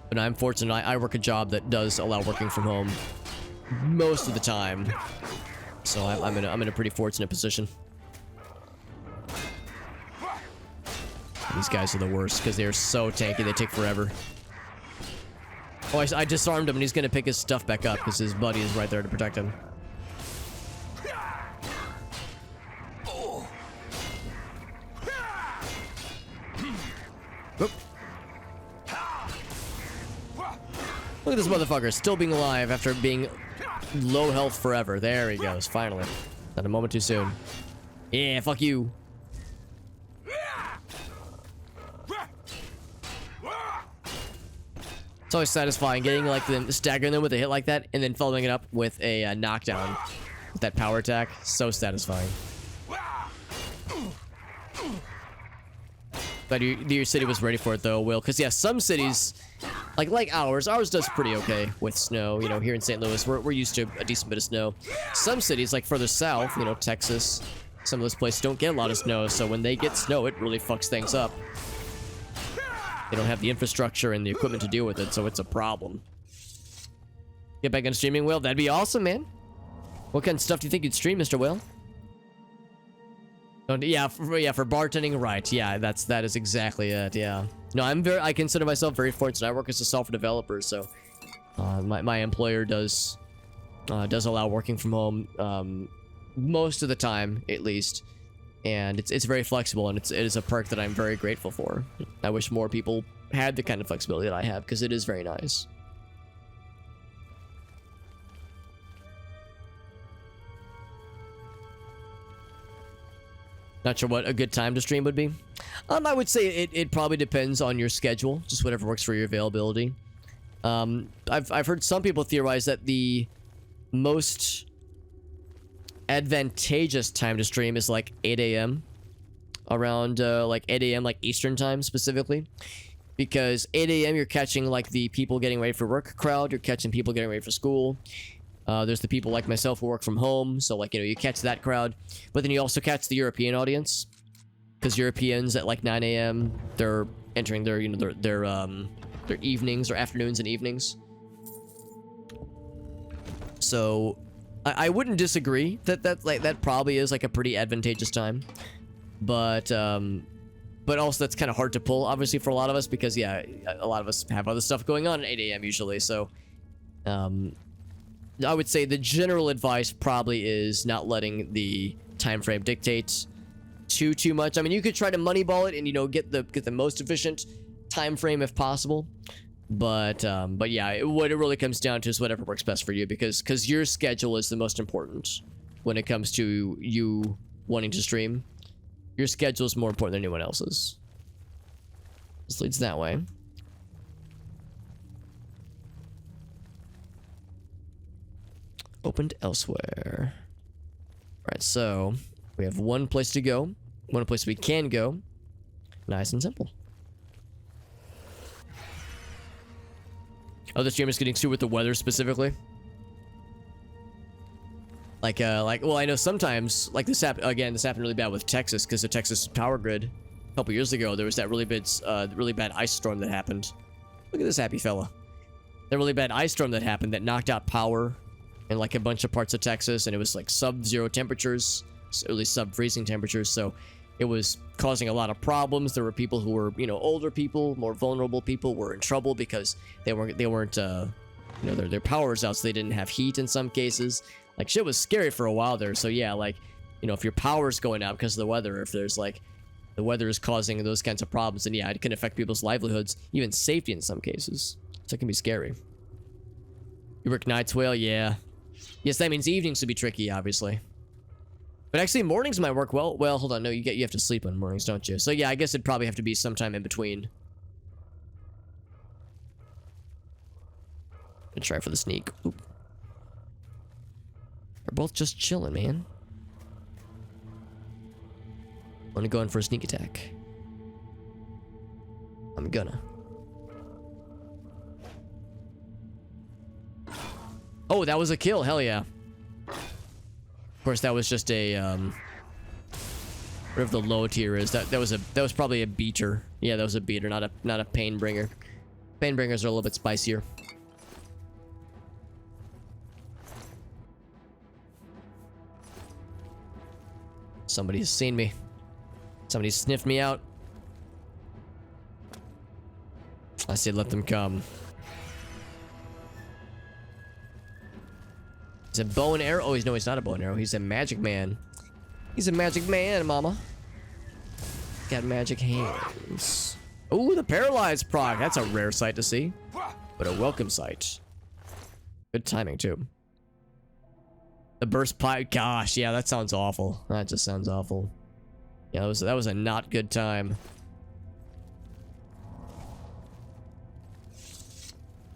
But I'm fortunate. I work a job that does allow working from home most of the time, so I'm in a pretty fortunate position. These guys are the worst because they're so tanky. They take forever. Oh, I disarmed him, and he's gonna pick his stuff back up because his buddy is right there to protect him. Oop. Look at this motherfucker still being alive after being low health forever. There he goes, finally. Not a moment too soon. Yeah, fuck you. It's always satisfying getting like them, staggering them with a hit like that, and then following it up with a knockdown with that power attack. So satisfying. But your city was ready for it though, Will, because yeah, some cities, like ours does pretty okay with snow. You know, here in St. Louis, we're used to a decent bit of snow. Some cities, like further south, you know, Texas, some of those places don't get a lot of snow, so when they get snow, it really fucks things up. They don't have the infrastructure and the equipment to deal with it, so it's a problem. Get back on streaming, Will? That'd be awesome, man. What kind of stuff do you think you'd stream, Mr. Will? Oh, yeah, for bartending, right? Yeah, that is exactly it. Yeah. No, I consider myself very fortunate. I work as a software developer, so my employer does allow working from home most of the time, at least. And it's very flexible, and it is a perk that I'm very grateful for. I wish more people had the kind of flexibility that I have, because it is very nice. Not sure what a good time to stream would be. I would say it probably depends on your schedule, just whatever works for your availability. I've heard some people theorize that the most advantageous time to stream is like 8 a.m. around like 8 a.m. like Eastern time specifically, because 8 a.m. you're catching like the people getting ready for work crowd, you're catching people getting ready for school. There's the people like myself who work from home, so like, you know, you catch that crowd, but then you also catch the European audience, because Europeans at like 9 a.m. they're entering their, you know, their evenings or afternoons and evenings. So I wouldn't disagree that probably is like a pretty advantageous time, but also that's kind of hard to pull, obviously, for a lot of us, because yeah, a lot of us have other stuff going on at 8 a.m. usually. So I would say the general advice probably is not letting the time frame dictate too much. I mean, you could try to moneyball it and, you know, get the most efficient time frame if possible. But yeah, what it really comes down to is whatever works best for you, because your schedule is the most important when it comes to you wanting to stream. Your schedule is more important than anyone else's. This leads that way. Opened elsewhere. Alright, so we have one place to go. One place we can go. Nice and simple. Oh, the streamer's getting sued with the weather specifically. Like, well, I know sometimes, like this happened really bad with Texas, because the Texas power grid, a couple years ago, there was that really bad ice storm that happened. Look at this happy fella. That really bad ice storm that happened that knocked out power in like a bunch of parts of Texas, and it was like sub-zero temperatures, at least sub-freezing temperatures, so it was causing a lot of problems. There were people who were, you know, older people, more vulnerable people were in trouble because they weren't, you know, their power was out, so they didn't have heat in some cases. Like, shit was scary for a while there. So yeah, like, you know, if your power's going out because of the weather, if there's like, the weather is causing those kinds of problems, then yeah, it can affect people's livelihoods, even safety in some cases. So it can be scary. You work nights, well, yeah. Yes, that means evenings would be tricky, obviously. But actually, mornings might work well. Well, hold on, no, you have to sleep on mornings, don't you? So yeah, I guess it'd probably have to be sometime in between. Gonna try for the sneak. Oop. We're both just chilling, man. Wanna go in for a sneak attack? I'm gonna. Oh, that was a kill. Hell yeah. Of course, that was just a whatever the low tier is. That was probably a beater. Yeah, that was a beater, not a pain bringer. Pain bringers are a little bit spicier. Somebody's seen me. Somebody sniffed me out. I said let them come. He's a bow and arrow. Oh, no, he's not a bow and arrow. He's a magic man. He's a magic man, mama. Got magic hands. Oh, the paralyzed proc. That's a rare sight to see, but a welcome sight. Good timing too. The burst pipe. Gosh, yeah, that sounds awful. That just sounds awful. Yeah, that was a not good time.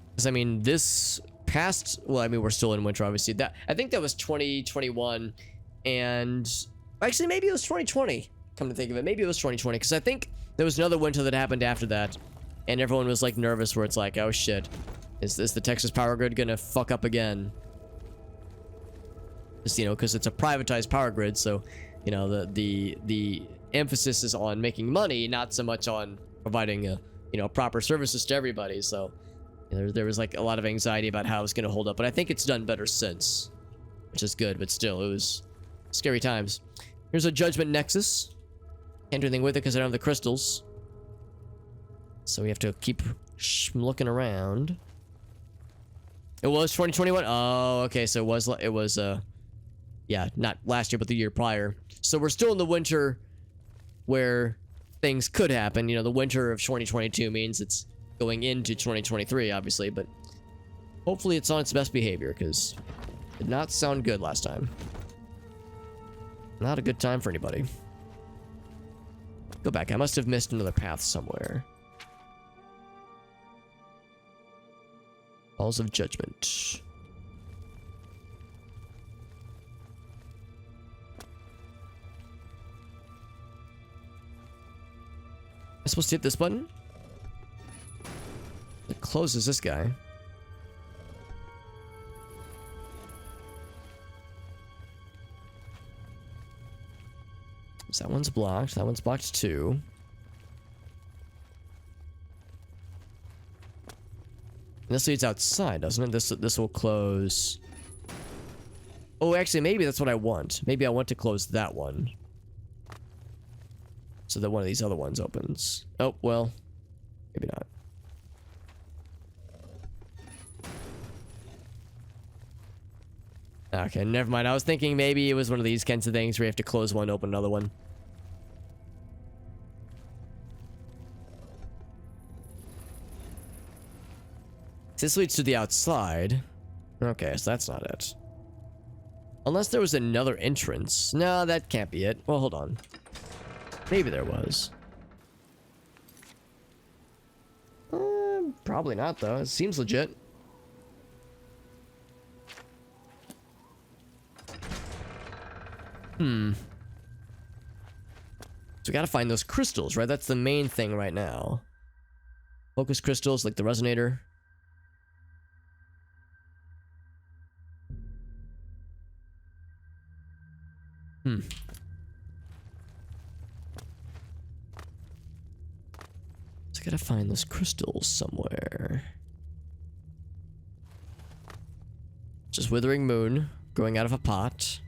Because I mean, this past, well, I mean, we're still in winter, obviously. That, I think that was 2021, and actually maybe it was 2020. Come to think of it, maybe it was 2020, because I think there was another winter that happened after that, and everyone was like nervous, where it's like, oh shit, is the Texas power grid gonna fuck up again? Just, you know, because it's a privatized power grid, so you know the emphasis is on making money, not so much on providing you know, proper services to everybody. So there was like a lot of anxiety about how it's gonna hold up, but I think it's done better since, which is good. But still, it was scary times. Here's a Judgment Nexus. Can't do anything with it because I don't have the crystals, so we have to keep looking around. It was 2021. Oh, okay, so it was yeah, not last year, but the year prior. So we're still in the winter where things could happen. You know, the winter of 2022 means it's going into 2023, obviously, but hopefully it's on its best behavior, because it did not sound good last time. Not a good time for anybody. Go back. I must have missed another path somewhere. Halls of Judgment. Am I supposed to hit this button? It closes this guy. So that one's blocked. That one's blocked too. And this leads outside, doesn't it? This will close. Oh, actually, maybe that's what I want. Maybe I want to close that one, so that one of these other ones opens. Oh, well, maybe not. Okay, never mind. I was thinking maybe it was one of these kinds of things where you have to close one, open another one. This leads to the outside. Okay, so that's not it. Unless there was another entrance. No, that can't be it. Well, hold on. Maybe there was. Probably not, though. It seems legit. So we gotta find those crystals, right? That's the main thing right now. Focus crystals, like the resonator. So I gotta find those crystals somewhere. Just withering moon growing out of a pot.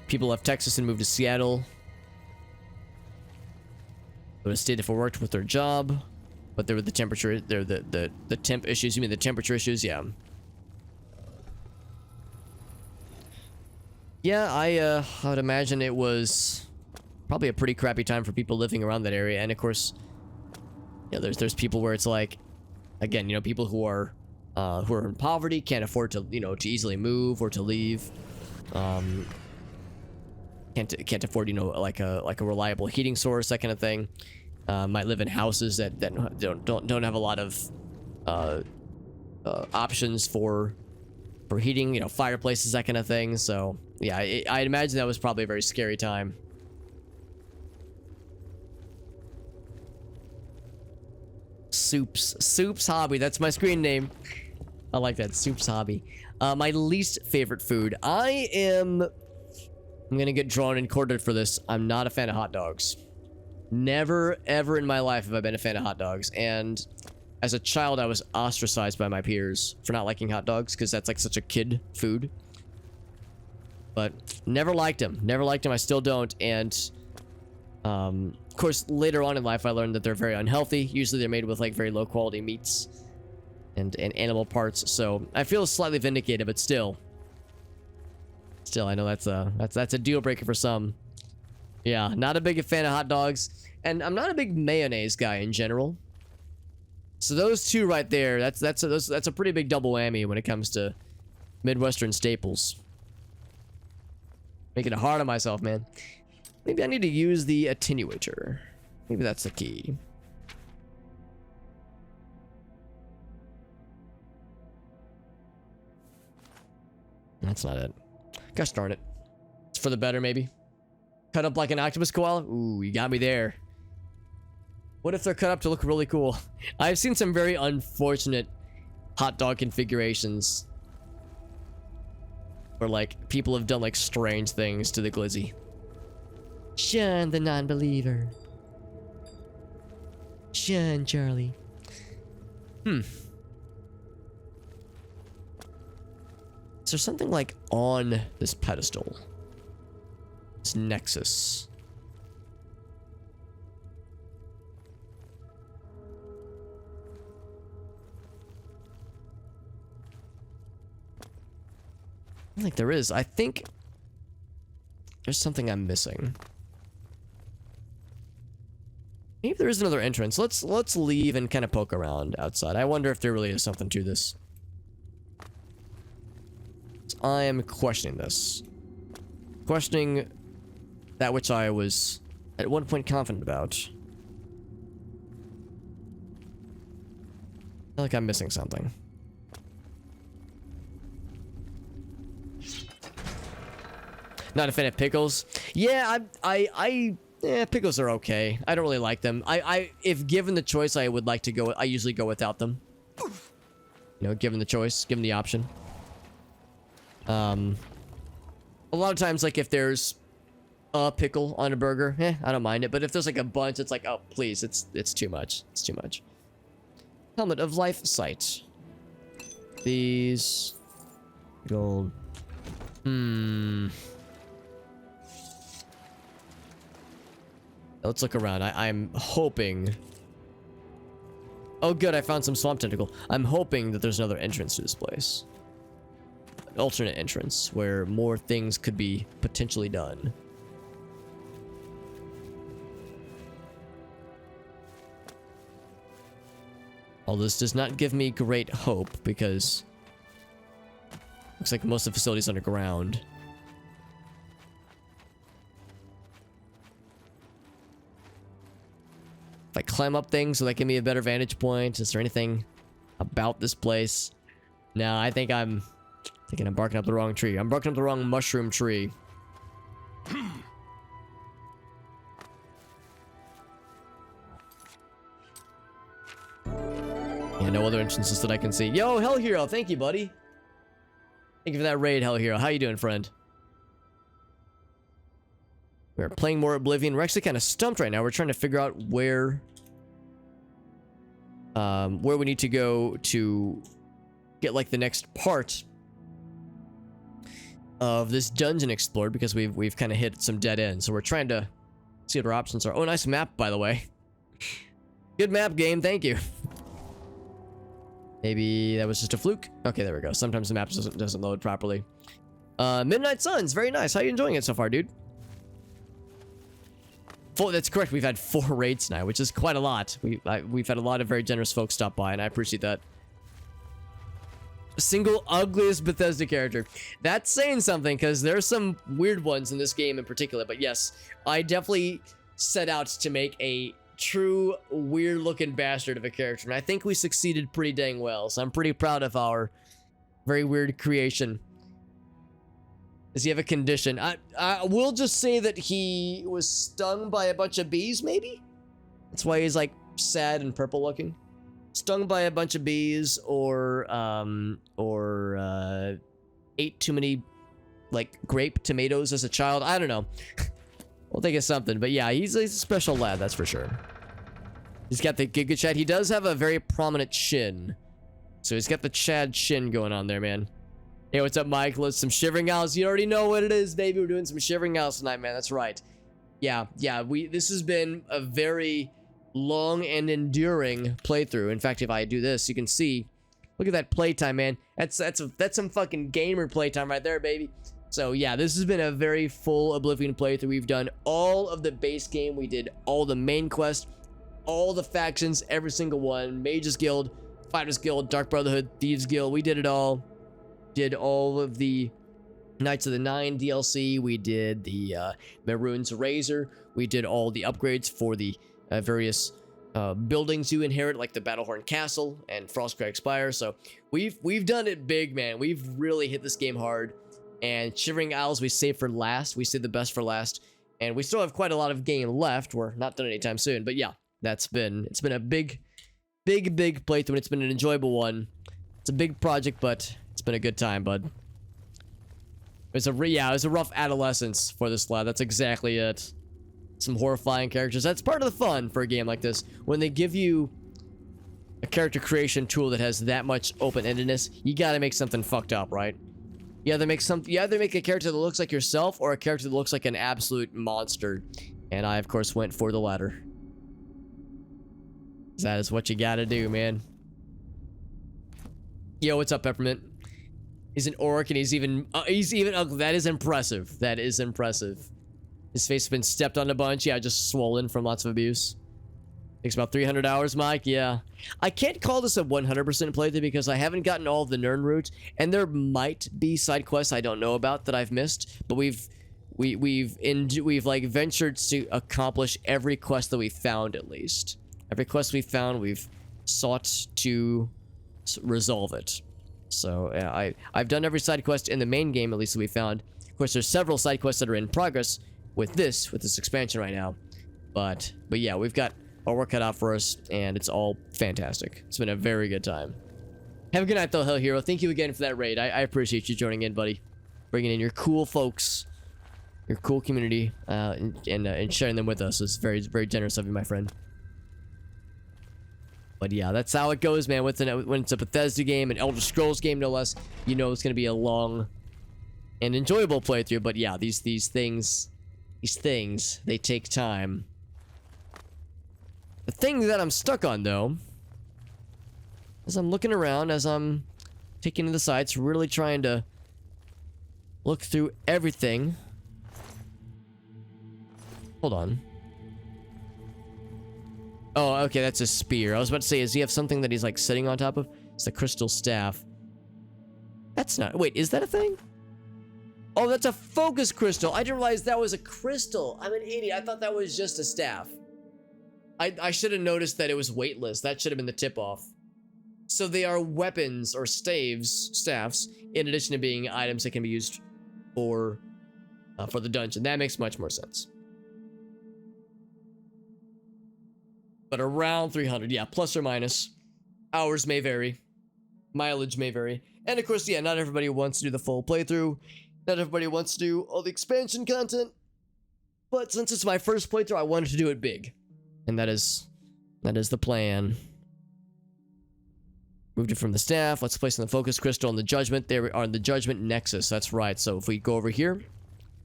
People left Texas and moved to Seattle. They would have stayed if it worked with their job, but there were the temperature, there the temp issues. You mean the temperature issues? Yeah. Yeah, I would imagine it was probably a pretty crappy time for people living around that area, and of course, yeah, there's people where it's like, again, you know, people who are in poverty, can't afford to, you know, to easily move or to leave. Can't afford, you know, like a reliable heating source, that kind of thing. Might live in houses that don't have a lot of options for heating, you know, fireplaces, that kind of thing. So yeah, I'd imagine that was probably a very scary time. Soup's Hobby, that's my screen name. I like that, Soup's Hobby. My least favorite food. I'm gonna get drawn and quartered for this. I'm not a fan of hot dogs. Never, ever in my life have I been a fan of hot dogs. And as a child, I was ostracized by my peers for not liking hot dogs, because that's like such a kid food. But never liked them. Never liked them. I still don't. And of course, later on in life, I learned that they're very unhealthy. Usually they're made with like very low quality meats and animal parts. So I feel slightly vindicated, but still, I know that's a deal breaker for some. Yeah, not a big fan of hot dogs, and I'm not a big mayonnaise guy in general. So those two right there, that's a pretty big double whammy when it comes to Midwestern staples. Making it hard on myself, man. Maybe I need to use the attenuator. Maybe that's the key. That's not it. Gosh darn it. It's for the better, maybe. Cut up like an octopus koala? Ooh, you got me there. What if they're cut up to look really cool? I've seen some very unfortunate hot dog configurations where, like, people have done, like, strange things to the glizzy. Shun the non-believer. Shun, Charlie. Is there something, like, on this pedestal? This nexus. I don't think there is. I think there's something I'm missing. Maybe there is another entrance. Let's leave and kind of poke around outside. I wonder if there really is something to this. I am questioning this. Questioning that which I was at one point confident about. I feel like I'm missing something. Not a fan of pickles. Yeah, yeah, pickles are okay. I don't really like them. If given the choice, I would like to go. I usually go without them. You know, given the choice, given the option. A lot of times, like, if there's a pickle on a burger, I don't mind it. But if there's like a bunch, it's like, oh, please, it's too much. It's too much. Helmet of Life Sight. these. Gold. Let's look around. I'm hoping... Oh good, I found some swamp tentacle. I'm hoping that there's another entrance to this place. An alternate entrance where more things could be potentially done. All this does not give me great hope because looks like most of the facility's underground. If I climb up things, will that give me a better vantage point? Is there anything about this place? No, I think I'm barking up the wrong tree. I'm barking up the wrong mushroom tree. Yeah, no other entrances that I can see. Yo, Hell Hero, thank you, buddy. Thank you for that raid, Hell Hero. How you doing, friend? We're playing more Oblivion. We're actually kind of stumped right now. We're trying to figure out where we need to go to get like the next part of this dungeon explored because we've kind of hit some dead ends. So we're trying to see what our options are. Oh, nice map, by the way. Good map, game. Thank you. Maybe that was just a fluke. Okay, there we go. Sometimes the map doesn't load properly. Midnight Suns, very nice. How you enjoying it so far, dude? That's correct. We've had 4 raids tonight, which is quite a lot. We've had a lot of very generous folks stop by, and I appreciate that. Single ugliest Bethesda character. That's saying something, because there's some weird ones in this game in particular. But yes, I definitely set out to make a true weird-looking bastard of a character, and I think we succeeded pretty dang well. So I'm pretty proud of our very weird creation. Does he have a condition? I will just say that he was stung by a bunch of bees, maybe? That's why he's, like, sad and purple looking. Stung by a bunch of bees, or ate too many, like, grape tomatoes as a child. I don't know. We'll think of something. But yeah, he's a special lad, that's for sure. He's got the Giga Chad. He does have a very prominent chin. So he's got the Chad chin going on there, man. Hey, what's up, Mike? Let's some Shivering Owls. You already know what it is, baby. We're doing some Shivering Owls tonight, man. That's right. Yeah. This has been a very long and enduring playthrough. In fact, if I do this, you can see. Look at that playtime, man. That's some fucking gamer playtime right there, baby. So yeah, this has been a very full Oblivion playthrough. We've done all of the base game. We did all the main quests, all the factions, every single one. Mages Guild, Fighters Guild, Dark Brotherhood, Thieves Guild. We did it all. Did all of the Knights of the Nine DLC. We did the Maroon's Razor. We did all the upgrades for the various buildings you inherit, like the Battlehorn Castle and Frostcrag Spire. So we've done it big, man. We've really hit this game hard. And Shivering Owls we saved for last. We saved the best for last. And we still have quite a lot of game left. We're not done anytime soon. But yeah, it's been a big playthrough, and it's been an enjoyable one. It's a big project, but it's been a good time, bud. It was a rough adolescence for this lad. That's exactly it. Some horrifying characters. That's part of the fun for a game like this. When they give you a character creation tool that has that much open-endedness, you gotta make something fucked up, right? You either make a character that looks like yourself or a character that looks like an absolute monster. And I, of course, went for the latter. That is what you gotta do, man. Yo, what's up, Peppermint? He's an orc, and he's even ugly. That is impressive. That is impressive. His face has been stepped on a bunch. Yeah, just swollen from lots of abuse. Takes about 300 hours, Mike. Yeah. I can't call this a 100% playthrough because I haven't gotten all of the Nern route, and there might be side quests I don't know about that I've missed, but we've like ventured to accomplish every quest that we found, at least. Every quest we found, we've sought to resolve it. So yeah, I've done every side quest in the main game, at least that we found. Of course, there's several side quests that are in progress with this expansion right now. But yeah, we've got our work cut out for us, and it's all fantastic. It's been a very good time. Have a good night, though, Hell Hero. Thank you again for that raid. I appreciate you joining in, buddy. Bringing in your cool folks, your cool community, and sharing them with us. It's very, very generous of you, my friend. But yeah, that's how it goes, man. When it's a Bethesda game, an Elder Scrolls game, no less, you know it's gonna be a long and enjoyable playthrough. But yeah, these things, they take time. The thing that I'm stuck on, though, as I'm looking around, as I'm taking to the sites, really trying to look through everything. Hold on. Oh, okay, that's a spear. I was about to say, does he have something that he's like sitting on top of? It's the crystal staff. That's not... Wait, is that a thing? Oh, that's a focus crystal. I didn't realize that was a crystal. I'm an idiot. I thought that was just a staff. I should have noticed that it was weightless. That should have been the tip-off. So they are weapons or staffs, in addition to being items that can be used for the dungeon. That makes much more sense. But around 300, yeah, plus or minus. Hours may vary. Mileage may vary. And of course, yeah, not everybody wants to do the full playthrough. Not everybody wants to do all the expansion content. But since it's my first playthrough, I wanted to do it big. And that is the plan. Moved it from the staff. Let's place in the focus crystal on the judgment. There we are in the judgment nexus. That's right. So if we go over here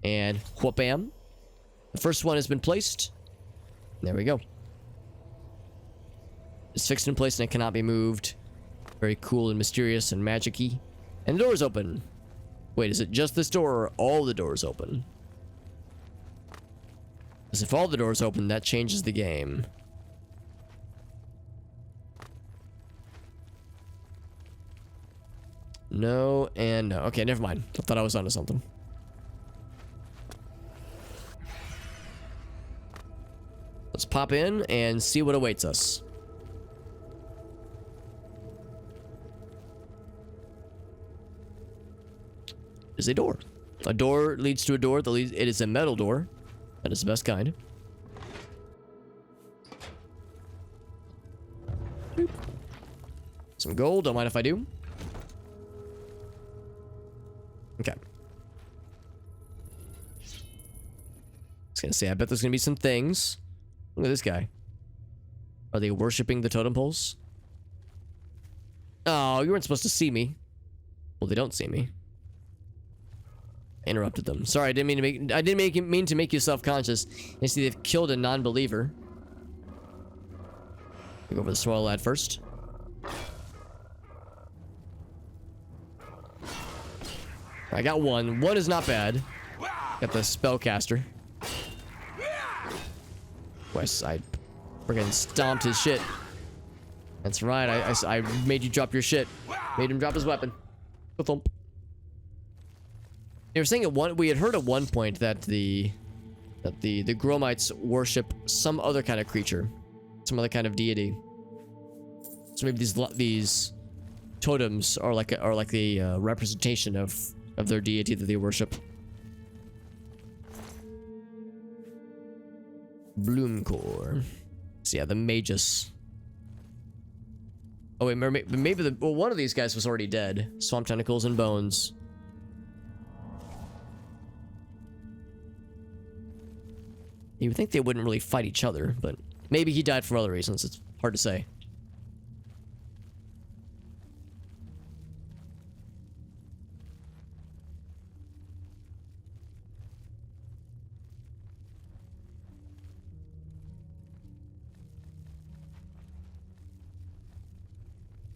and whoop-bam. The first one has been placed. There we go. It's fixed in place and it cannot be moved. Very cool and mysterious and magic-y. And the door's open. Wait, is it just this door or all the doors open? Because if all the doors open, that changes the game. No and no. Okay, never mind. I thought I was onto something. Let's pop in and see what awaits us. Is a door. A door leads to a door that leads. It is a metal door. That is the best kind. Some gold. Don't mind if I do. Okay. I was gonna say, I bet there's gonna be some things. Look at this guy. Are they worshipping the totem poles? Oh, you weren't supposed to see me. Well, they don't see me. Interrupted them. Sorry, I didn't mean to make you self-conscious. You see, they've killed a non-believer. Go over the swallow lad first. I got one. One is not bad. Got the spellcaster. West side. Friggin' stomped his shit. That's right. I made you drop your shit. Made him drop his weapon. Thump. They were saying we had heard at one point that the Gromites worship some other kind of creature, some other kind of deity. So maybe these totems are like the representation of their deity that they worship. Bloomcore. So yeah, the Magus. Oh wait, maybe one of these guys was already dead. Swamp tentacles and bones. You would think they wouldn't really fight each other, but maybe he died for other reasons. It's hard to say.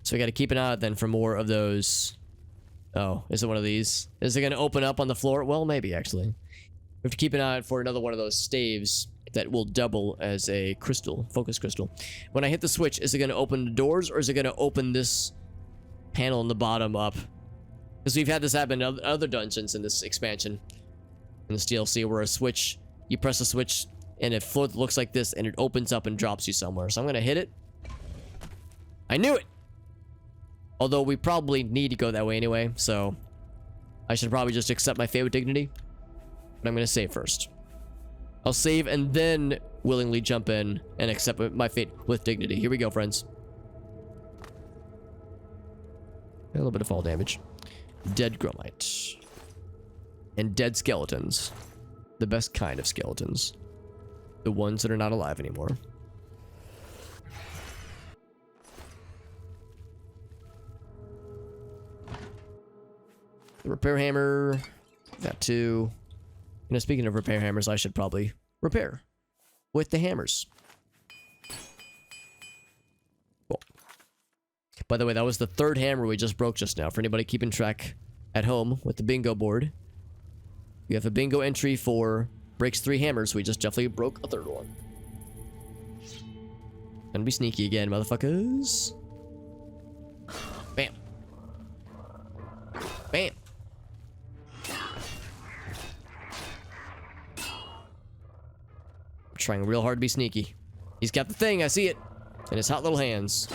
So we got to keep an eye out then for more of those. Oh, is it one of these? Is it going to open up on the floor? Well, maybe actually. We have to keep an eye out for another one of those staves that will double as a crystal, focus crystal. When I hit the switch, is it going to open the doors or is it going to open this panel in the bottom up? Because we've had this happen in other dungeons in this expansion, in this DLC, where a switch, you press a switch and it looks like this and it opens up and drops you somewhere. So I'm going to hit it. I knew it! Although we probably need to go that way anyway, so I should probably just accept my fate with dignity. But I'm going to save first. I'll save and then willingly jump in and accept my fate with dignity. Here we go, friends. A little bit of fall damage. Dead Gromite. And dead skeletons. The best kind of skeletons. The ones that are not alive anymore. Repair hammer. Got 2. You know, speaking of repair hammers, I should probably repair with the hammers. Cool. By the way, that was the 3rd hammer we just broke just now. For anybody keeping track at home with the bingo board, we have a bingo entry for breaks 3 hammers. We just definitely broke a 3rd one. Gonna be sneaky again, motherfuckers. Bam. Bam. I'm trying real hard to be sneaky. He's got the thing, I see it. In his hot little hands.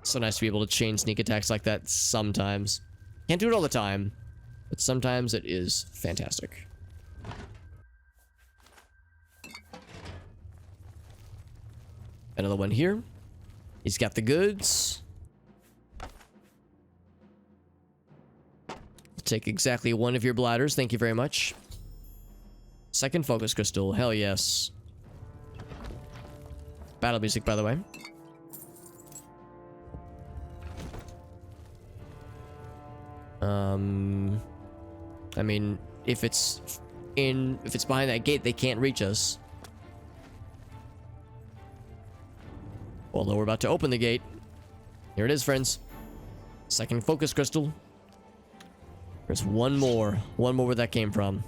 So nice to be able to chain sneak attacks like that sometimes. Can't do it all the time, but sometimes it is fantastic. Another one here. He's got the goods. Take exactly 1 of your bladders. Thank you very much. 2nd focus crystal. Hell yes. Battle music, by the way. I mean, if it's behind that gate, they can't reach us. Although we're about to open the gate. Here it is, friends. 2nd focus crystal. There's one more where that came from.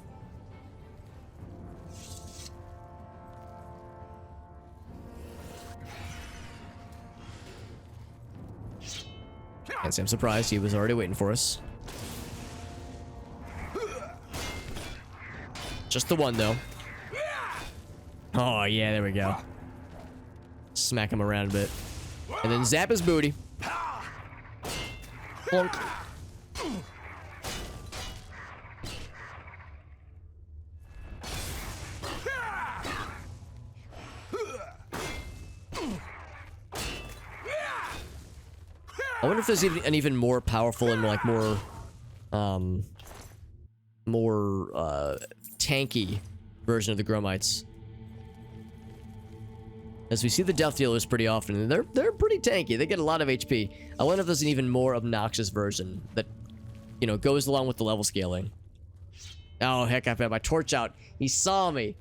Can't say I'm surprised. He was already waiting for us. Just the one, though. Oh, yeah, there we go. Smack him around a bit. And then zap his booty. Plunk. I wonder if there's even an even more powerful and like more tanky version of the Grumites. As we see the death dealers pretty often, and they're pretty tanky. They get a lot of HP. I wonder if there's an even more obnoxious version that, you know, goes along with the level scaling. Oh heck, I've had my torch out. He saw me.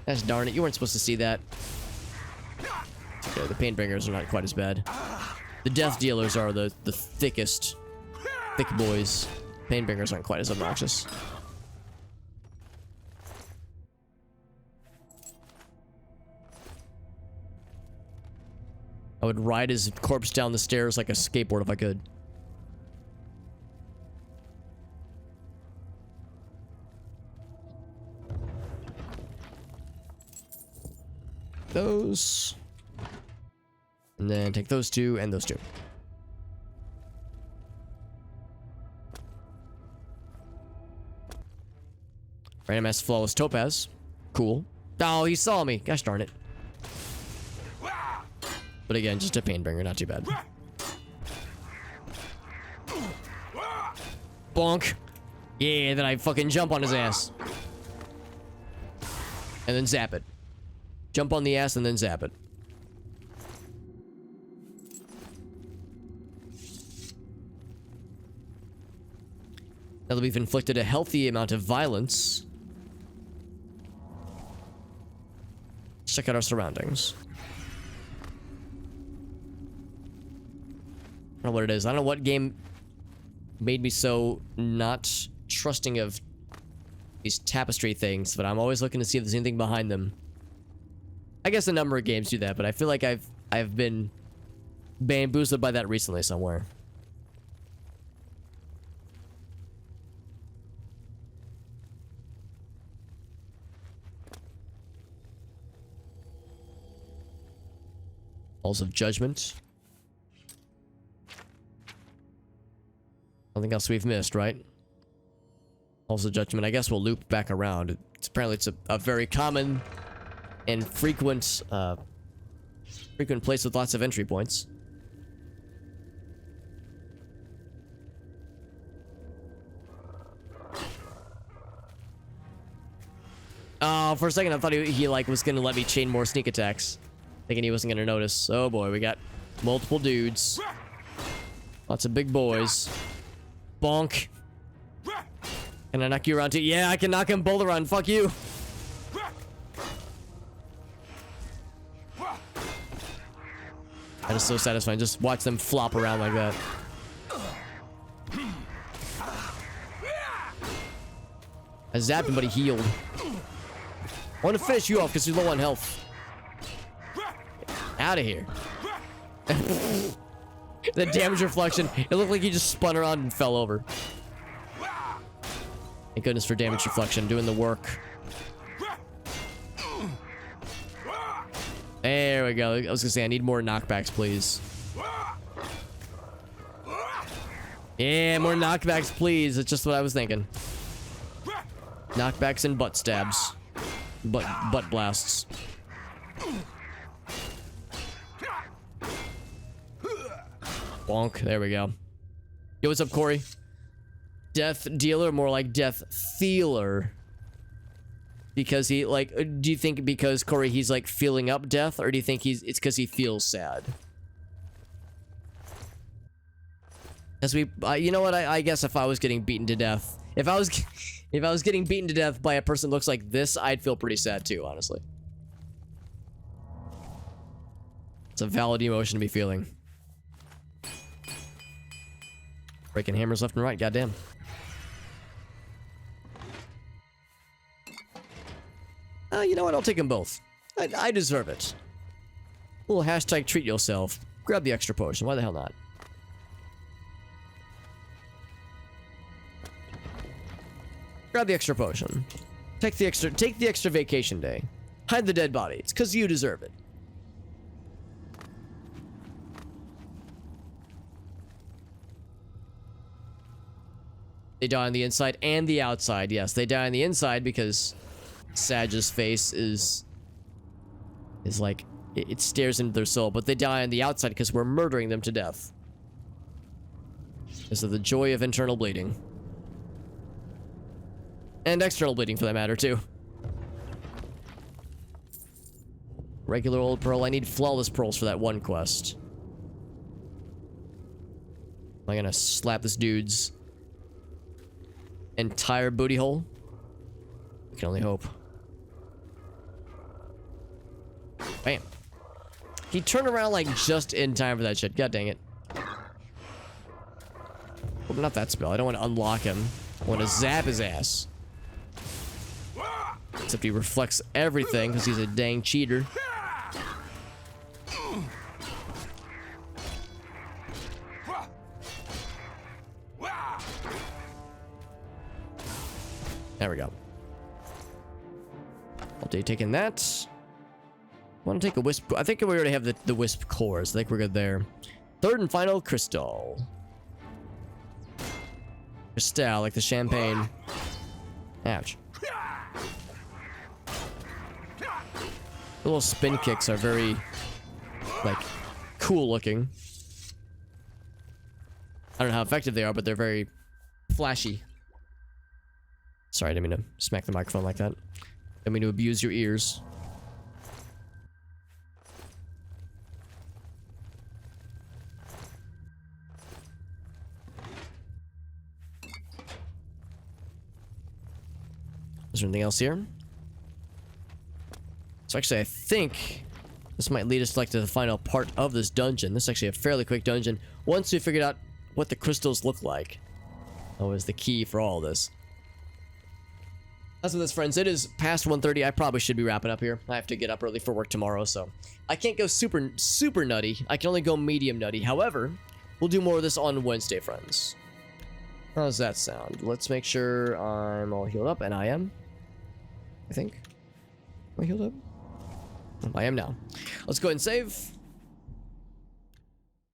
Gosh darn it, you weren't supposed to see that. Okay, the painbringers are not quite as bad. The death dealers are the thickest, thick boys. Painbringers aren't quite as obnoxious. I would ride his corpse down the stairs like a skateboard if I could. Those. And then take those 2 and those 2. Random ass flawless topaz. Cool. Oh, he saw me. Gosh darn it. But again, just a painbringer, not too bad. Bonk. Yeah, then I fucking jump on his ass. And then zap it. Jump on the ass and then zap it. Now that we've inflicted a healthy amount of violence, let's check out our surroundings. I don't know what it is. I don't know what game made me so not trusting of these tapestry things, but I'm always looking to see if there's anything behind them. I guess a number of games do that, but I feel like I've been bamboozled by that recently somewhere. Halls of Judgment. Nothing else we've missed, right? Halls of Judgment. I guess we'll loop back around. Apparently it's a very common and frequent place with lots of entry points. Oh, for a second I thought he like was gonna let me chain more sneak attacks, thinking he wasn't gonna notice. Oh boy, we got multiple dudes. Lots of big boys. Bonk. Can I knock you around too? Yeah, I can knock him both around. Fuck you. That is so satisfying. Just watch them flop around like that. I zapped him, but he healed. I want to finish you off because you're low on health. Out of here. The damage reflection. It looked like he just spun around and fell over. Thank goodness for damage reflection, doing the work. There we go. I was gonna say, I need more knockbacks, please. Yeah, more knockbacks, please. That's just what I was thinking. Knockbacks and butt stabs. Butt blasts. Bonk. There we go. Yo, what's up, Corey? Death dealer, more like death feeler. Because he, like, do you think because Corey, he's like feeling up death, or do you think it's because he feels sad? As we, you know what? I guess if I was getting beaten to death, if I was getting beaten to death by a person that looks like this, I'd feel pretty sad too, honestly. It's a valid emotion to be feeling. Breaking hammers left and right, goddamn. You know what? I'll take them both. I deserve it. Little hashtag treat yourself. Grab the extra potion. Why the hell not? Grab the extra potion. Take the extra vacation day. Hide the dead body. It's because you deserve it. They die on the inside and the outside. Yes, they die on the inside because Sadge's face is like, it stares into their soul, but they die on the outside because we're murdering them to death. Because of the joy of internal bleeding. And external bleeding, for that matter, too. Regular old pearl. I need flawless pearls for that one quest. Am I gonna slap this dude's entire booty hole? I can only hope. Bam. He turned around like just in time for that shit. God dang it. Well, not that spell. I don't want to unlock him. I want to zap his ass. Except he reflects everything because he's a dang cheater. There we go. I'll be taking that. Want to take a wisp? I think we already have the wisp cores. I think we're good there. Third and final crystal. Crystal, like the champagne. Ouch. The little spin kicks are very, like, cool looking. I don't know how effective they are, but they're very flashy. Sorry, I didn't mean to smack the microphone like that. Didn't mean to abuse your ears. Is there anything else here? So actually, I think this might lead us to, like, to the final part of this dungeon. This is actually a fairly quick dungeon. Once we figured out what the crystals look like. That was the key for all this. That's with this, friends. It is past 1:30. I probably should be wrapping up here. I have to get up early for work tomorrow, so I can't go super nutty. I can only go medium nutty. However, we'll do more of this on Wednesday, friends. How does that sound? Let's make sure I'm all healed up, and I am. I think. Am I healed up? I am now. Let's go ahead and save.